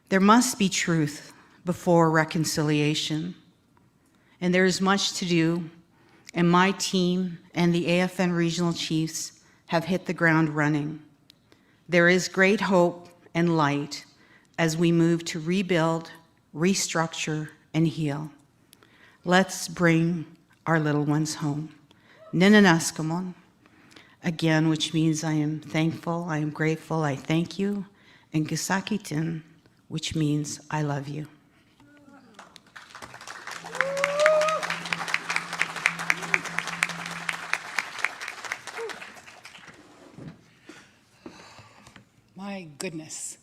There must be truth before reconciliation, and there is much to do, and my team and the APTN regional chiefs have hit the ground running. There is great hope and light as we move to rebuild, restructure, and heal. Let's bring our little ones home. Ninanaskamon, again, which means I am thankful, I am grateful, I thank you, and Gisakitin, which means I love you. My goodness.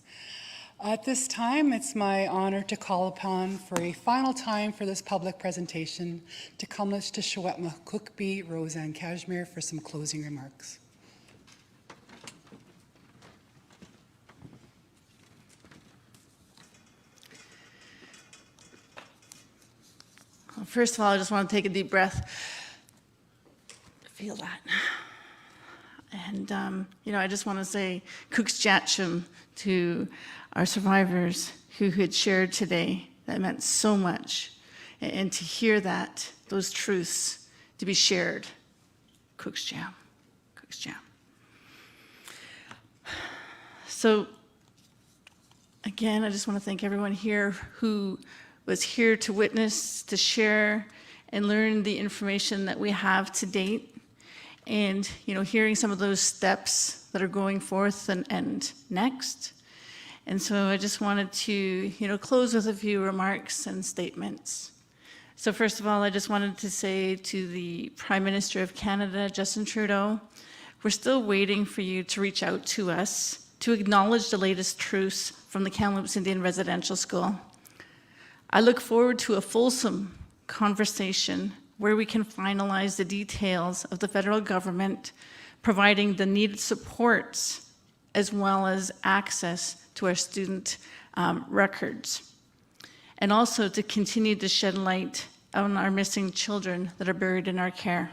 At this time, it's my honor to call upon for a final time for this public presentation Tk'emlúps to Secwépemc Cookbee Roseanne Cashmere for some closing remarks. Well, first of all, I just want to take a deep breath. Feel that. And, I just want to say Tk'emlúps to our survivors who had shared today. That meant so much. And to hear that, those truths, to be shared. Tk'emlúps. So, again, I just want to thank everyone here who was here to witness, to share, and learn the information that we have to date, and hearing some of those steps that are going forth and next. And so I just wanted to close with a few remarks and statements. So first of all, I just wanted to say to the Prime Minister of Canada, Justin Trudeau, we're still waiting for you to reach out to us to acknowledge the latest truths from the Kamloops Indian Residential School. I look forward to a fulsome conversation where we can finalize the details of the federal government providing the needed supports as well as access to our student records, and also to continue to shed light on our missing children that are buried in our care.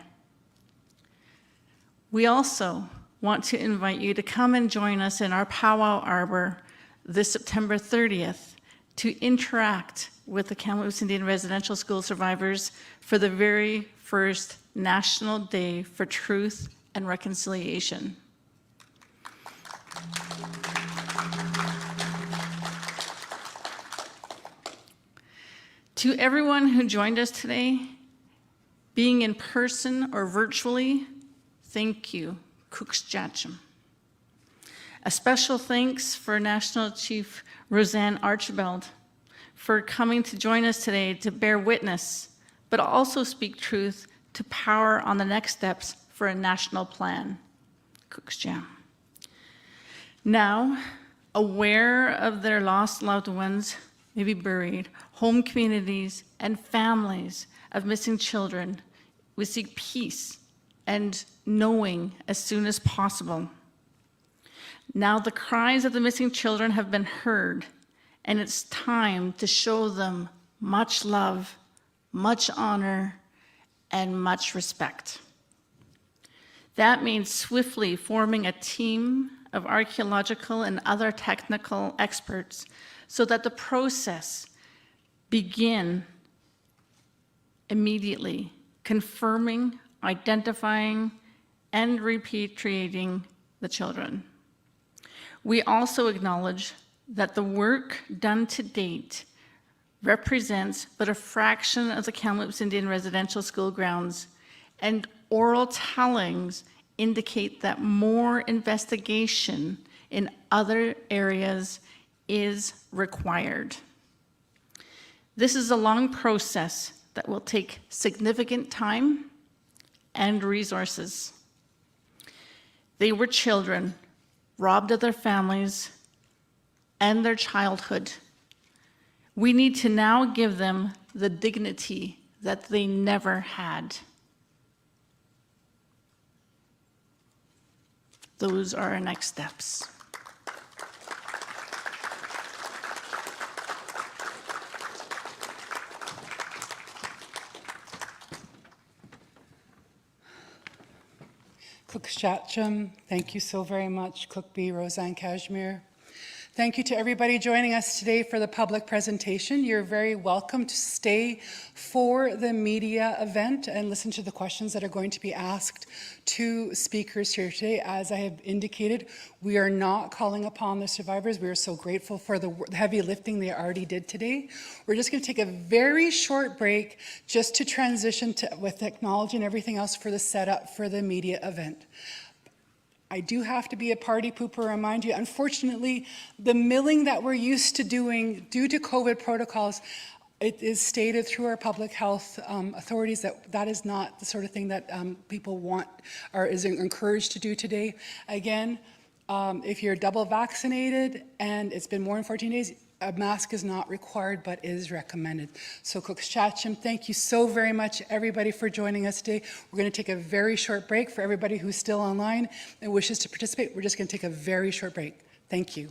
We also want to invite you to come and join us in our powwow arbor this September 30th to interact with the Kamloops Indian Residential School survivors for the very first National Day for Truth and Reconciliation. To everyone who joined us today, being in person or virtually, thank you. Tk'emlúps. A special thanks for National Chief Roseanne Archibald for coming to join us today to bear witness, but also speak truth to power on the next steps for a national plan. Tk'emlúps. Now, aware of their lost loved ones, maybe buried, home communities, and families of missing children, we seek peace and knowing as soon as possible. Now the cries of the missing children have been heard, and it's time to show them much love, much honor, and much respect. That means swiftly forming a team of archaeological and other technical experts so that the process begin immediately, confirming, identifying, and repatriating the children. We also acknowledge that the work done to date represents but a fraction of the Kamloops Indian Residential School grounds, and oral tellings indicate that more investigation in other areas is required. This is a long process that will take significant time and resources. They were children robbed of their families and their childhood. We need to now give them the dignity that they never had. Those are our next steps. Tk'emlúps, thank you so very much, Cookbee, Roseanne Kashmir. Thank you to everybody joining us today for the public presentation. You're very welcome to stay for the media event and listen to the questions that are going to be asked to speakers here today. As I have indicated, we are not calling upon the survivors. We are so grateful for the heavy lifting they already did today. We're just going to take a very short break just to transition to, with technology and everything else, for the setup for the media event. I do have to be a party pooper, remind you. Unfortunately, the milling that we're used to doing due to COVID protocols, it is stated through our public health authorities that that is not the sort of thing that people want or is encouraged to do today. Again, if you're double vaccinated and it's been more than 14 days, a mask is not required but is recommended. So Tk'emlúps, thank you so very much, everybody, for joining us today. We're going to take a very short break for everybody who's still online and wishes to participate. We're just going to take a very short break. Thank you.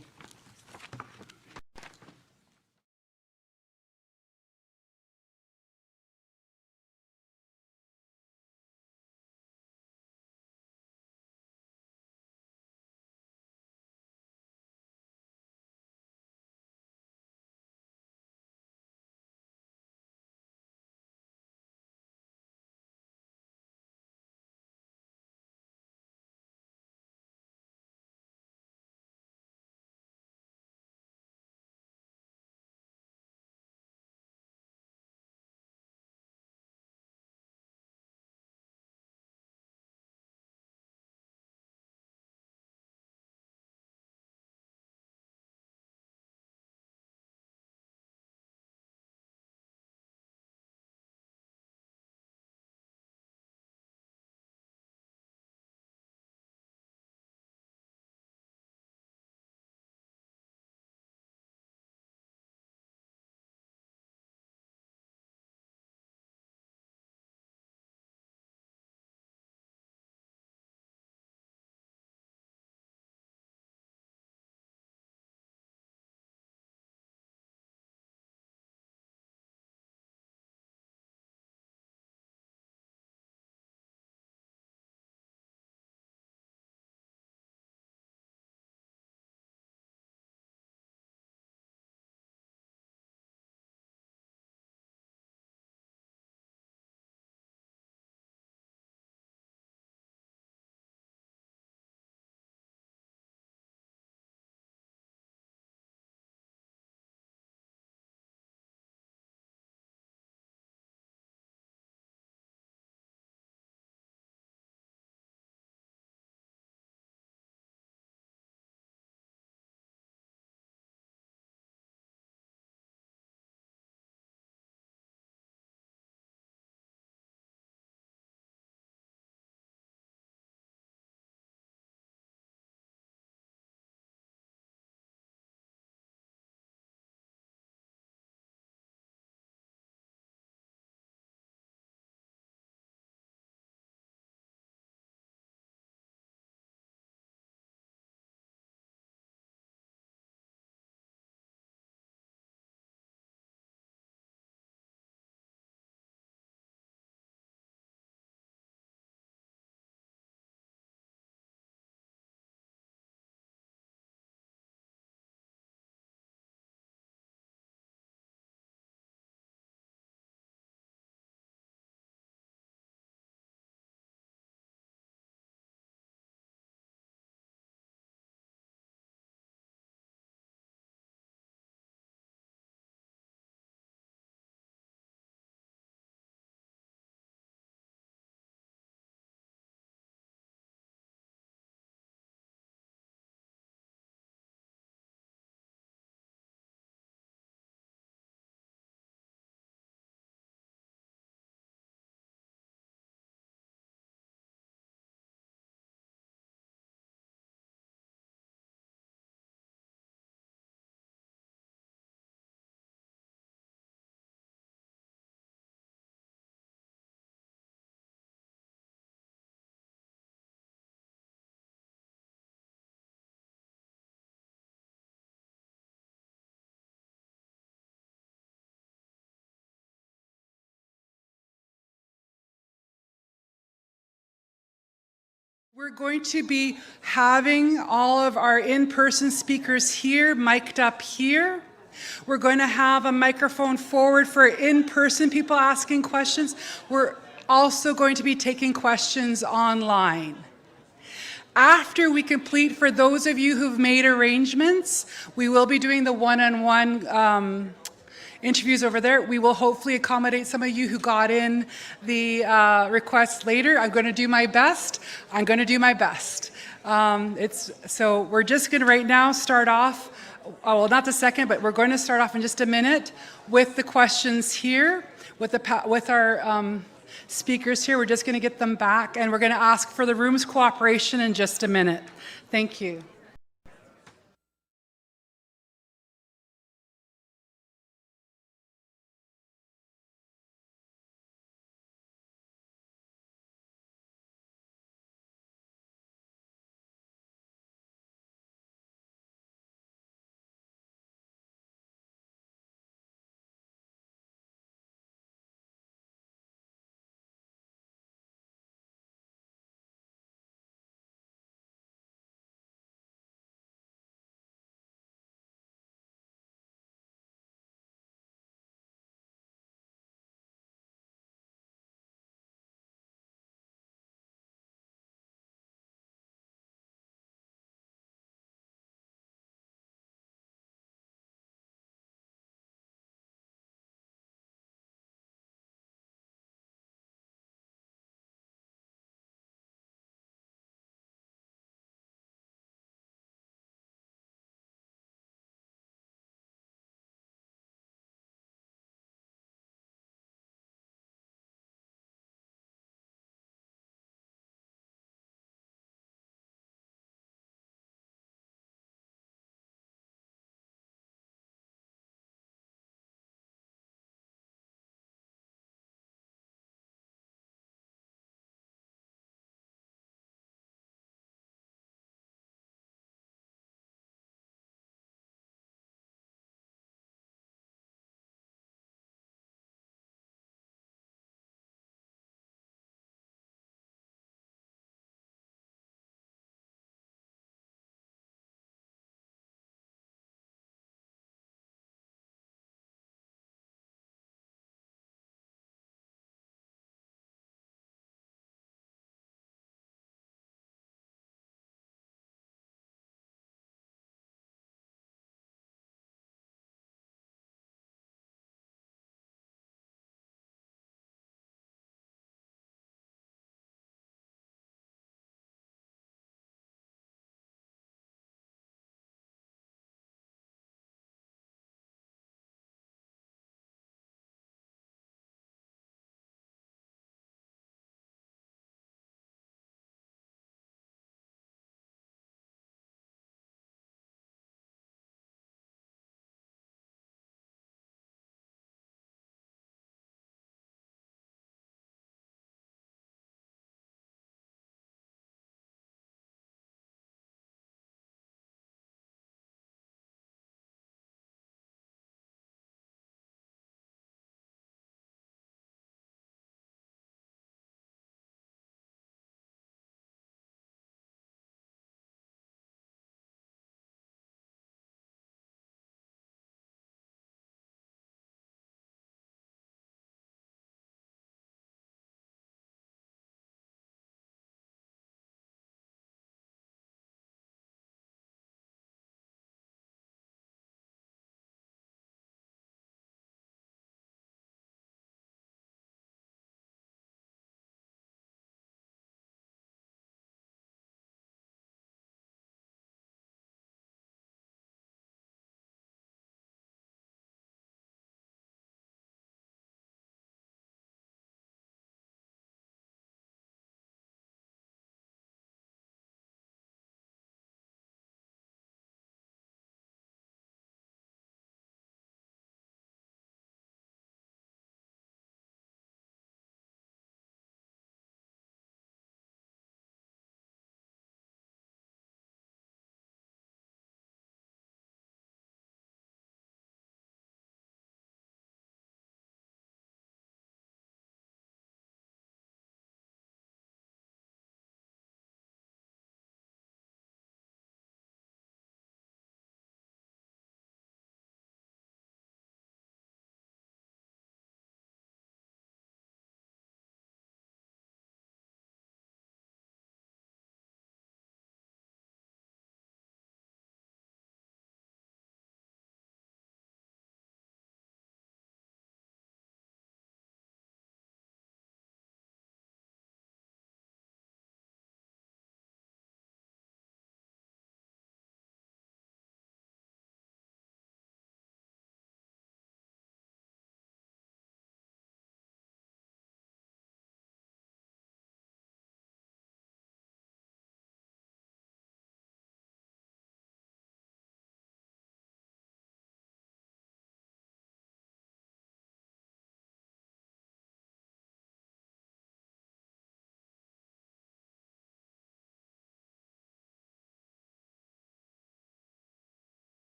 We're going to be having all of our in-person speakers here, mic'd up here. We're going to have a microphone forward for in-person people asking questions. We're also going to be taking questions online. After we complete, for those of you who've made arrangements, we will be doing the one-on-one interviews over there. We will hopefully accommodate some of you who got in the request later. I'm going to do my best. So we're just going to right now start off, well, not the second, but we're going to start off in just a minute with the questions here, with our speakers here. We're just going to get them back, and we're going to ask for the room's cooperation in just a minute. Thank you.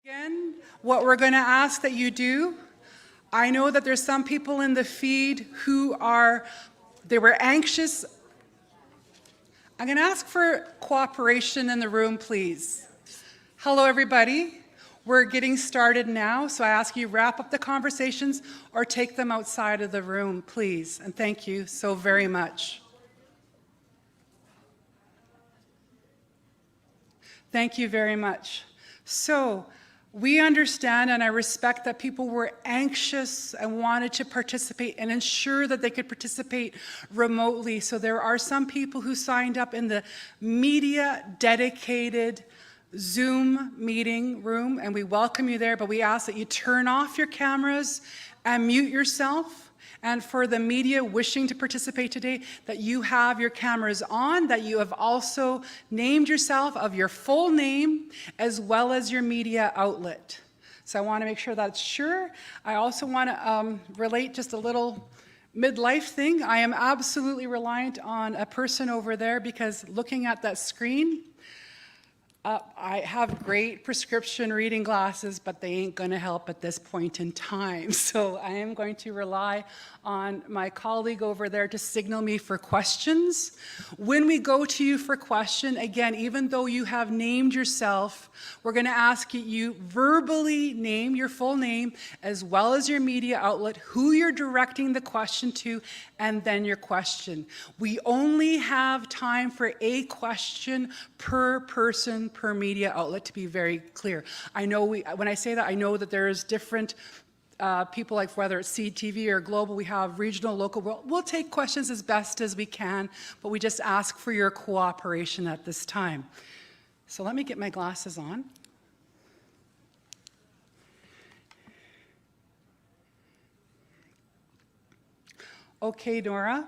Again, what we're going to ask that you do, I know that there's some people in the feed who they were anxious. I'm going to ask for cooperation in the room, please. Hello, everybody. We're getting started now, so I ask you wrap up the conversations or take them outside of the room, please. And thank you so very much. Thank you very much. So, we understand and I respect that people were anxious and wanted to participate and ensure that they could participate remotely. So there are some people who signed up in the media dedicated Zoom meeting room, and we welcome you there, but we ask that you turn off your cameras and mute yourself. And for the media wishing to participate today, that you have your cameras on, that you have also named yourself of your full name as well as your media outlet. So I want to make sure that's sure. I also want to relate just a little midlife thing. I am absolutely reliant on a person over there because looking at that screen, I have great prescription reading glasses, but they ain't going to help at this point in time. So I am going to rely on my colleague over there to signal me for questions. When we go to you for question, again, even though you have named yourself, we're going to ask you verbally name your full name as well as your media outlet, who you're directing the question to, and then your question. We only have time for a question per person, per media outlet, to be very clear. I know when I say that, I know that there's different people, like whether it's CTV or global, we have regional, local. We'll take questions as best as we can, but we just ask for your cooperation at this time. So let me get my glasses on. Okay, Nora.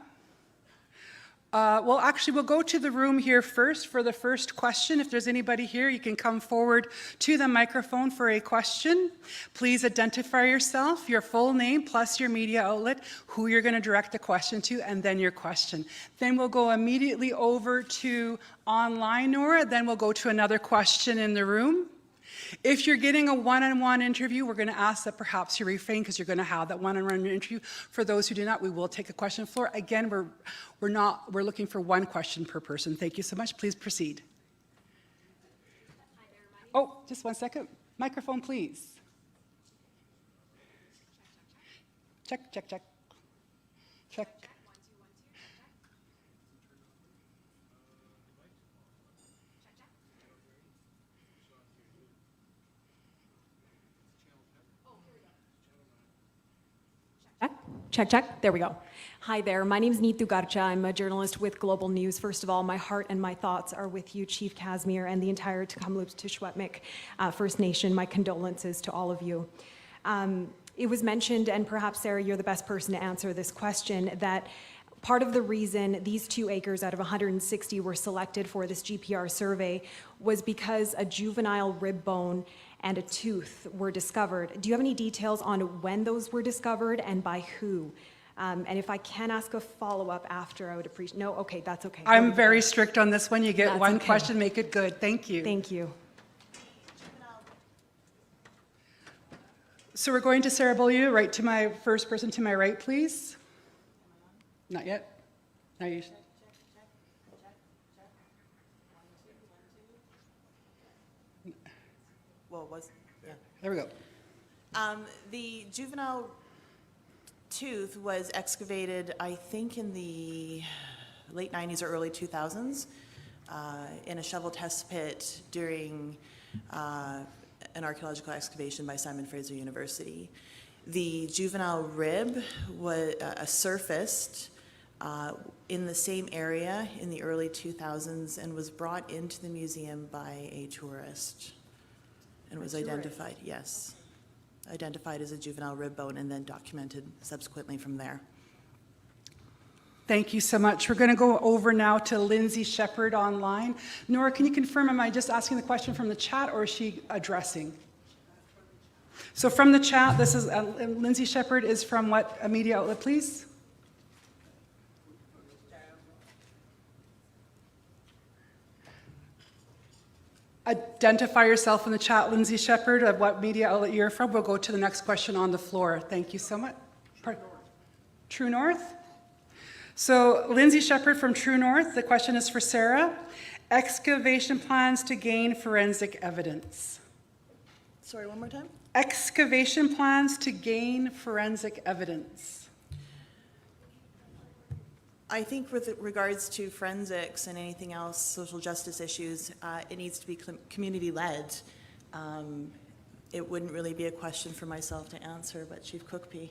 Well, actually, we'll go to the room here first for the first question. If there's anybody here, you can come forward to the microphone for a question. Please identify yourself, your full name, plus your media outlet, who you're going to direct the question to, and then your question. Then we'll go immediately over to online, Nora. Then we'll go to another question in the room. If you're getting a one-on-one interview, we're going to ask that perhaps you refrain because you're going to have that one-on-one interview. For those who do not, we will take a question floor. Again, we're looking for one question per person. Thank you so much. Please proceed. Oh, just one second. Microphone, please. Check, check, check. Check. Check, check. There we go. Hi there. My name is Neetu Garcha. I'm a journalist with Global News. First of all, my heart and my thoughts are with you, Chief Casimir, and the entire Tk'emlúps Secwépemc First Nation. My condolences to all of you. It was mentioned, and perhaps, Sarah, you're the best person to answer this question, that part of the reason these 2 acres out of 160 were selected for this GPR survey was because a juvenile rib bone and a tooth were discovered. Do you have any details on when those were discovered and by who? And if I can ask a follow-up after, I would appreciate. No, okay, that's okay. I'm very strict on this one. You get That's one okay. question, make it good. Thank you. Thank you. So we're going to Sarah Beaulieu, right to my first person to my right, please. Not yet. Not yet. Yeah. There we go. The juvenile tooth was excavated, I think, in the late 90s or early 2000s in a shovel test pit during an archaeological excavation by Simon Fraser University. The juvenile rib was surfaced in the same area in the early 2000s and was brought into the museum by a tourist. And was identified, yes, identified as a juvenile rib bone and then documented subsequently from there. Thank you so much. We're going to go over now to Lindsay Shepherd online. Nora, can you confirm, am I just asking the question from the chat or is she addressing? So from the chat, this is Lindsay Shepherd is from what media outlet, please? identify yourself in the chat, Lindsay Shepherd, of what media outlet you're from. We'll go to the next question on the floor. Thank you so much. True North. So Lindsay Shepherd from True North. The question is for Sarah. Excavation plans to gain forensic evidence. Sorry, one more time? Excavation plans to gain forensic evidence. I think with regards to forensics and anything else, social justice issues, it needs to be community-led. It wouldn't really be a question for myself to answer, but Chief Cookpee.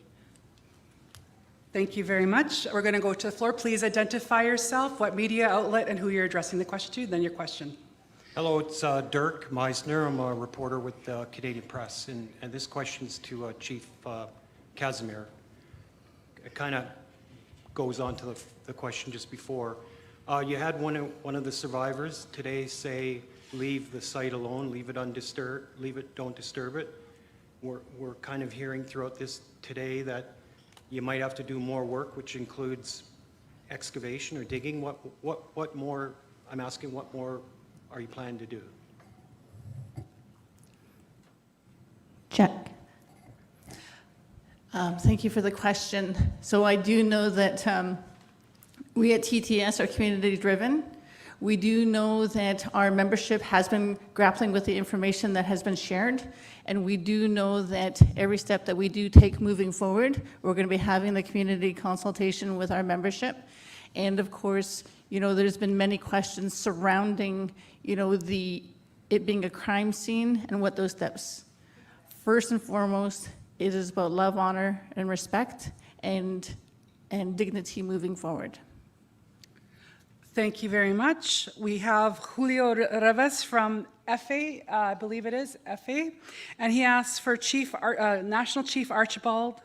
Thank you very much. We're going to go to the floor. Please identify yourself, what media outlet, and who you're addressing the question to, then your question. Hello, it's Dirk Meisner. I'm a reporter with the Canadian Press, and this question is to Chief Casimir. It kind of goes on to the question just before. You had one of the survivors today say, leave the site alone, leave it undisturbed, don't disturb it. We're kind of hearing throughout this today that you might have to do more work, which includes excavation or digging. What more, I'm asking, what more are you planning to do? Check. Thank you for the question. So I do know that we at TTS are community driven. We do know that our membership has been grappling with the information that has been shared, and we do know that every step that we do take moving forward, we're going to be having the community consultation with our membership. And of course, you know, there's been many questions surrounding, you know, it being a crime scene and what those steps. First and foremost, it is about love, honor, and respect, and dignity moving forward. Thank you very much. We have Julio Rivas from FA, I believe it is, FA, and he asks for National Chief Archibald.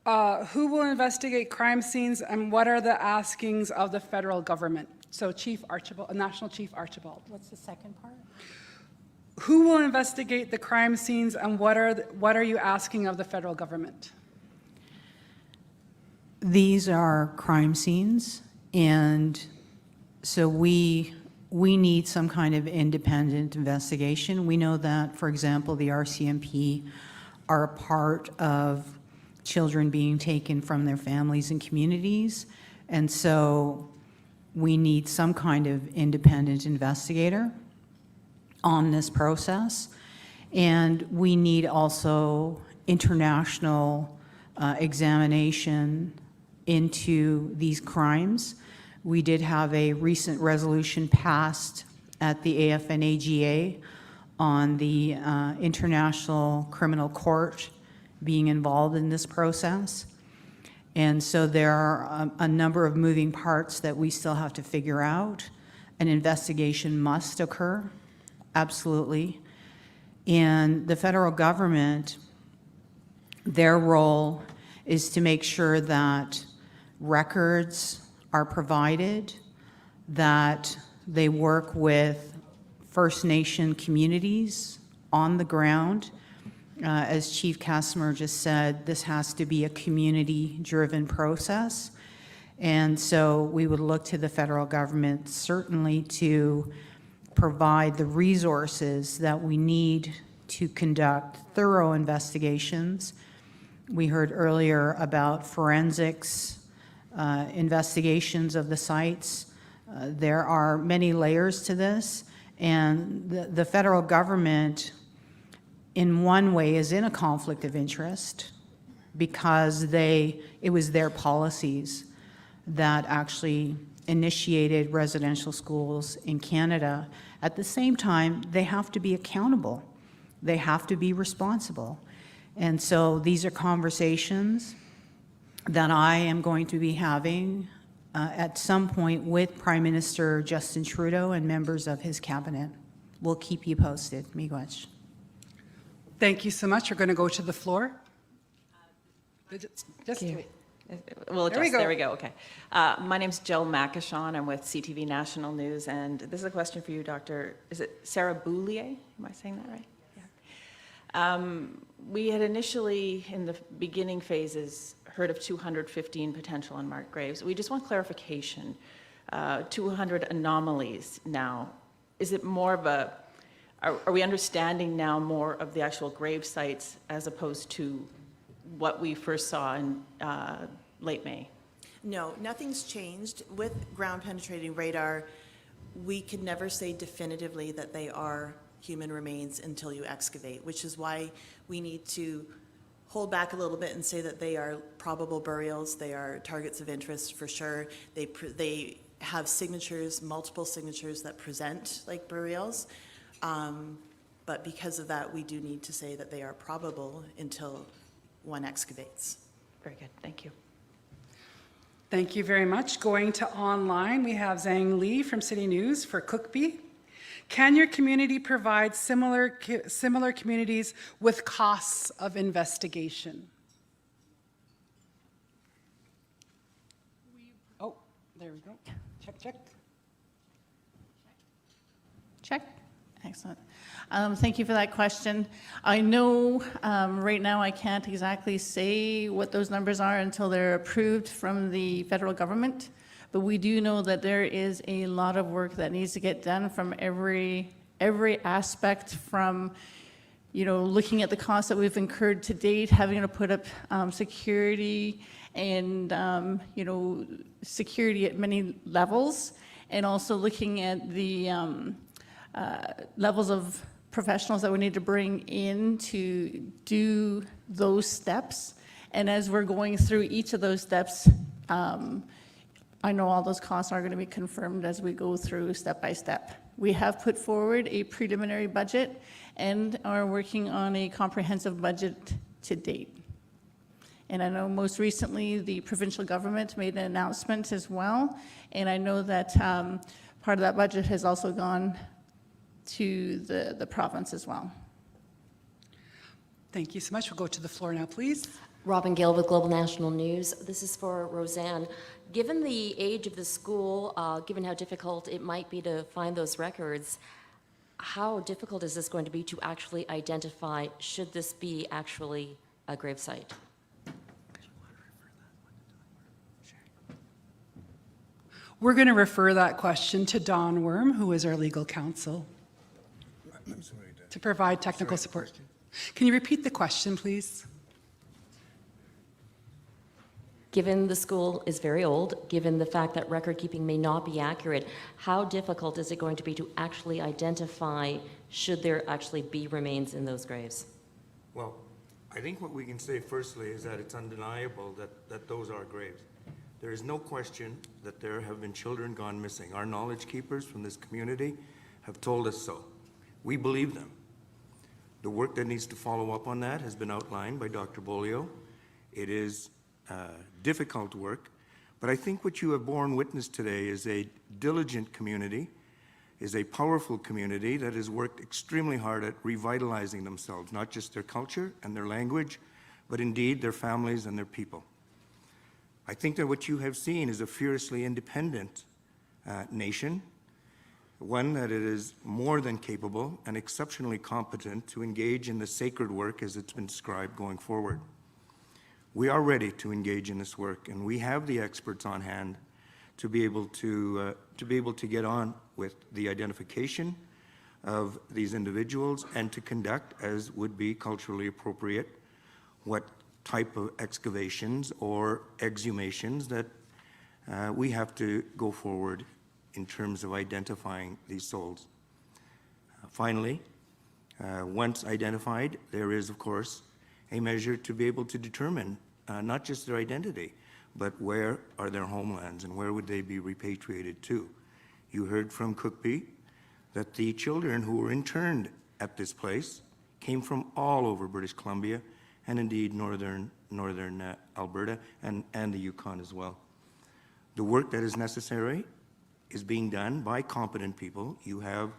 Who will investigate crime scenes and what are the askings of the federal government? So Chief Archibald, National Chief Archibald. What's the second part? Who will investigate the crime scenes and what are you asking of the federal government? These are crime scenes, and so we need some kind of independent investigation. We know that, for example, the RCMP are a part of children being taken from their families and communities, and so we need some kind of independent investigator on this process, and we need also international examination into these crimes. We did have a recent resolution passed at the AFNAGA on the International Criminal Court being involved in this process. And so there are a number of moving parts that we still have to figure out. An investigation must occur, absolutely. And the federal government, their role is to make sure that records are provided, that they work with First Nation communities on the ground. As Chief Casimir just said, this has to be a community-driven process. And so we would look to the federal government certainly to provide the resources that we need to conduct thorough investigations. We heard earlier about forensics, investigations of the sites. There are many layers to this, and the federal government, in one way, is in a conflict of interest because it was their policies that actually initiated residential schools in Canada. At the same time, they have to be accountable. They have to be responsible. And so these are conversations that I am going to be having at some point with Prime Minister Justin Trudeau and members of his cabinet. We'll keep you posted. Miigwech. Thank you so much. We're going to go to the floor. Just wait. We'll There we adjust. go. There we go. Okay. My name's Jill Makishon. I'm with CTV National News, and this is a question for you, Dr. Is it Sarah Boulier? Am I saying that right? Yeah. We had initially, in the beginning phases, heard of 215 potential unmarked graves. We just want clarification. 200 anomalies now. Is it more of a, are we understanding now more of the actual grave sites as opposed to what we first saw in late May? No, nothing's changed. With ground penetrating radar, we can never say definitively that they are human remains until you excavate, which is why we need to hold back a little bit and say that they are probable burials. They are targets of interest for sure. They have signatures, multiple signatures that present like burials. But because of that, we do need to say that they are probable until one excavates. Very good, thank you. Thank you very much. Going to online, we have Zhang Li from City News for Cookbee. Can your community provide similar communities with costs of investigation? Oh, there we go. Check, check. Check. Excellent. Thank you for that question. I know right now I can't exactly say what those numbers are until they're approved from the federal government, but we do know that there is a lot of work that needs to get done from every aspect, from looking at the costs that we've incurred to date, having to put up security and security at many levels, and also looking at the levels of professionals that we need to bring in to do those steps. And as we're going through each of those steps, I know all those costs are going to be confirmed as we go through step by step. We have put forward a preliminary budget and are working on a comprehensive budget to date. And I know most recently the provincial government made an announcement as well. And I know that part of that budget has also gone to the province as well. Thank you so much. We'll go to the floor now, please. Robin Gill with Global National News. This is for Roseanne. Given the age of the school, given how difficult it might be to find those records, how difficult is this going to be to actually identify, should this be actually a gravesite? We're going to refer that question to Don Worm, who is our legal counsel, to provide technical support. Can you repeat the question, please? Given the school is very old, given the fact that record keeping may not be accurate, how difficult is it going to be to actually identify, should there actually be remains in those graves? Well, I think what we can say firstly is that it's undeniable that those are graves. There is no question that there have been children gone missing. Our knowledge keepers from this community have told us so. We believe them. The work that needs to follow up on that has been outlined by Dr. Bolio. It is difficult work, but I think what you have borne witness today is a diligent community, is a powerful community that has worked extremely hard at revitalizing themselves, not just their culture and their language, but indeed their families and their people. I think that what you have seen is a fiercely independent nation, one that it is more than capable and exceptionally competent to engage in the sacred work as it's been described going forward. We are ready to engage in this work, and we have the experts on hand to be able to get on with the identification of these individuals and to conduct, as would be culturally appropriate, what type of excavations or exhumations that we have to go forward in terms of identifying these souls. Finally, once identified, there is, of course, a measure to be able to determine not just their identity, but where are their homelands and where would they be repatriated to. You heard from Cookbee that the children who were interned at this place came from all over British Columbia and indeed northern Alberta and the Yukon as well. The work that is necessary is being done by competent people. You have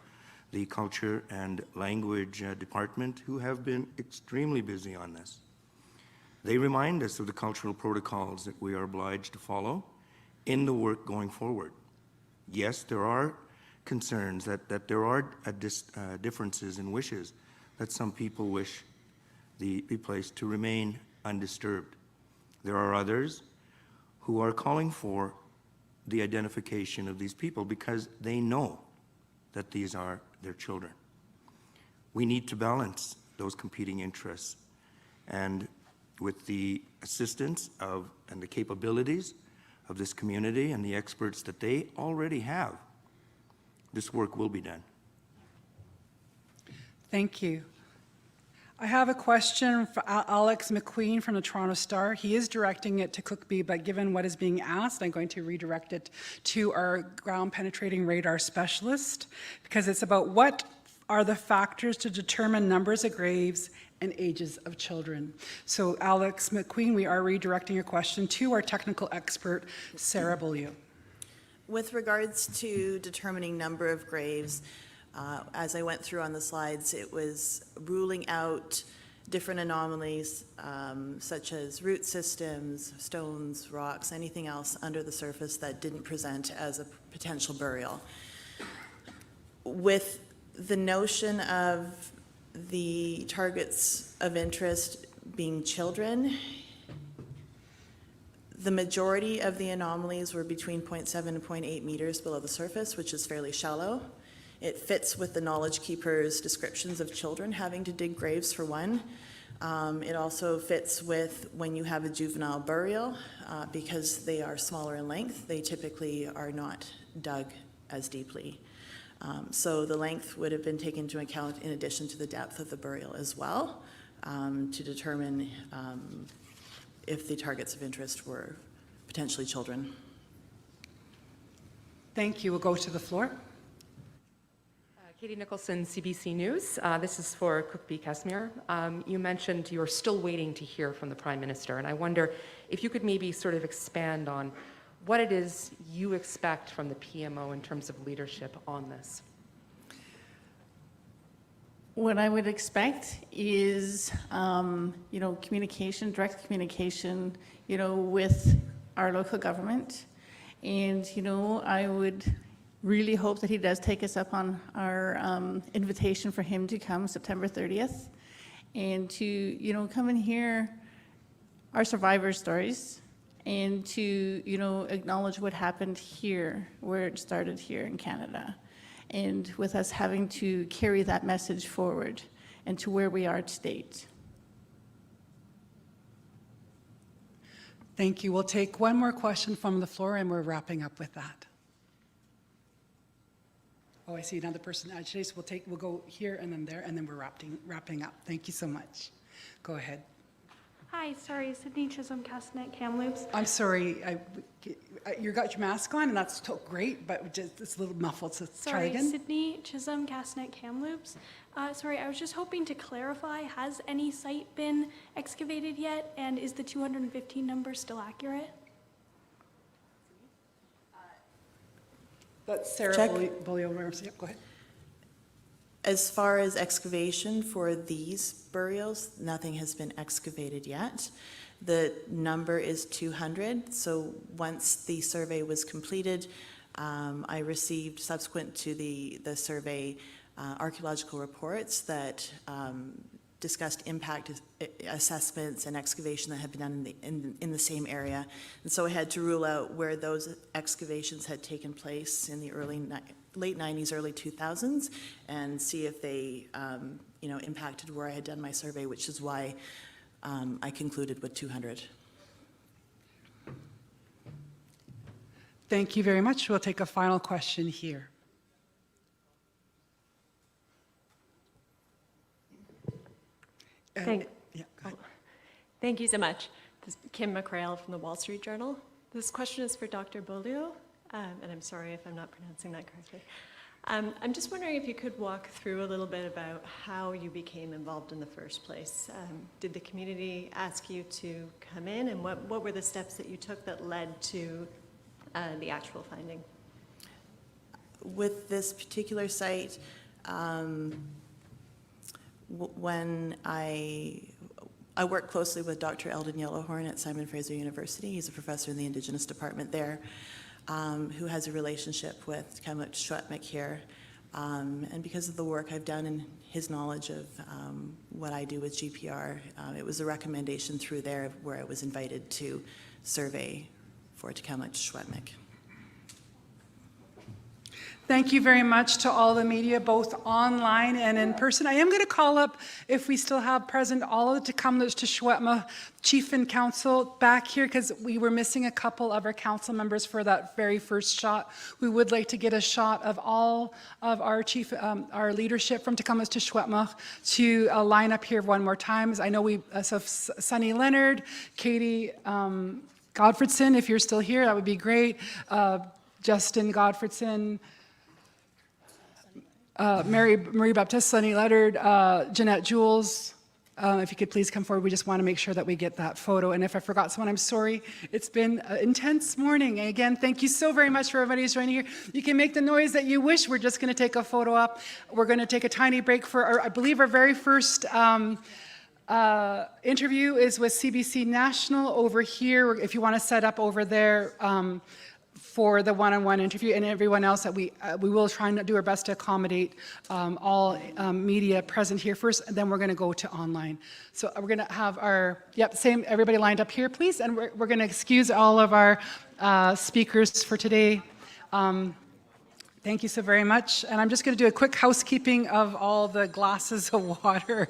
the Culture and Language Department who have been extremely busy on this. They remind us of the cultural protocols that we are obliged to follow in the work going forward. Yes, there are concerns that there are differences in wishes, that some people wish the place to remain undisturbed. There are others who are calling for the identification of these people because they know that these are their children. We need to balance those competing interests. And with the assistance of and the capabilities of this community and the experts that they already have, this work will be done. Thank you. I have a question for Alex McQueen from the Toronto Star. He is directing it to Cookbee, but given what is being asked, I'm going to redirect it to our ground penetrating radar specialist, because it's about what are the factors to determine numbers of graves and ages of children. So Alex McQueen, we are redirecting your question to our technical expert, Sarah Beaulieu. With regards to determining number of graves, as I went through on the slides, it was ruling out different anomalies such as root systems, stones, rocks, anything else under the surface that didn't present as a potential burial. With the notion of the targets of interest being children, the majority of the anomalies were between 0.7 and 0.8 meters below the surface, which is fairly shallow. It fits with the knowledge keepers' descriptions of children having to dig graves, for one. It also fits with when you have a juvenile burial, because they are smaller in length, they typically are not dug as deeply. So the length would have been taken into account in addition to the depth of the burial as well, to determine if the targets of interest were potentially children. Thank you. We'll go to the floor. Katie Nicholson, CBC News. This is for Cookbee Casimir. You mentioned you're still waiting to hear from the Prime Minister, and I wonder if you could maybe sort of expand on what it is you expect from the PMO in terms of leadership on this. What I would expect is, communication, direct communication, with our local government. And, I would really hope that he does take us up on our invitation for him to come September 30th and to, come and hear our survivor stories and to, acknowledge what happened here, where it started here in Canada. And with us having to carry that message forward and to where we are to date. Thank you. We'll take one more question from the floor and we're wrapping up with that. Oh, I see another person agitated, so we'll go here and then there, and then we're wrapping up. Thank you so much. Go ahead. Hi, sorry, Sydney Chisholm, Castanet, Kamloops. I'm sorry, you got your mask on, and that's great, but it's a little muffled, so try again. Sorry, Sydney Chisholm, Castanet, Kamloops. Sorry, I was just hoping to clarify, has any site been excavated yet, and is the 215 number still accurate? That's Sarah Beaulieu. Yep, go ahead. As far as excavation for these burials, nothing has been excavated yet. The number is 200, so once the survey was completed, I received, subsequent to the survey, archaeological reports that discussed impact assessments and excavation that had been done in the same area. And so I had to rule out where those excavations had taken place in the late 90s, early 2000s, and see if they impacted where I had done my survey, which is why I concluded with 200. Thank you very much. We'll take a final question here. Thank you so much. This is Kim McCrail from the Wall Street Journal. This question is for Dr. Beaulieu, and I'm sorry if I'm not pronouncing that correctly. I'm just wondering if you could walk through a little bit about how you became involved in the first place. Did the community ask you to come in, and what were the steps that you took that led to the actual finding? With this particular site, when I work closely with Dr. Eldon Yellowhorn at Simon Fraser University. He's a professor in the Indigenous department there, who has a relationship with Tk'emlúps Secwépemc here. And because of the work I've done and his knowledge of what I do with GPR, it was a recommendation through there where I was invited to survey for Tk'emlúps Secwépemc. Thank you very much to all the media, both online and in person. I am going to call up, if we still have present, all of the Tk'emlúps to Secwépemc Chief and Council back here, because we were missing a couple of our council members for that very first shot. We would like to get a shot of all of our our leadership from Tk'emlúps to Secwépemc to line up here one more time. I know so Sunny Leonard, Katie Godfredson, if you're still here, that would be great. Justin Godfredson, Marie Baptiste, Sunny Leonard, Jeanette Jules, if you could please come forward. We just want to make sure that we get that photo. And if I forgot someone, I'm sorry. It's been an intense morning. And again, thank you so very much for everybody who's joining here. You can make the noise that you wish. We're just going to take a photo up. We're going to take a tiny break for, I believe, our very first interview is with CBC National over here. If you want to set up over there, for the one-on-one interview, and everyone else that we will try and do our best to accommodate all media present here first, and then we're going to go to online. So we're going to have our, everybody lined up here, please, and we're going to excuse all of our speakers for today. Thank you so very much, and I'm just going to do a quick housekeeping of all the glasses of water.